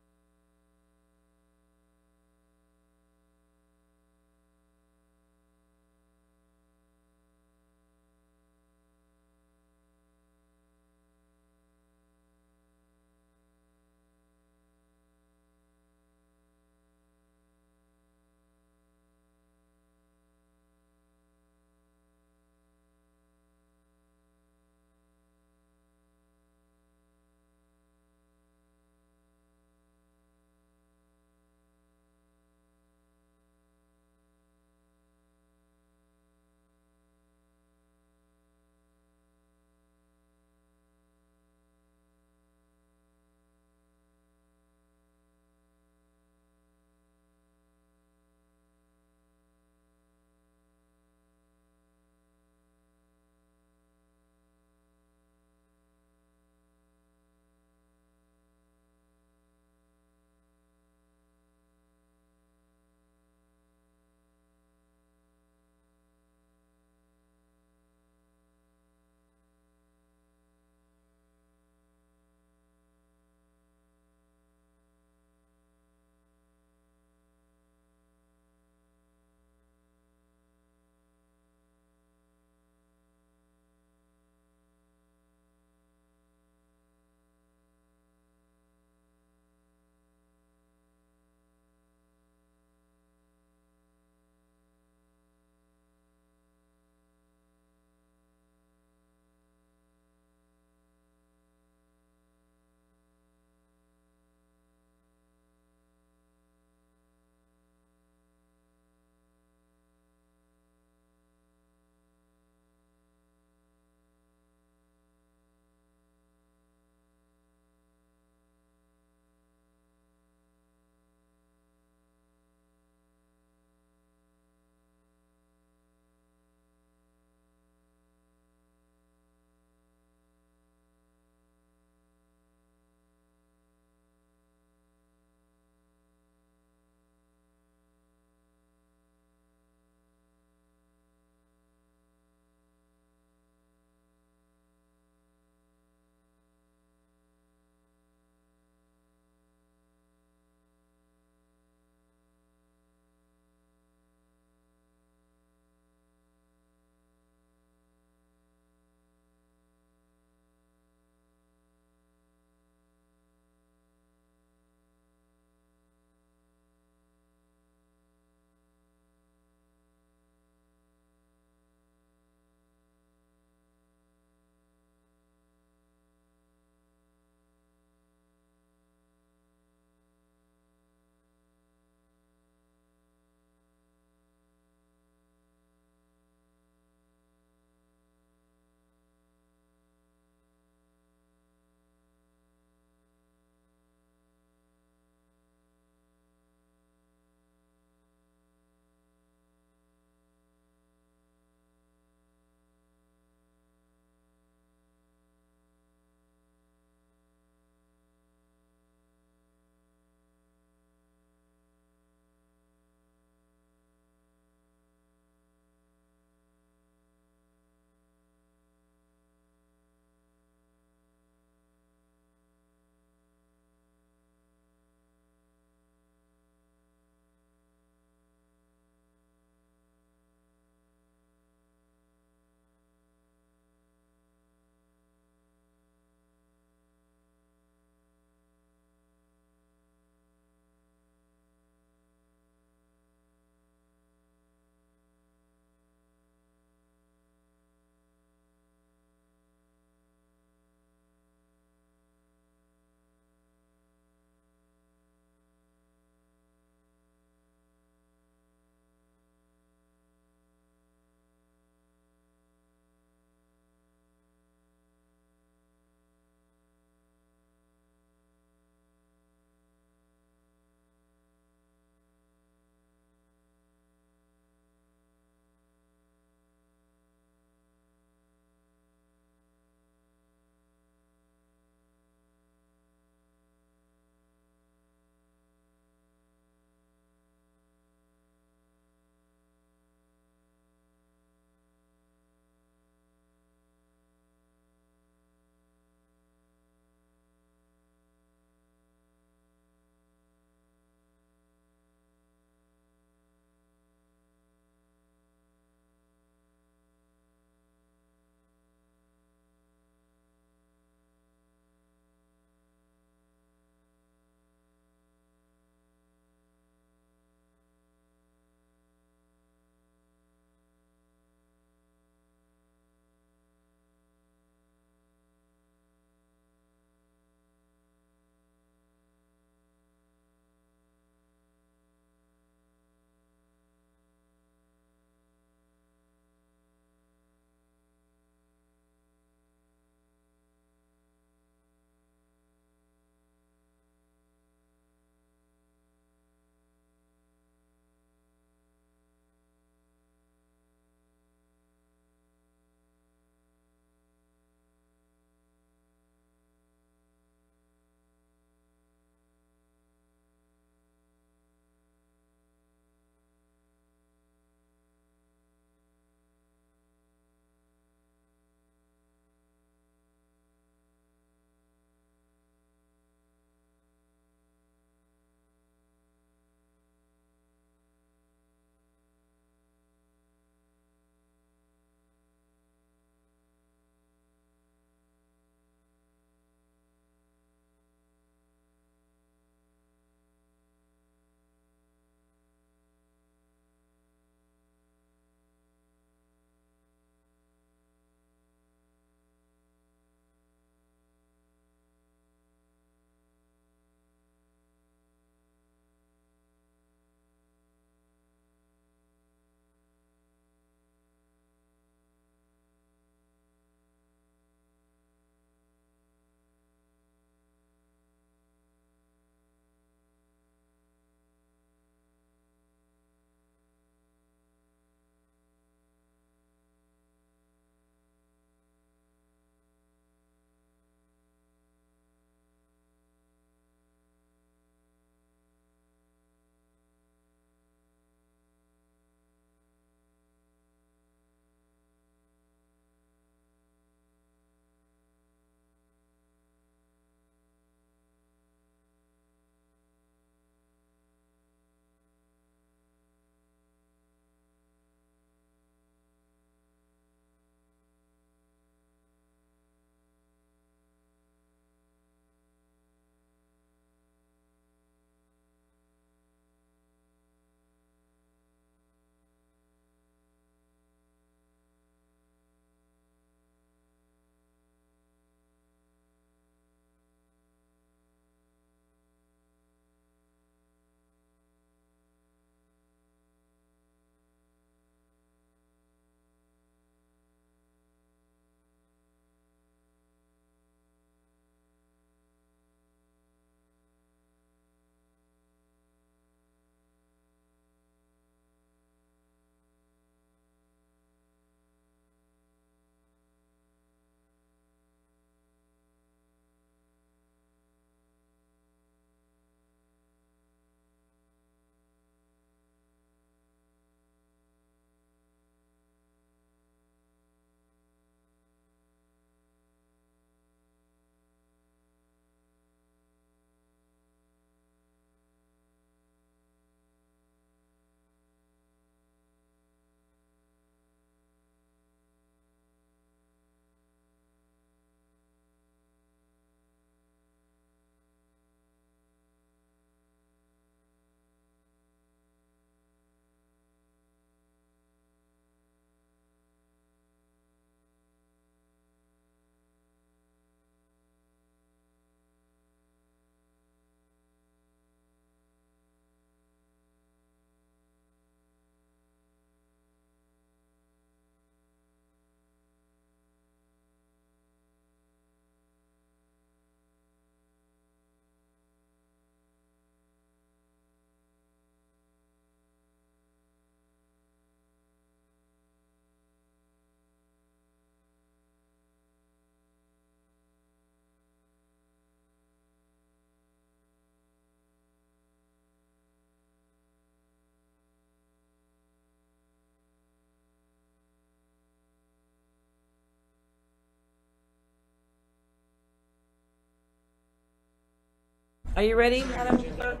Are you ready, Madam Clerk?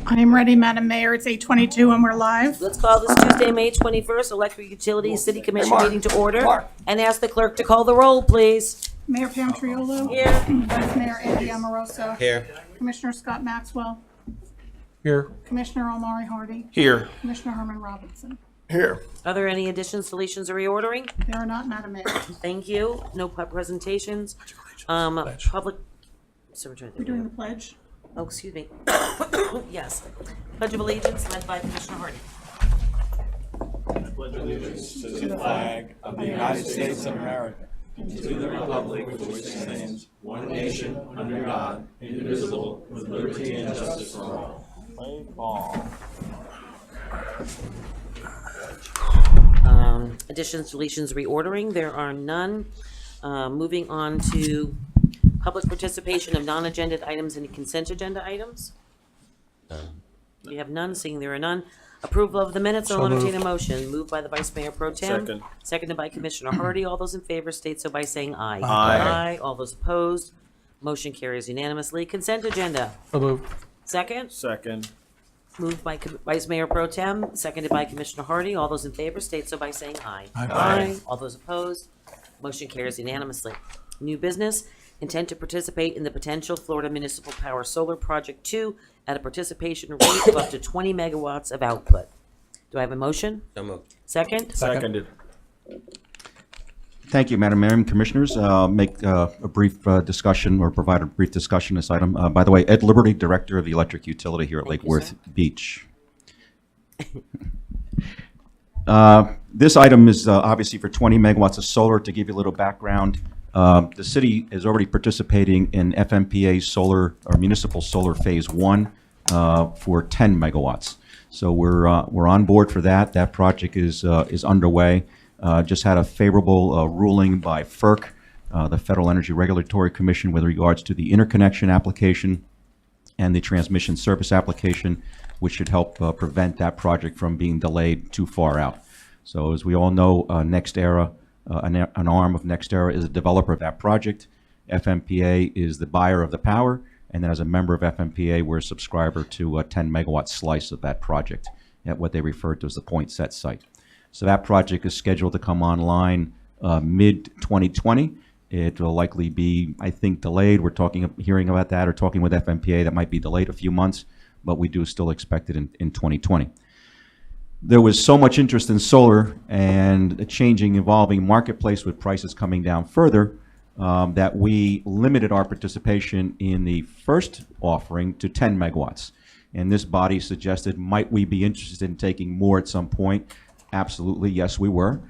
I am ready, Madam Mayor. It's 8:22 and we're live. Let's call this Tuesday, May 21st, Electric Utilities City Commission meeting to order and ask the clerk to call the roll, please. Mayor Pam Triolo. Here. Vice Mayor Andy Amoroso. Here. Commissioner Scott Maxwell. Here. Commissioner Omari Hardy. Here. Commissioner Herman Robinson. Here. Are there any additions, deletions, or reordering? There are not, Madam Mayor. Thank you. No presentations. Public. So We're doing the pledge. Oh, excuse me. Yes. Pledge of Allegiance led by Commissioner Hardy. Pledge allegiance to the flag of the United States of America, and to the republic for which it stands, one nation, under God, indivisible, with liberty and justice for all. Additions, deletions, reordering. There are none. Moving on to public participation of non-agenda items and consent agenda items. We have none. Seeing there are none. Approval of the minutes. I'll entertain a motion. Moved by the Vice Mayor Pro Tem. Second. Seconded by Commissioner Hardy. All those in favor state so by saying aye. Aye. All those opposed. Motion carries unanimously. Consent agenda. So moved. Second. Second. Moved by Vice Mayor Pro Tem, seconded by Commissioner Hardy. All those in favor state so by saying aye. Aye. All those opposed, motion carries unanimously. New business, intent to participate in the potential Florida Municipal Power Solar Project 2 at a participation rate of up to 20 megawatts of output. Do I have a motion? So moved. Second? Seconded. Thank you, Madam Mayor and Commissioners. Make a brief discussion or provide a brief discussion of this item. By the way, Ed Liberty, Director of the Electric Utility here at Lake Worth Beach. This item is obviously for 20 megawatts of solar. To give you a little background, the city is already participating in FMPA solar or municipal solar phase 1 for 10 megawatts. So we're on board for that. That project is underway. Just had a favorable ruling by FERC, the Federal Energy Regulatory Commission, with regards to the interconnection application and the transmission service application, which should help prevent that project from being delayed too far out. So as we all know, NextEra, an arm of NextEra, is a developer of that project. FMPA is the buyer of the power, and then as a member of FMPA, we're a subscriber to a 10 megawatt slice of that project at what they refer to as the point set site. So that project is scheduled to come online mid-2020. It will likely be, I think, delayed. We're hearing about that or talking with FMPA that might be delayed a few months, but we do still expect it in 2020. There was so much interest in solar and a changing, evolving marketplace with prices coming down further that we limited our participation in the first offering to 10 megawatts. And this body suggested, might we be interested in taking more at some point? Absolutely, yes, we were.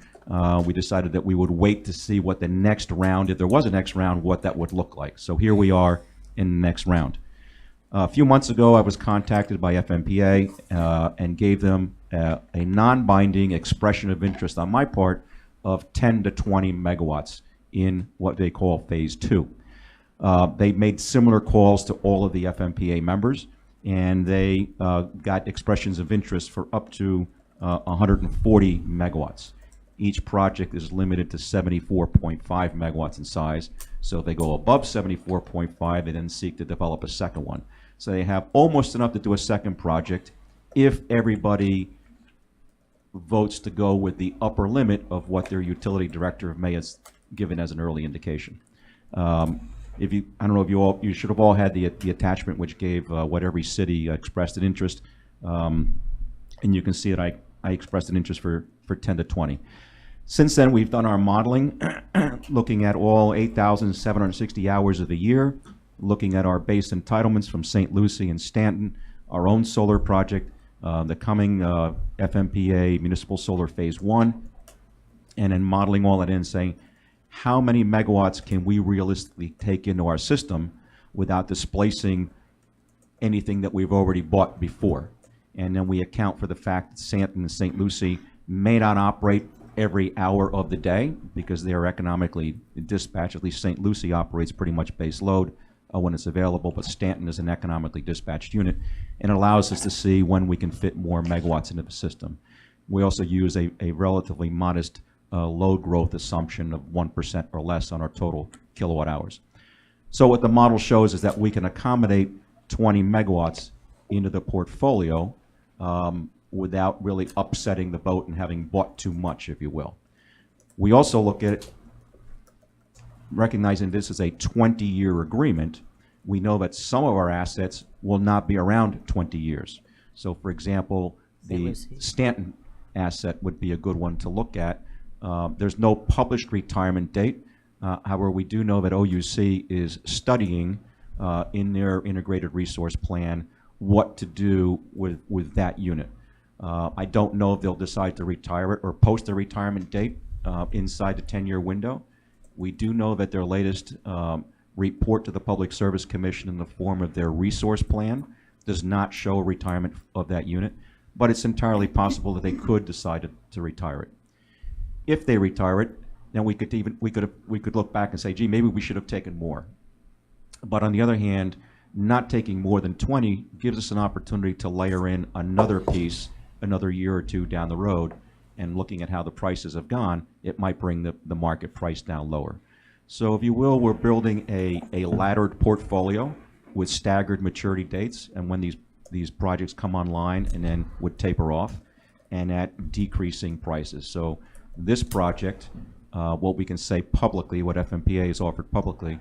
We decided that we would wait to see what the next round, if there was a next round, what that would look like. So here we are in the next round. A few months ago, I was contacted by FMPA and gave them a non-binding expression of interest on my part of 10 to 20 megawatts in what they call phase 2. They made similar calls to all of the FMPA members, and they got expressions of interest for up to 140 megawatts. Each project is limited to 74.5 megawatts in size. So if they go above 74.5, they then seek to develop a second one. So they have almost enough to do a second project if everybody votes to go with the upper limit of what their utility director may have given as an early indication. I don't know if you should have all had the attachment which gave what every city expressed an interest. And you can see that I expressed an interest for 10 to 20. Since then, we've done our modeling, looking at all 8,760 hours of the year, looking at our base entitlements from St. Lucie and Stanton, our own solar project, the coming FMPA Municipal Solar Phase 1, and then modeling all that in, saying, how many megawatts can we realistically take into our system without displacing anything that we've already bought before? And then we account for the fact that Stanton and St. Lucie may not operate every hour of the day because they are economically dispatched. At least St. Lucie operates pretty much base load when it's available, but Stanton is an economically dispatched unit, and it allows us to see when we can fit more megawatts into the system. We also use a relatively modest load growth assumption of 1% or less on our total kilowatt hours. So what the model shows is that we can accommodate 20 megawatts into the portfolio without really upsetting the boat and having bought too much, if you will. We also look at it, recognizing this is a 20-year agreement. We know that some of our assets will not be around 20 years. So, for example, the Stanton asset would be a good one to look at. There's no published retirement date. However, we do know that OUC is studying in their integrated resource plan what to do with that unit. I don't know if they'll decide to retire it or post a retirement date inside the 10-year window. We do know that their latest report to the Public Service Commission in the form of their resource plan does not show retirement of that unit, but it's entirely possible that they could decide to retire it. If they retire it, then we could look back and say, gee, maybe we should have taken more. But on the other hand, not taking more than 20 gives us an opportunity to layer in another piece another year or two down the road, and looking at how the prices have gone, it might bring the market price down lower. So if you will, we're building a laddered portfolio with staggered maturity dates, and when these projects come online and then would taper off, and at decreasing prices. So this project, what we can say publicly, what FMPA has offered publicly,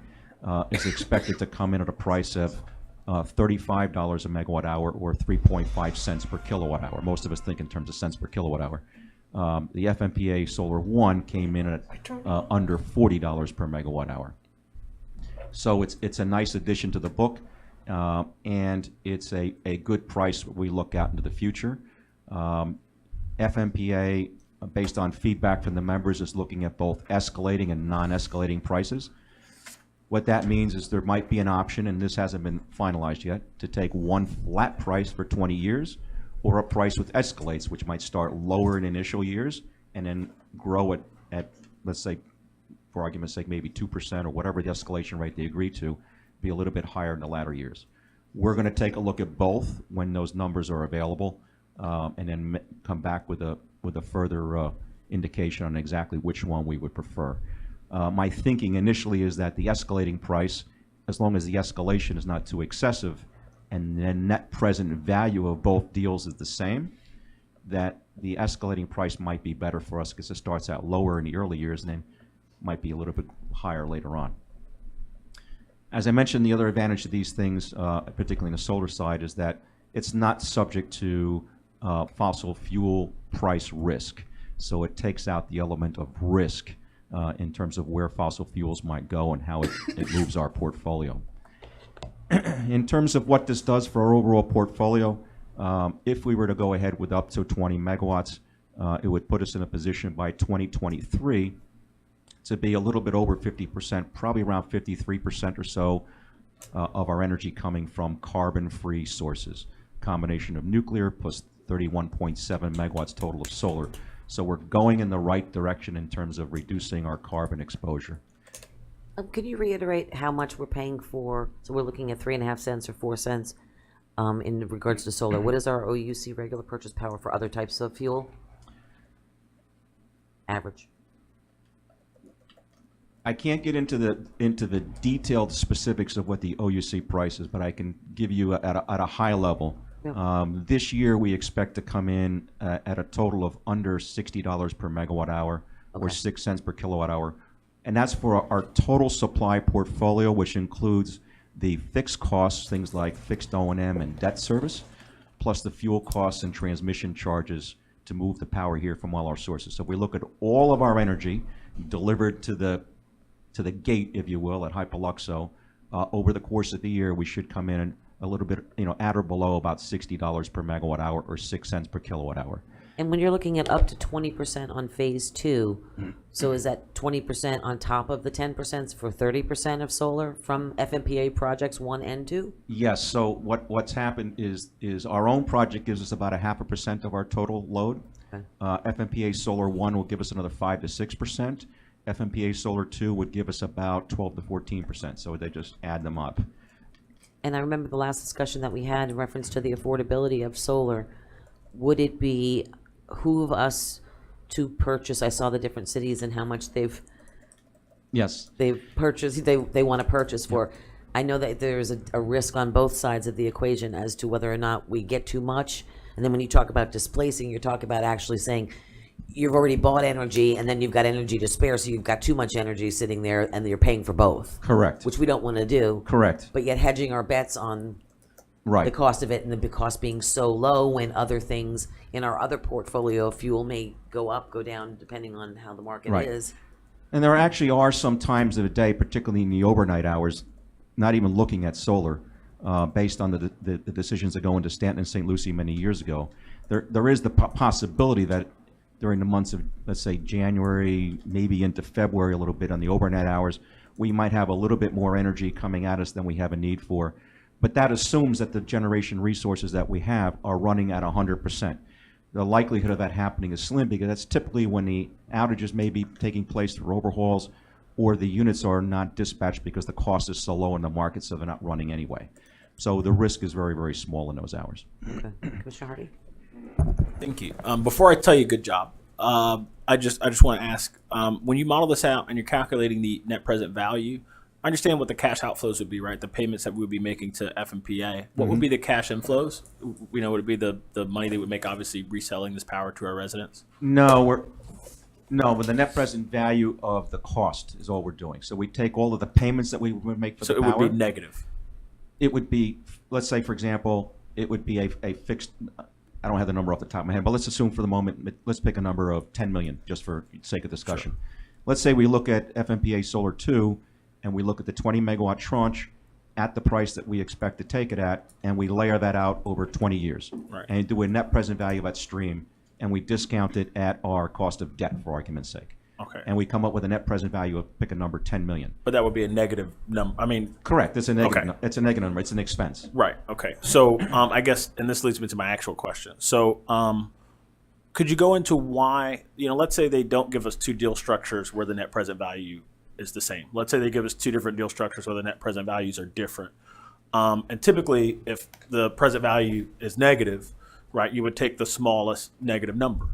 is expected to come in at a price of $35 a megawatt hour, or 3.5 cents per kilowatt hour. Most of us think in terms of cents per kilowatt hour. The FMPA Solar 1 came in at under $40 per megawatt hour. So it's a nice addition to the book, and it's a good price when we look out into the future. FMPA, based on feedback from the members, is looking at both escalating and non-escalating prices. What that means is there might be an option, and this hasn't been finalized yet, to take one flat price for 20 years, or a price with escalates, which might start lower in initial years and then grow at let's say, for argument's sake, maybe 2% or whatever the escalation rate they agree to, be a little bit higher in the latter years. We're going to take a look at both when those numbers are available, and then come back with a further indication on exactly which one we would prefer. My thinking initially is that the escalating price, as long as the escalation is not too excessive and the net present value of both deals is the same, that the escalating price might be better for us because it starts out lower in the early years and then might be a little bit higher later on. As I mentioned, the other advantage of these things, particularly in the solar side, is that it's not subject to fossil fuel price risk. So it takes out the element of risk in terms of where fossil fuels might go and how it moves our portfolio. In terms of what this does for our overall portfolio, if we were to go ahead with up to 20 megawatts, it would put us in a position by 2023 to be a little bit over 50%, probably around 53% or so of our energy coming from carbon-free sources. Combination of nuclear plus 31.7 megawatts total of solar. So we're going in the right direction in terms of reducing our carbon exposure. Could you reiterate how much we're paying for? So we're looking at 3.5 cents or 4 cents in regards to solar. What is our OUC regular purchase power for other types of fuel? Average. I can't get into the detailed specifics of what the OUC price is, but I can give you at a high level. Yeah. This year we expect to come in at a total of under $60 per megawatt hour, or 6 cents per kilowatt hour. And that's for our total supply portfolio, which includes the fixed costs, things like fixed O&M and debt service, plus the fuel costs and transmission charges to move the power here from all our sources. So if we look at all of our energy delivered to the gate, if you will, at Hypoluxo, over the course of the year, we should come in a little bit, at or below about $60 per megawatt hour, or 6 cents per kilowatt hour. And when you're looking at up to 20% on phase 2, so is that 20% on top of the 10% for 30% of solar from FMPA projects 1 and 2? Yes. So what's happened is our own project gives us about 0.5% of our total load. Okay. FMPA Solar 1 will give us another 5 to 6%. FMPA Solar 2 would give us about 12 to 14%. So they just add them up. And I remember the last discussion that we had in reference to the affordability of solar. Would it behoove us to purchase? I saw the different cities and how much they've purchased. They want to purchase for. I know that there's a risk on both sides of the equation as to whether or not we get too much. And then when you talk about displacing, you're talking about actually saying you've already bought energy and then you've got energy to spare, so you've got too much energy sitting there and you're paying for both. Correct. Which we don't want to do. Correct. But yet hedging our bets on Right. the cost of it and the cost being so low when other things in our other portfolio of fuel may go up, go down, depending on how the market Right. is. And there actually are some times of the day, particularly in the overnight hours, not even looking at solar, based on the decisions that go into Stanton and St. Lucie many years ago. There is the possibility that during the months of, let's say, January, maybe into February a little bit on the overnight hours, we might have a little bit more energy coming at us than we have a need for. But that assumes that the generation resources that we have are running at 100%. The likelihood of that happening is slim because that's typically when the outages may be taking place through overhauls or the units are not dispatched because the cost is so low in the market, so they're not running anyway. So the risk is very, very small in those hours. Okay. Commissioner Hardy? Thank you. Before I tell you good job, I just want to ask, when you model this out and you're calculating the net present value, I understand what the cash outflows would be, right? The payments that we would be making to FMPA. What would be the cash inflows? You know, would it be the money they would make, obviously, reselling this power to our residents? No, but the net present value of the cost is all we're doing. So we take all of the payments that we would make for the power. So it would be negative. It would be, let's say, for example, it would be a fixed, I don't have the number off the top of my head, but let's assume for the moment, let's pick a number of 10 million, just for sake of discussion. Sure. Let's say we look at FMPA Solar 2, and we look at the 20 megawatt tranche at the price that we expect to take it at, and we layer that out over 20 years. Right. And do a net present value of that stream, and we discount it at our cost of debt, for argument's sake. Okay. And we come up with a net present value of, pick a number, 10 million. But that would be a negative number. I mean, correct. It's a negative. Okay. It's a negative number. It's an expense. Right. Okay. So I guess, and this leads me to my actual question. So could you go into why, let's say they don't give us two deal structures where the net present value is the same. Let's say they give us two different deal structures where the net present values are different. And typically, if the present value is negative, right, you would take the smallest negative number,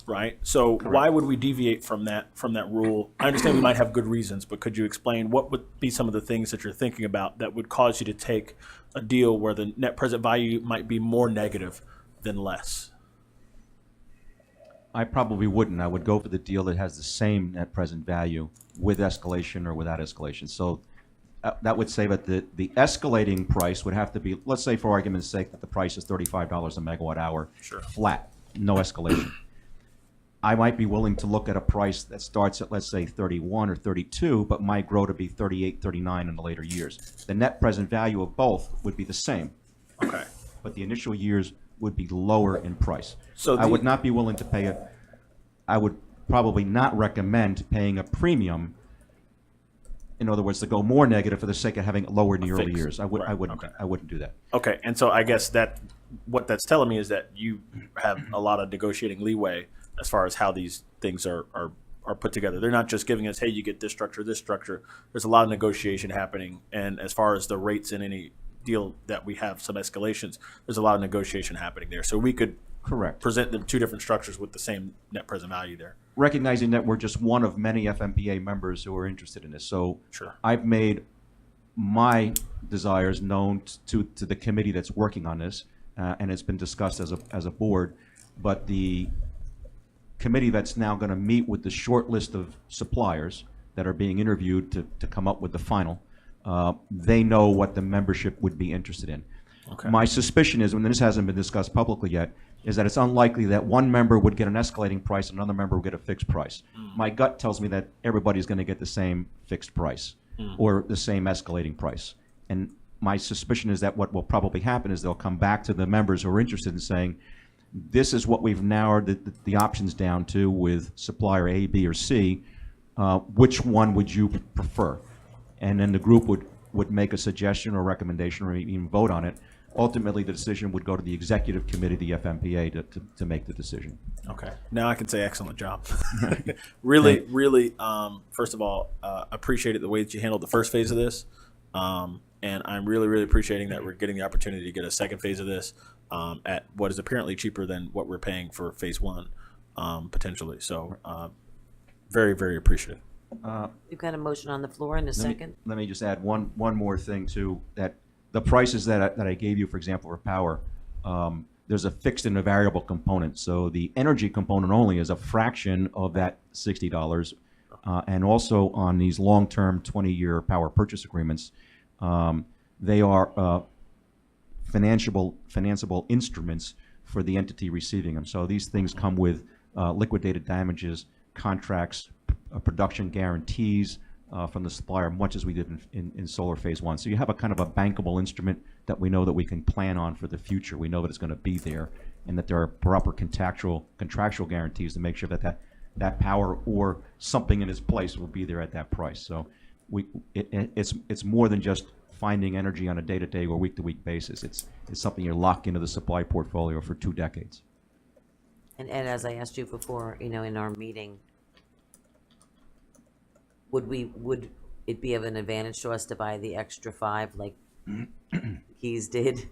right? So why would we deviate from that rule? I understand we might have good reasons, but could you explain what would be some of the things that you're thinking about that would cause you to take a deal where the net present value might be more negative than less? I probably wouldn't. I would go for the deal that has the same net present value with escalation or without escalation. So that would say that the escalating price would have to be, let's say for argument's sake, that the price is $35 a megawatt hour, sure, flat, no escalation. I might be willing to look at a price that starts at, let's say, 31 or 32, but might grow to be 38, 39 in the later years. The net present value of both would be the same. Okay. But the initial years would be lower in price. So I would not be willing to pay I would probably not recommend paying a premium, in other words, to go more negative for the sake of having it lower in the early years. I wouldn't do that. Okay, and so I guess that what that's telling me is that you have a lot of negotiating leeway as far as how these things are put together. They're not just giving us, hey, you get this structure, this structure. There's a lot of negotiation happening, and as far as the rates in any deal that we have some escalations, there's a lot of negotiation happening there. So we could present them two different structures with the same net present value there. Recognizing that we're just one of many FMPA members who are interested in this. So sure, I've made my desires known to the committee that's working on this, and it's been discussed as a board. But the committee that's now going to meet with the short list of suppliers that are being interviewed to come up with the final, they know what the membership would be interested in. Okay. My suspicion is, and this hasn't been discussed publicly yet, is that it's unlikely that one member would get an escalating price and another member would get a fixed price. My gut tells me that everybody's going to get the same fixed price or the same escalating price. And my suspicion is that what will probably happen is they'll come back to the members who are interested in saying, this is what we've narrowed the options down to with supplier A, B, or C. Which one would you prefer? And then the group would make a suggestion or recommendation or even vote on it. Ultimately, the decision would go to the executive committee, the FMPA, to make the decision. Okay. Now I can say excellent job. Really, first of all, appreciated the way that you handled the first phase of this. And I'm really appreciating that we're getting the opportunity to get a second phase of this at what is apparently cheaper than what we're paying for phase one, potentially. So very appreciative. We've got a motion on the floor in a second. Let me just add one more thing too, that the prices that I gave you, for example, for power, there's a fixed and a variable component. So the energy component only is a fraction of that $60. And also on these long-term 20-year power purchase agreements, they are financeable instruments for the entity receiving them. So these things come with liquidated damages, contracts, production guarantees from the supplier, much as we did in solar phase one. So you have a kind of a bankable instrument that we know that we can plan on for the future. We know that it's going to be there, and that there are proper contractual guarantees to make sure that that power or something in its place will be there at that price. So it's more than just finding energy on a day-to-day or week-to-week basis. It's something you lock into the supply portfolio for 2 decades. And Ed, as I asked you before, in our meeting, would it be of an advantage to us to buy the extra 5 like Keys did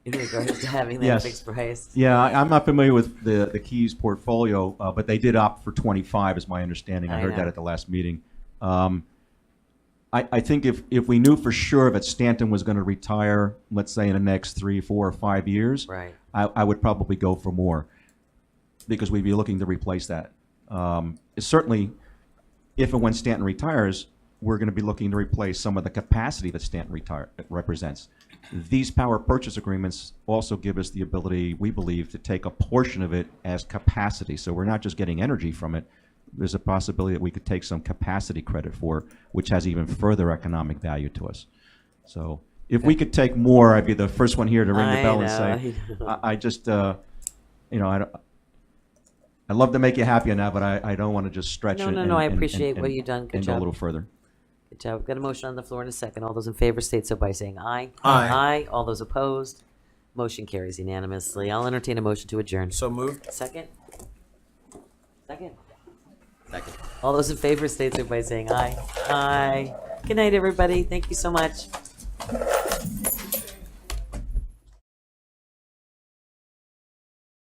in regards to having that fixed price? Yeah, I'm not familiar with the Keys portfolio, but they did opt for 25 is my understanding. I heard that at the last meeting. I think if we knew for sure that Stanton was going to retire, let's say in the next 3, 4, or 5 years, right, I would probably go for more, because we'd be looking to replace that. Certainly, if and when Stanton retires, we're going to be looking to replace some of the capacity that Stanton represents. These power purchase agreements also give us the ability, we believe, to take a portion of it as capacity. So we're not just getting energy from it. There's a possibility that we could take some capacity credit for, which has even further economic value to us. So if we could take more, I'd be the first one here to ring the bell and say, I just, I'd love to make you happy on that, but I don't want to just stretch it. No, I appreciate what you've done. Good and job. go a little further. Good job. We've got a motion on the floor in a second. All those in favor state so by saying aye. Aye. Aye. All those opposed? Motion carries unanimously. I'll entertain a motion to adjourn. So moved. Second? Second. Second. All those in favor state so by saying aye. Aye. Good night, everybody. Thank you so much.